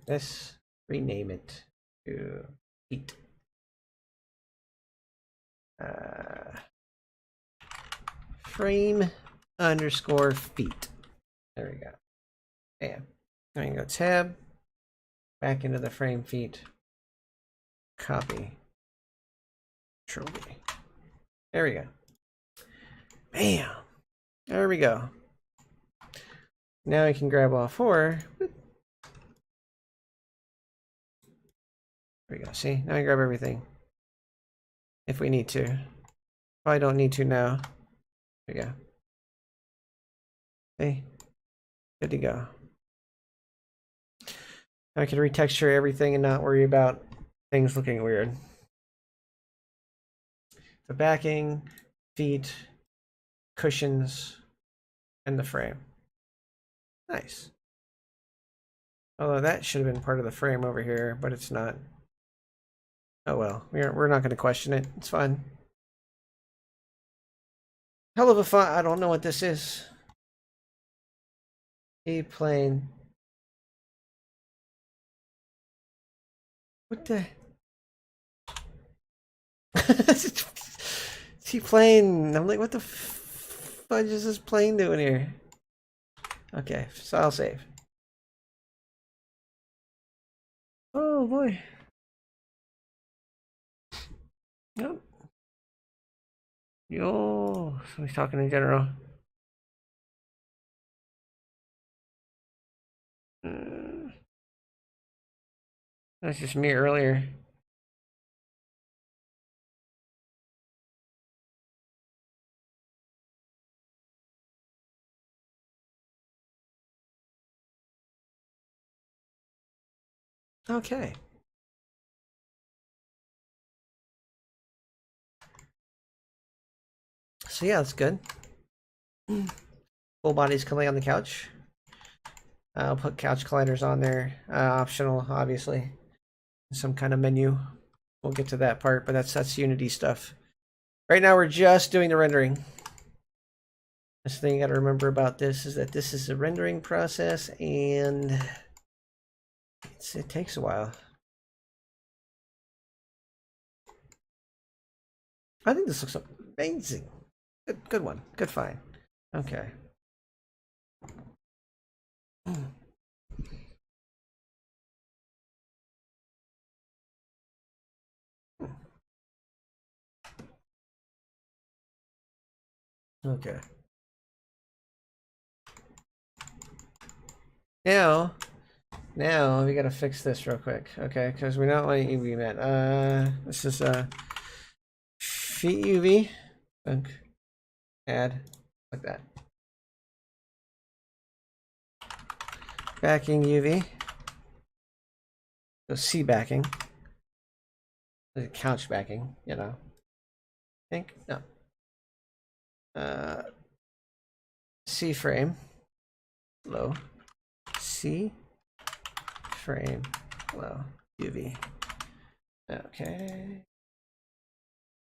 This, rename it to feet. Frame underscore feet. There we go. Bam. Now you go tab, back into the frame feet, copy, Control V. There we go. Bam. There we go. Now we can grab all four. There we go. See, now I grab everything. If we need to. Probably don't need to now. There we go. Hey, good to go. Now I can retexture everything and not worry about things looking weird. The backing, feet, cushions, and the frame. Nice. Although that should have been part of the frame over here, but it's not. Oh well, we're not going to question it. It's fine. Hell of a font. I don't know what this is. A-plane. What the? T-plane. I'm like, what the fudge is this plane doing here? Okay, so I'll save. Oh boy. Yep. Yo, somebody's talking in general. That's just me earlier. Okay. So yeah, that's good. Full body's coming on the couch. I'll put couch colliders on there. Optional, obviously. Some kind of menu. We'll get to that part, but that's Unity stuff. Right now we're just doing the rendering. This thing you got to remember about this is that this is a rendering process, and it takes a while. I think this looks amazing. Good one. Good find. Okay. Okay. Now we gotta fix this real quick, okay? Because we don't want UV mat. This is feet UV. Add like that. Backing UV. So C backing. Couch backing, you know. I think no. C frame. Low. C frame. Low. UV. Okay.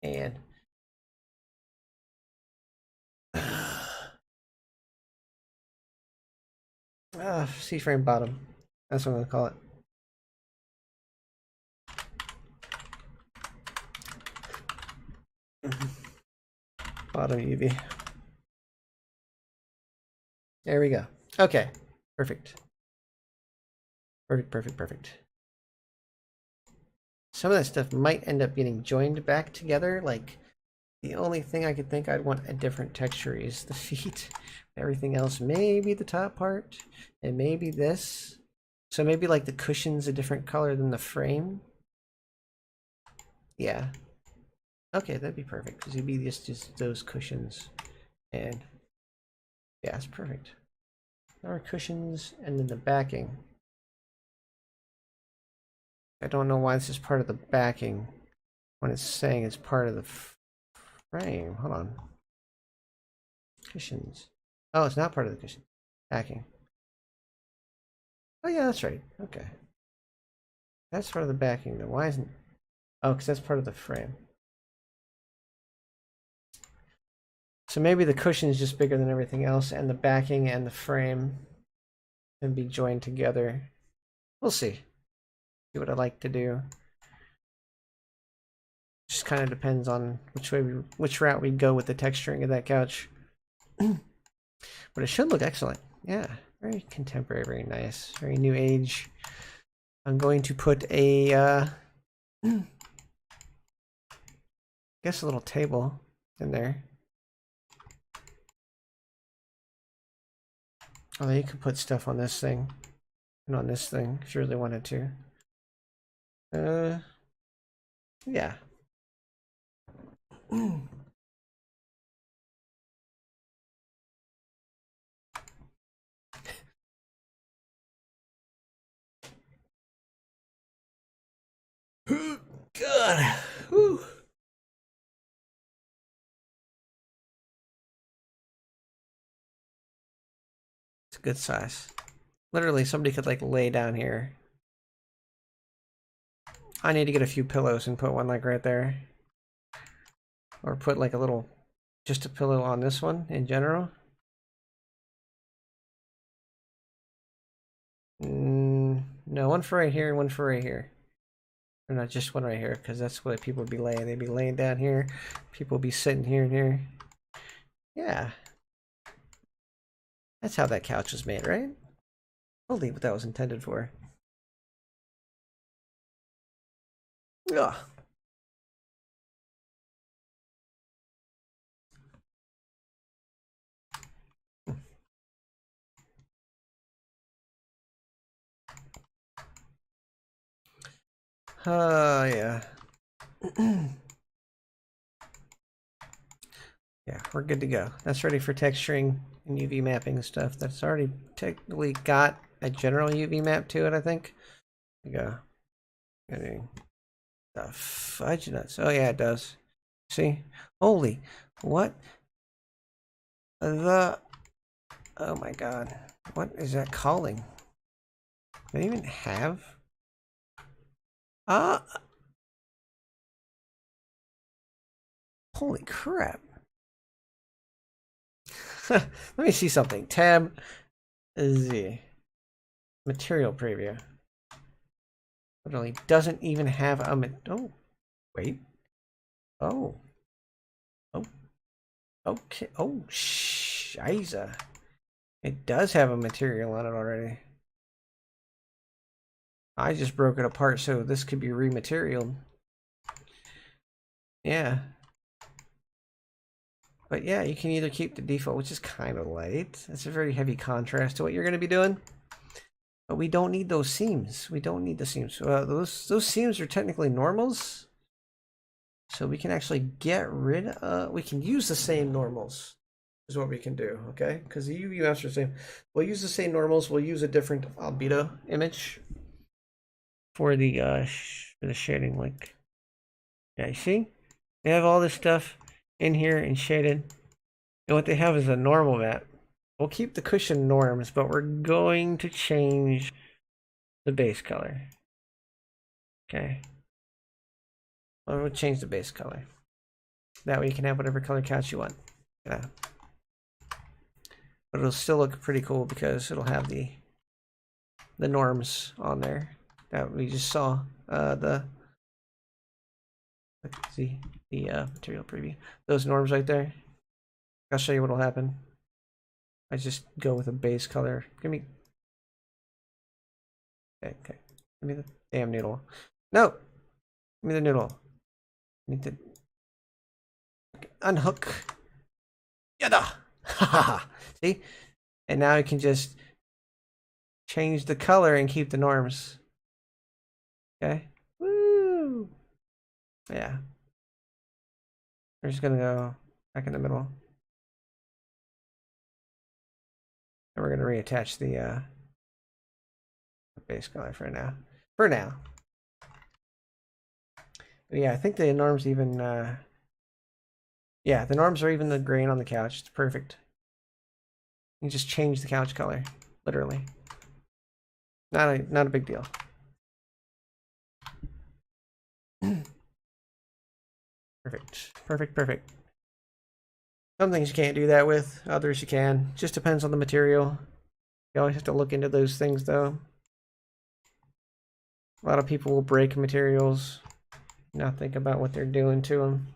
And C frame bottom. That's what I'm gonna call it. Bottom UV. There we go. Okay. Perfect. Perfect. Some of that stuff might end up getting joined back together. Like, the only thing I could think I'd want a different texture is the feet. Everything else, maybe the top part, and maybe this. So maybe like the cushion's a different color than the frame. Yeah. Okay, that'd be perfect, because it'd be just those cushions. And yeah, it's perfect. Our cushions, and then the backing. I don't know why this is part of the backing when it's saying it's part of the frame. Hold on. Cushions. Oh, it's not part of the cushion. Backing. Oh yeah, that's right. Okay. That's part of the backing though. Why isn't... Oh, because that's part of the frame. So maybe the cushion is just bigger than everything else, and the backing and the frame can be joined together. We'll see. See what I like to do. Just kind of depends on which route we go with the texturing of that couch. But it should look excellent. Yeah, very contemporary, very nice, very new age. I'm going to put a I guess a little table in there. Oh, you could put stuff on this thing and on this thing if you really wanted to. Yeah. God. Whew. It's a good size. Literally, somebody could like lay down here. I need to get a few pillows and put one like right there. Or put like a little, just a pillow on this one in general. No, one for right here and one for right here. Or not just one right here, because that's what people would be laying. They'd be laying down here. People would be sitting here and here. Yeah. That's how that couch was made, right? Totally what that was intended for. Ugh. Yeah. Yeah, we're good to go. That's ready for texturing and UV mapping and stuff. That's already technically got a general UV map to it, I think. We go. Getting the fudge nuts. Oh yeah, it does. See? Holy, what the? Oh my god, what is that calling? Do they even have? Holy crap! Let me see something. Tab Z. Material preview. Literally doesn't even have a. Oh, wait. Oh. Oh. Okay. Oh, shiza. It does have a material on it already. I just broke it apart so this could be rematerialed. Yeah. But yeah, you can either keep the default, which is kind of light. That's a very heavy contrast to what you're going to be doing. But we don't need those seams. We don't need the seams. Those seams are technically normals. So we can actually get rid of, we can use the same normals is what we can do, okay? Because the UV maps are the same. We'll use the same normals. We'll use a different albedo image for the shading link. Yeah, you see? They have all this stuff in here and shaded. And what they have is a normal map. We'll keep the cushion norms, but we're going to change the base color. Okay. Well, we'll change the base color. That way you can have whatever color couch you want. Yeah. But it'll still look pretty cool because it'll have the norms on there that we just saw. Let's see the material preview. Those norms right there. I'll show you what'll happen. I just go with a base color. Give me. Okay. Give me the damn noodle. No. Give me the noodle. I need to unhook. Yada. Haha. See? And now I can just change the color and keep the norms. Okay. Woo. Yeah. We're just gonna go back in the middle. And we're gonna reattach the base color for now. For now. But yeah, I think the norms even yeah, the norms are even the grain on the couch. It's perfect. You just change the couch color, literally. Not a big deal. Perfect. Some things you can't do that with, others you can. Just depends on the material. You always have to look into those things though. A lot of people will break materials, not think about what they're doing to them.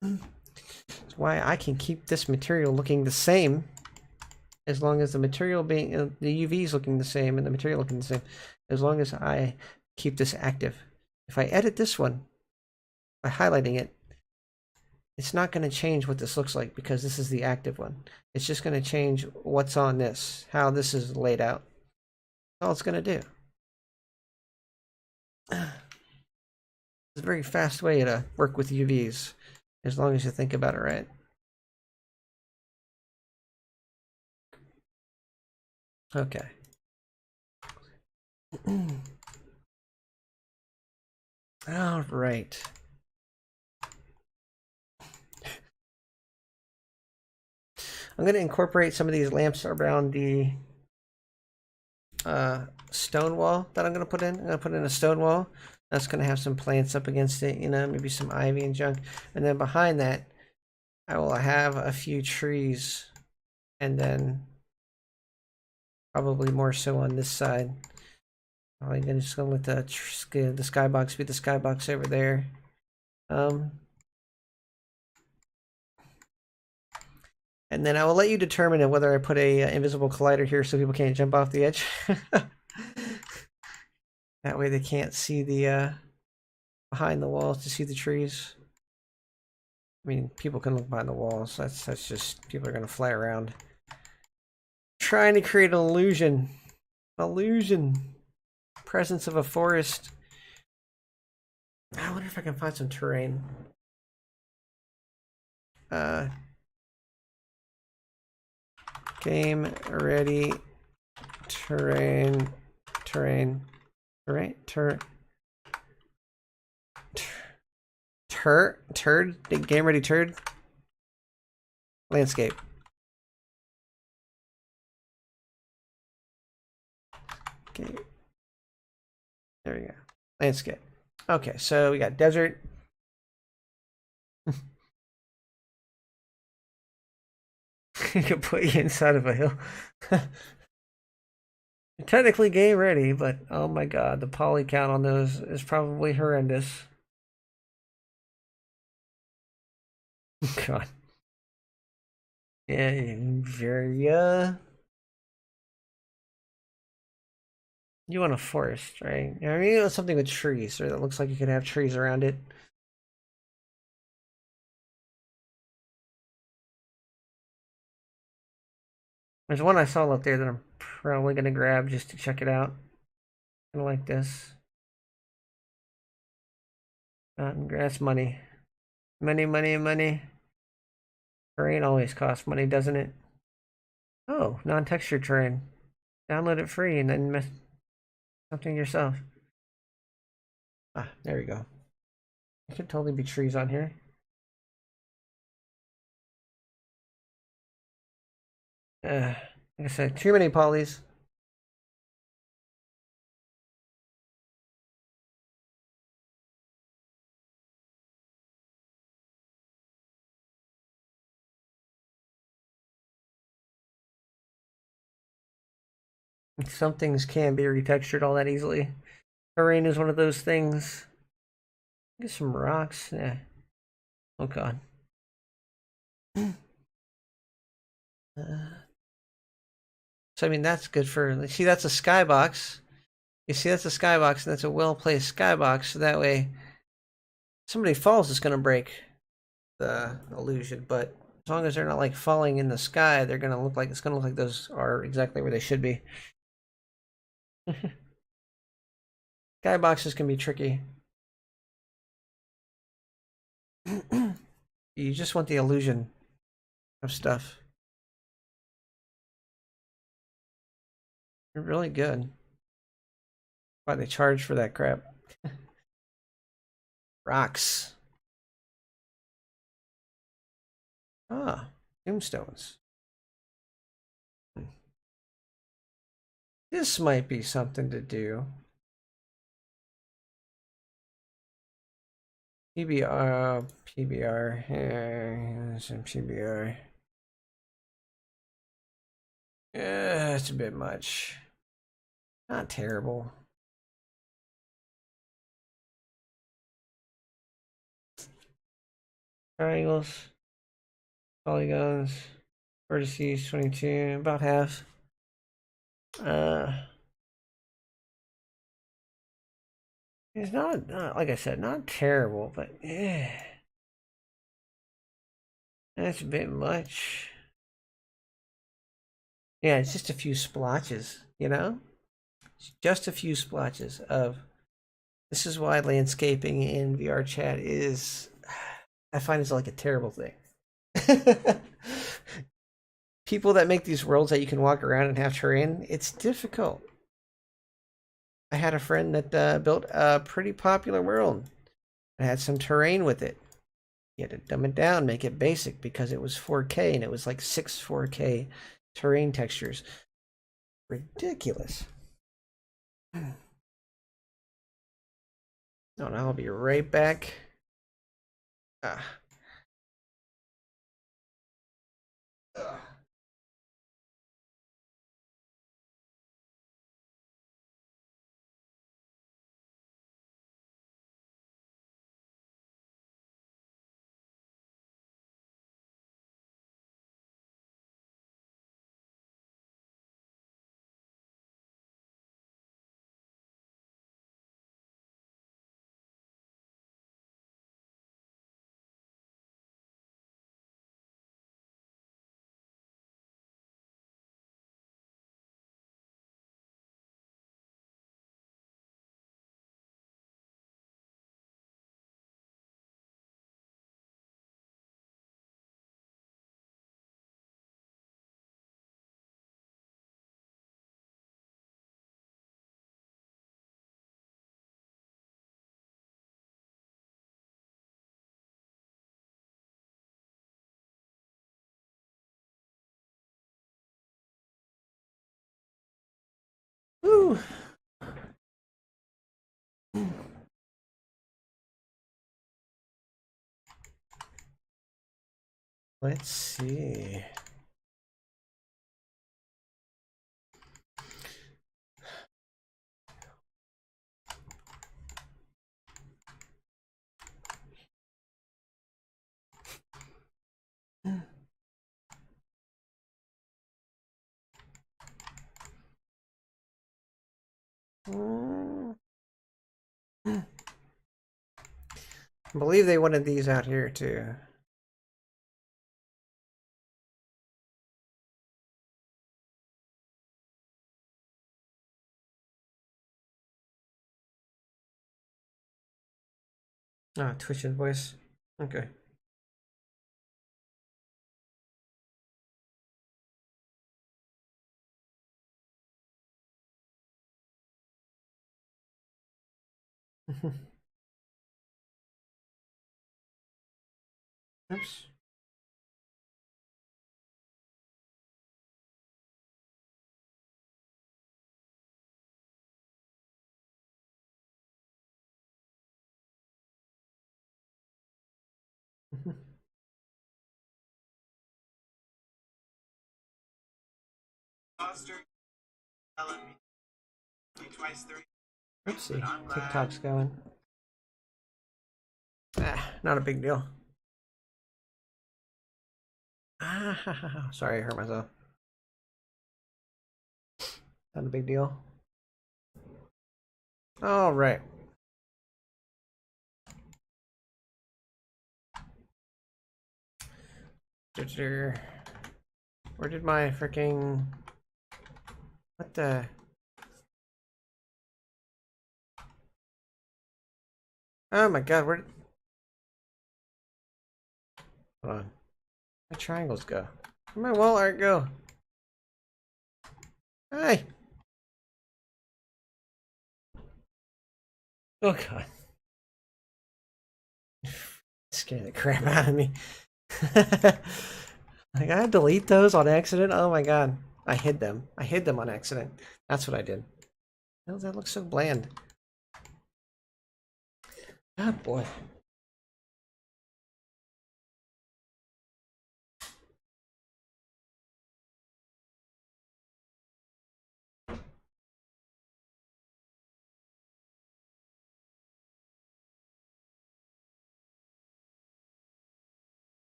That's why I can keep this material looking the same as long as the material being the UV is looking the same and the material looking the same, as long as I keep this active. If I edit this one by highlighting it, it's not going to change what this looks like because this is the active one. It's just going to change what's on this, how this is laid out. That's all it's going to do. It's a very fast way to work with UVs, as long as you think about it right. Okay. All right. I'm going to incorporate some of these lamps around the stone wall that I'm going to put in. I'm going to put in a stone wall. That's going to have some plants up against it, you know, maybe some ivy and junk. And then behind that, I will have a few trees, and then probably more so on this side. I'm just going to let the skybox be the skybox over there. And then I will let you determine whether I put a invisible collider here so people can't jump off the edge. That way they can't see the behind the walls to see the trees. I mean, people can look behind the walls. That's just, people are gonna fly around. Trying to create an illusion. Presence of a forest. I wonder if I can find some terrain. Game ready terrain terrain, terrain, turd, game ready turd, landscape. Okay. There we go. Landscape. Okay, so we got desert. You can put you inside of a hill. Technically game ready, but oh my god, the poly count on those is probably horrendous. God. Yeah, very you want a forest, right? I mean, you want something with trees, or that looks like you could have trees around it. There's one I saw up there that I'm probably gonna grab just to check it out. Kind of like this. Grass money. Money, money, money. Terrain always costs money, doesn't it? Oh, non-textured terrain. Download it free and then mess something yourself. Ah, there we go. There could totally be trees on here. Like I said, too many polys. Some things can't be retextured all that easily. Terrain is one of those things. Get some rocks. Yeah. Oh god. So I mean that's good for. See, that's a skybox. You see, that's a skybox, and that's a well-placed skybox. So that way, somebody falls, it's gonna break the illusion. But as long as they're not like falling in the sky, they're gonna look like it's gonna look like those are exactly where they should be. Skyboxes can be tricky. You just want the illusion of stuff. They're really good. Why they charge for that crap? Rocks. Ah, tombstones. This might be something to do. PBR, some PBR. Yeah, it's a bit much. Not terrible. Triangles, polygons, vertices 22, about half. It's not like I said, not terrible, but yeah, that's a bit much. Yeah, it's just a few splotches, you know? It's just a few splotches of. This is why landscaping in VR chat is, I find it's like a terrible thing. People that make these worlds that you can walk around and have terrain, it's difficult. I had a friend that built a pretty popular world and had some terrain with it. You had to dumb it down, make it basic because it was 4K and it was like 6 4K terrain textures. Ridiculous. Oh, no, I'll be right back. Ah. Whew. Let's see. I believe they wanted these out here too. Ah, Twitch invoice. Okay. Oops. Oopsie. TikTok's going. Ah, not a big deal. Ah, sorry, I hurt myself. Not a big deal. All right. Where did my freaking... What the... Oh my god, where... Hold on. My triangles go? Where'd my wall art go? Hey! Oh god. Scared the crap out of me. Like, I delete those on accident? Oh my god. I hid them. I hid them on accident. That's what I did. Oh, that looks so bland. God, boy.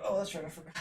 Oh, that's right, I forgot.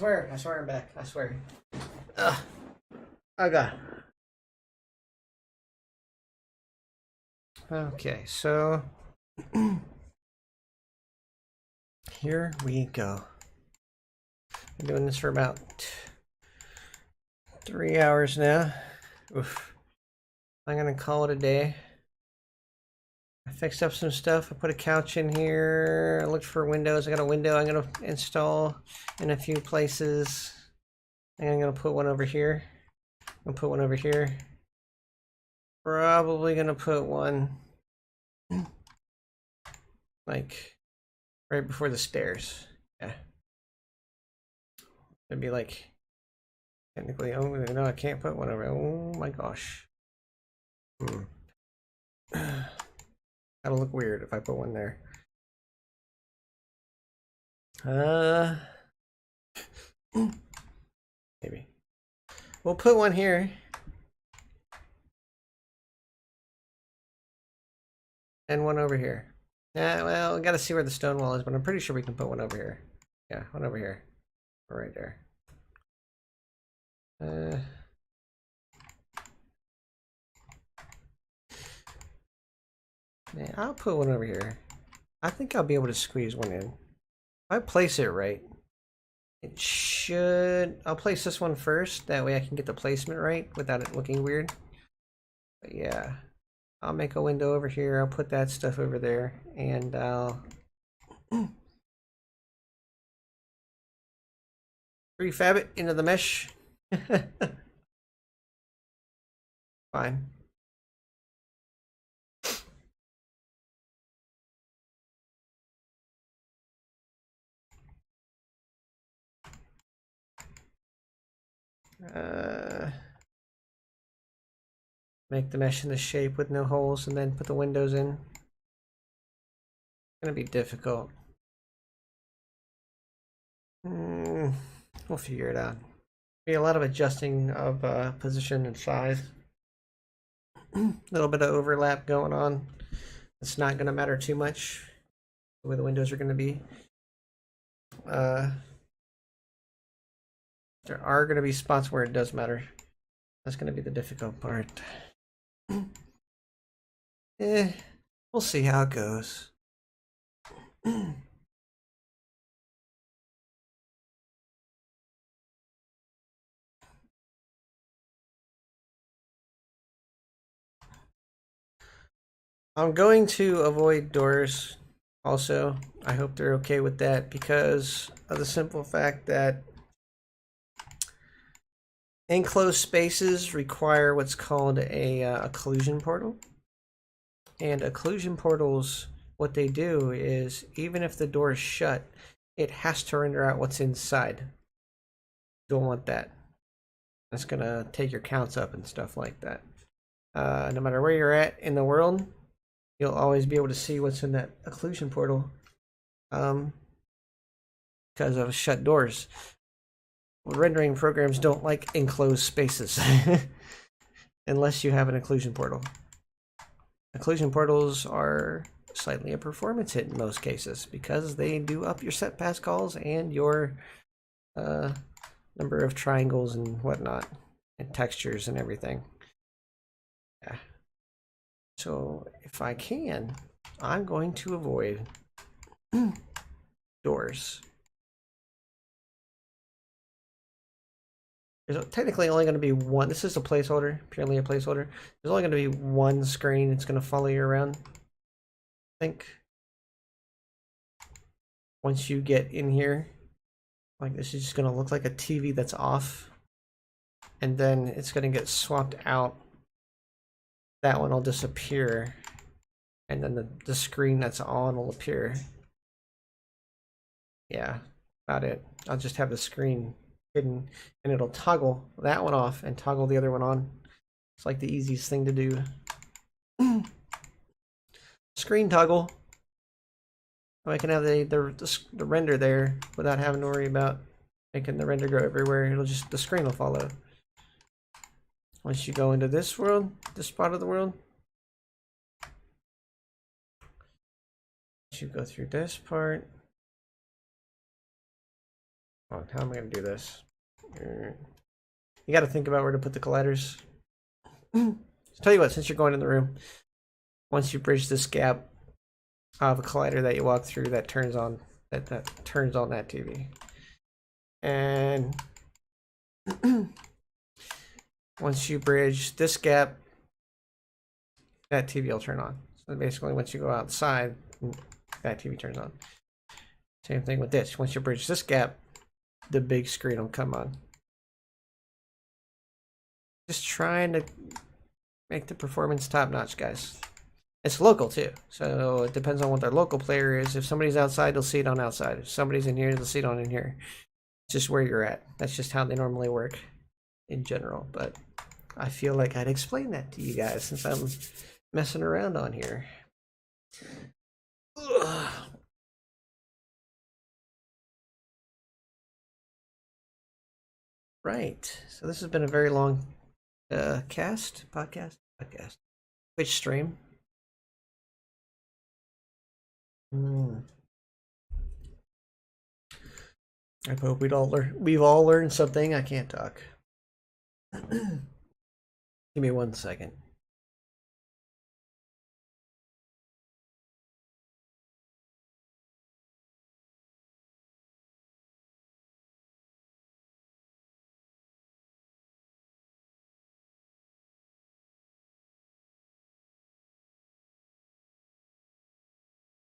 I swear I'm back. I swear. Ugh. Okay. Okay, so here we go. Been doing this for about 3 hours now. Oof. I'm gonna call it a day. I fixed up some stuff. I put a couch in here. I looked for windows. I got a window I'm gonna install in a few places. And I'm gonna put one over here. I'm gonna put one over here. Probably gonna put one like right before the stairs. Yeah. It'd be like technically, oh no, I can't put one over. Oh my gosh. That'll look weird if I put one there. Maybe. We'll put one here. And one over here. Yeah, well, we gotta see where the stone wall is, but I'm pretty sure we can put one over here. Yeah, one over here. Right there. Yeah, I'll put one over here. I think I'll be able to squeeze one in. If I place it right, it should... I'll place this one first, that way I can get the placement right without it looking weird. But yeah, I'll make a window over here, I'll put that stuff over there, and I'll... prefab it into the mesh. Fine. Make the mesh in this shape with no holes and then put the windows in. It's gonna be difficult. We'll figure it out. Be a lot of adjusting of position and size. A little bit of overlap going on. It's not gonna matter too much the way the windows are gonna be. There are gonna be spots where it does matter. That's gonna be the difficult part. We'll see how it goes. I'm going to avoid doors also. I hope they're okay with that because of the simple fact that enclosed spaces require what's called a occlusion portal. And occlusion portals, what they do is even if the door is shut, it has to render out what's inside. Don't want that. That's gonna take your counts up and stuff like that. No matter where you're at in the world, you'll always be able to see what's in that occlusion portal because of shut doors. Rendering programs don't like enclosed spaces unless you have an occlusion portal. Occlusion portals are slightly a performance hit in most cases because they do up your set pass calls and your number of triangles and whatnot and textures and everything. Yeah. So if I can, I'm going to avoid doors. There's technically only going to be one. This is a placeholder, purely a placeholder. There's only going to be one screen. It's going to follow you around. I think once you get in here, like this is just going to look like a TV that's off. And then it's going to get swapped out. That one will disappear. And then the screen that's on will appear. Yeah, about it. I'll just have the screen hidden and it'll toggle that one off and toggle the other one on. It's like the easiest thing to do. Screen toggle. So I can have the render there without having to worry about making the render go everywhere. It'll just, the screen will follow. Once you go into this world, this part of the world, you go through this part. Oh, how am I going to do this? You got to think about where to put the colliders. Tell you what, since you're going in the room, once you bridge this gap, I have a collider that you walk through that turns on that turns on that TV. And once you bridge this gap, that TV will turn on. So basically, once you go outside, that TV turns on. Same thing with this. Once you bridge this gap, the big screen will come on. Just trying to make the performance top notch, guys. It's local too, so it depends on what their local player is. If somebody's outside, they'll see it on outside. If somebody's in here, they'll see it on in here. It's just where you're at. That's just how they normally work in general. But I feel like I'd explain that to you guys since I'm messing around on here. Ugh. Right. So this has been a very long podcast, Twitch stream. I hope we've all learned something. I can't talk. Give me 1 second.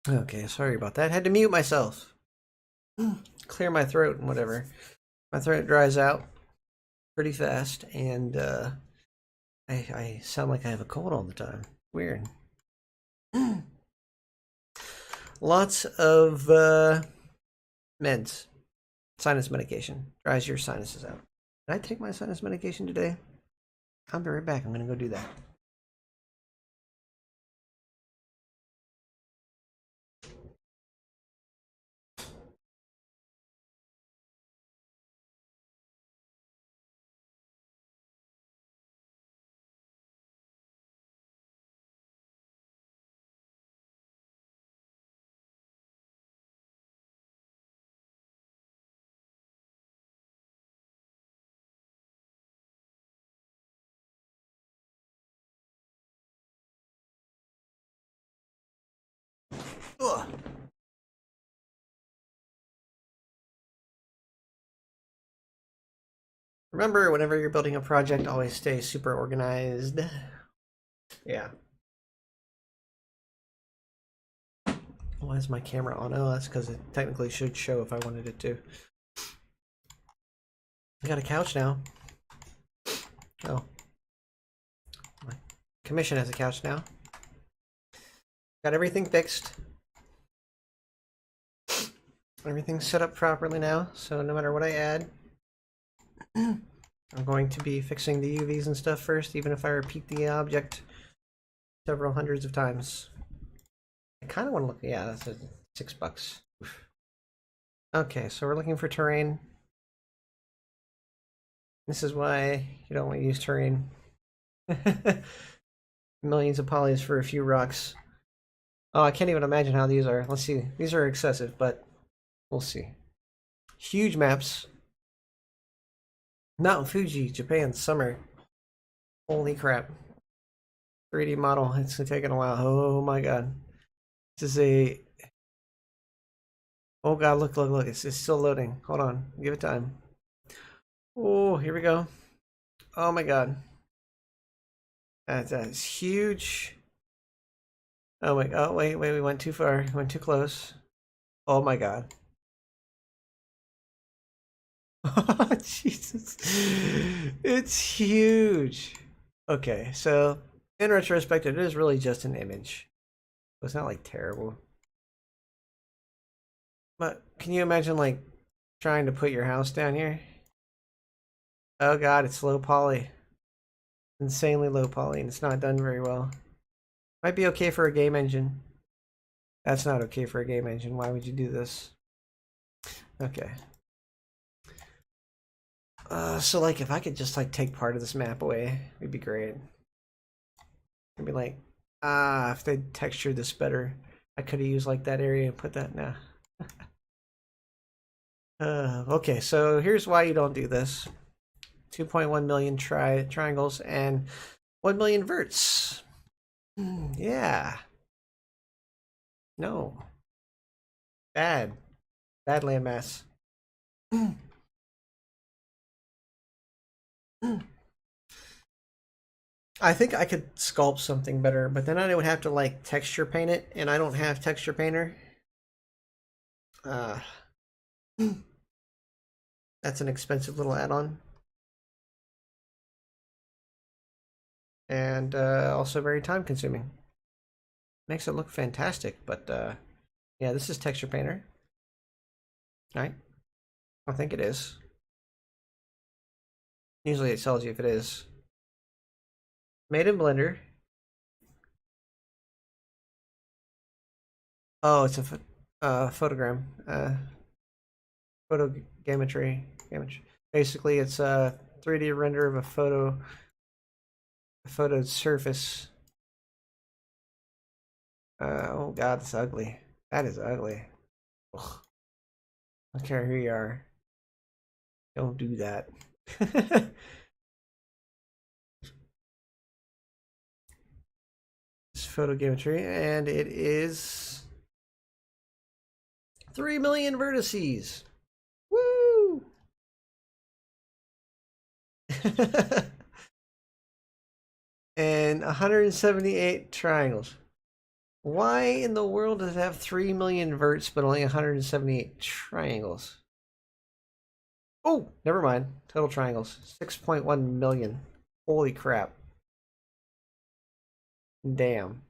Okay, sorry about that. Had to mute myself. Clear my throat and whatever. My throat dries out pretty fast, and I sound like I have a cold all the time. Weird. Lots of meds. Sinus medication. Dries your sinuses out. Did I take my sinus medication today? I'll be right back. I'm going to go do that. Ugh. Remember, whenever you're building a project, always stay super organized. Yeah. Why is my camera on? Oh, that's because it technically should show if I wanted it to. I got a couch now. Oh. My commission has a couch now. Got everything fixed. Everything's set up properly now, so no matter what I add, I'm going to be fixing the UVs and stuff first, even if I repeat the object several hundreds of times. I kind of want to look, yeah, that's $6. Oof. Okay, so we're looking for terrain. This is why you don't want to use terrain. Millions of polys for a few rocks. Oh, I can't even imagine how these are. Let's see. These are excessive, but we'll see. Huge maps. Mount Fuji, Japan, summer. Holy crap. 3D model. It's taking a while. Oh my god. This is a... Oh god, look. It's still loading. Hold on. Give it time. Oh, here we go. Oh my god. That's huge. Oh my, oh wait, we went too far. We went too close. Oh my god. Jesus. It's huge. Okay, so in retrospect, it is really just an image. It's not like terrible. But can you imagine like trying to put your house down here? Oh god, it's low poly. Insanely low poly, and it's not done very well. Might be okay for a game engine. That's not okay for a game engine. Why would you do this? Okay. So like if I could just like take part of this map away, it'd be great. I'd be like, if they textured this better, I could have used like that area and put that now. Okay, so here's why you don't do this. 2.1 million triangles and 1 million verts. Yeah. No. Bad. Bad landmass. I think I could sculpt something better, but then I would have to like texture paint it, and I don't have texture painter. Uh, that's an expensive little add-on. And also very time consuming. Makes it look fantastic, but yeah, this is texture painter. Right? I think it is. Usually it tells you if it is. Made in Blender. Oh, it's a photogram. Photogrammetry. Basically, it's a 3D render of a photo surface. Oh god, it's ugly. That is ugly. Ugh. I don't care who you are. Don't do that. It's photogrammetry, and it is 3 million vertices. Woo! And 178 triangles. Why in the world does it have 3 million verts but only 178 triangles? Oh, never mind. Total triangles. 6.1 million. Holy crap. Damn.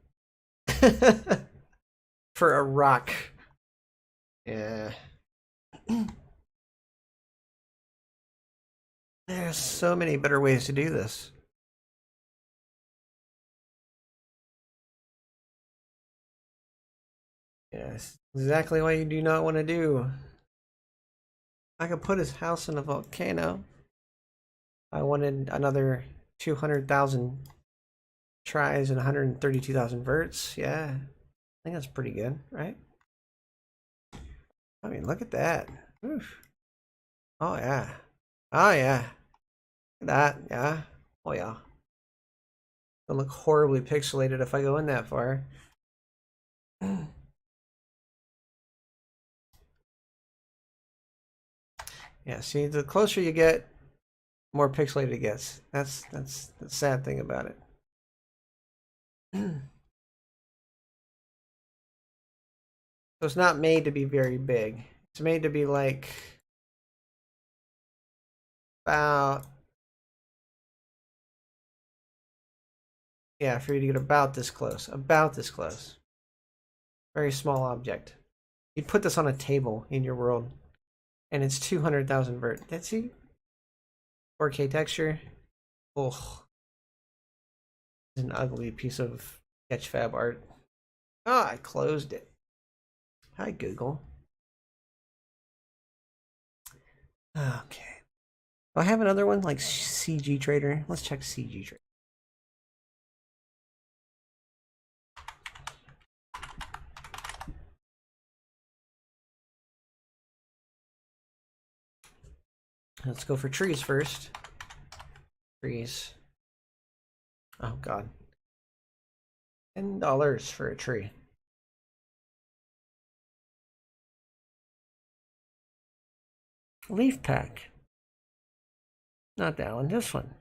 For a rock. Yeah. There's so many better ways to do this. Yes, exactly what you do not want to do. I could put his house in a volcano. I wanted another 200,000 tries and 132,000 verts. Yeah, I think that's pretty good, right? I mean, look at that. Oof. Oh, yeah. Oh, yeah. Look at that. Yeah. Oh, yeah. It'll look horribly pixelated if I go in that far. Yeah, see, the closer you get, more pixelated it gets. That's the sad thing about it. So it's not made to be very big. It's made to be like about, yeah, for you to get about this close. About this close. Very small object. You'd put this on a table in your world, and it's 200,000 vert. That's it. 4K texture. Oh, it's an ugly piece of sketchfab art. Oh, I closed it. Hi, Google. Okay. Do I have another one like CG Trader? Let's check CG Trader. Let's go for trees first. Trees. Oh god. $10 for a tree. Leaf pack. Not that one, this one.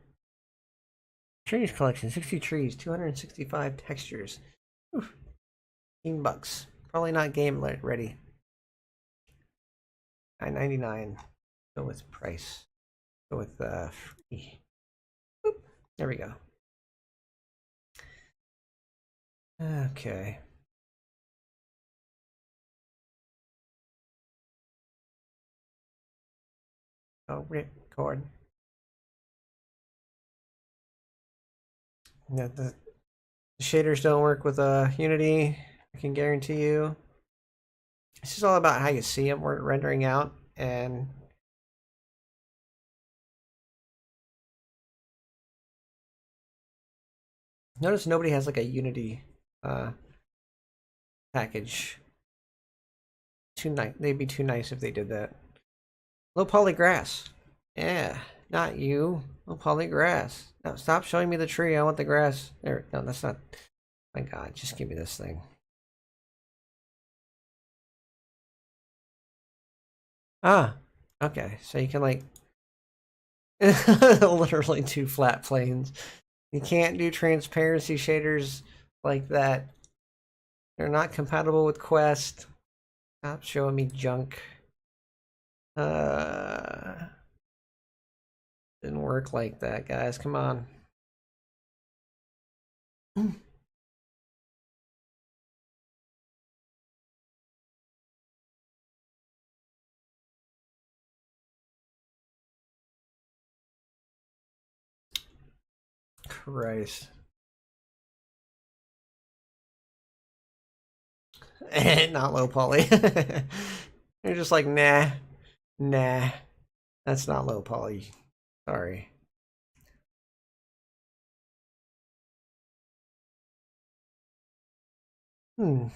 Trees collection, 60 trees, 265 textures. Oof. $15. Probably not game ready. $9.99. Go with price. Go with free. Boop. There we go. Okay. Oh, record. Yeah, the shaders don't work with Unity. I can guarantee you. It's just all about how you see them rendering out, and notice nobody has like a Unity package. Too nice. They'd be too nice if they did that. Low poly grass. Yeah, not you. Low poly grass. No, stop showing me the tree. I want the grass. There. No, that's not. My God, just give me this thing. Ah, okay. So you can like literally two flat planes. You can't do transparency shaders like that. They're not compatible with Quest. Stop showing me junk. Didn't work like that, guys. Come on. Christ. Not low poly. You're just like, nah, nah. That's not low poly. Sorry. Hmm.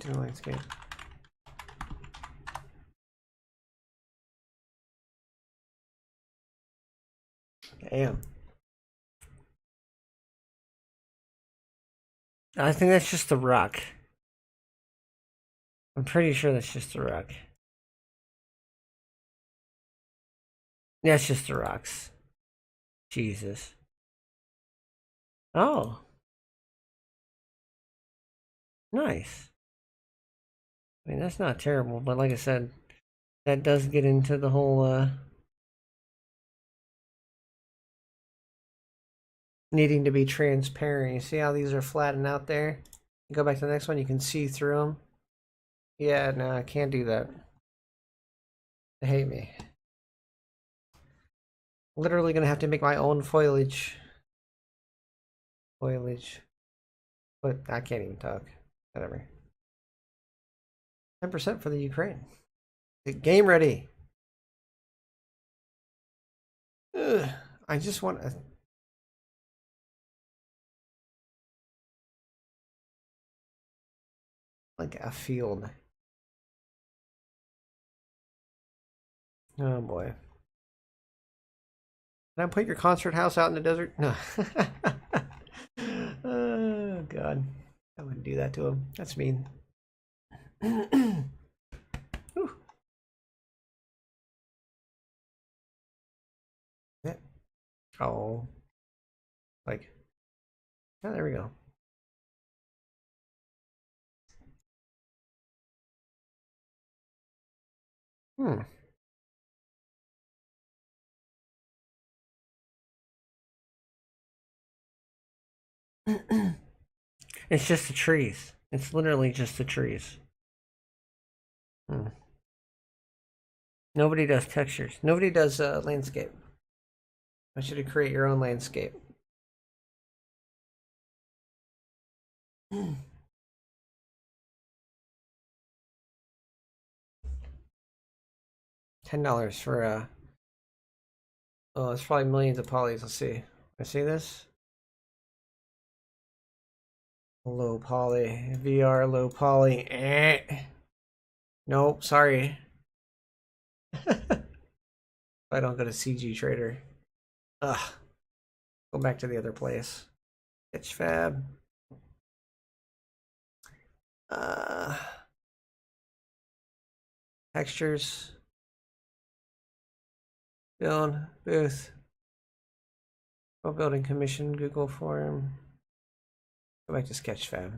Do landscape. Damn. I think that's just the rock. I'm pretty sure that's just the rock. Yeah, it's just the rocks. Jesus. Oh. Nice. I mean, that's not terrible, but like I said, that does get into the whole needing to be transparent. You see how these are flattened out there? You go back to the next one, you can see through them. Yeah, no, I can't do that. They hate me. Literally gonna have to make my own foliage. Foliage. But I can't even talk. Whatever. 10% for the Ukraine. Get game ready. Ugh, I just want a... like a field. Oh boy. Can I put your concert house out in the desert? No. Oh god. I wouldn't do that to him. That's mean. Yeah. Oh. Like. Oh, there we go. Hmm. It's just the trees. It's literally just the trees. Hmm. Nobody does textures. Nobody does landscape. I should have create your own landscape. $10 for oh, it's probably millions of polys. Let's see. I see this. Low poly. VR low poly. Nope, sorry. I don't go to CG Trader. Ugh. Go back to the other place. Sketchfab. Uh, Textures. Build. Booth. Building commission. Google form. Go back to Sketchfab.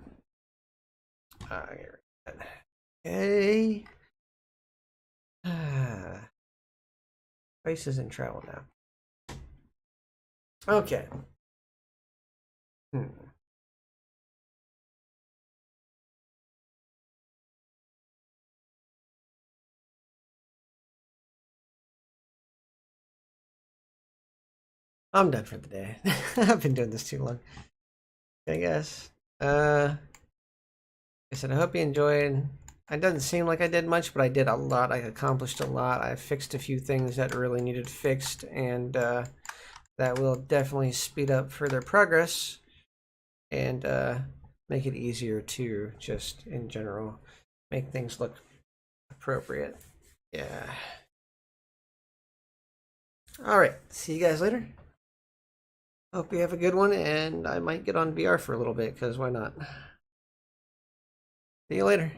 Okay. Prices in travel now. Okay. I'm done for the day. I've been doing this too long, I guess. I said, I hope you enjoyed. It doesn't seem like I did much, but I did a lot. I accomplished a lot. I fixed a few things that really needed fixed, and that will definitely speed up further progress and make it easier to just, in general, make things look appropriate. Yeah. All right. See you guys later. Hope you have a good one, and I might get on VR for a little bit, because why not? See you later.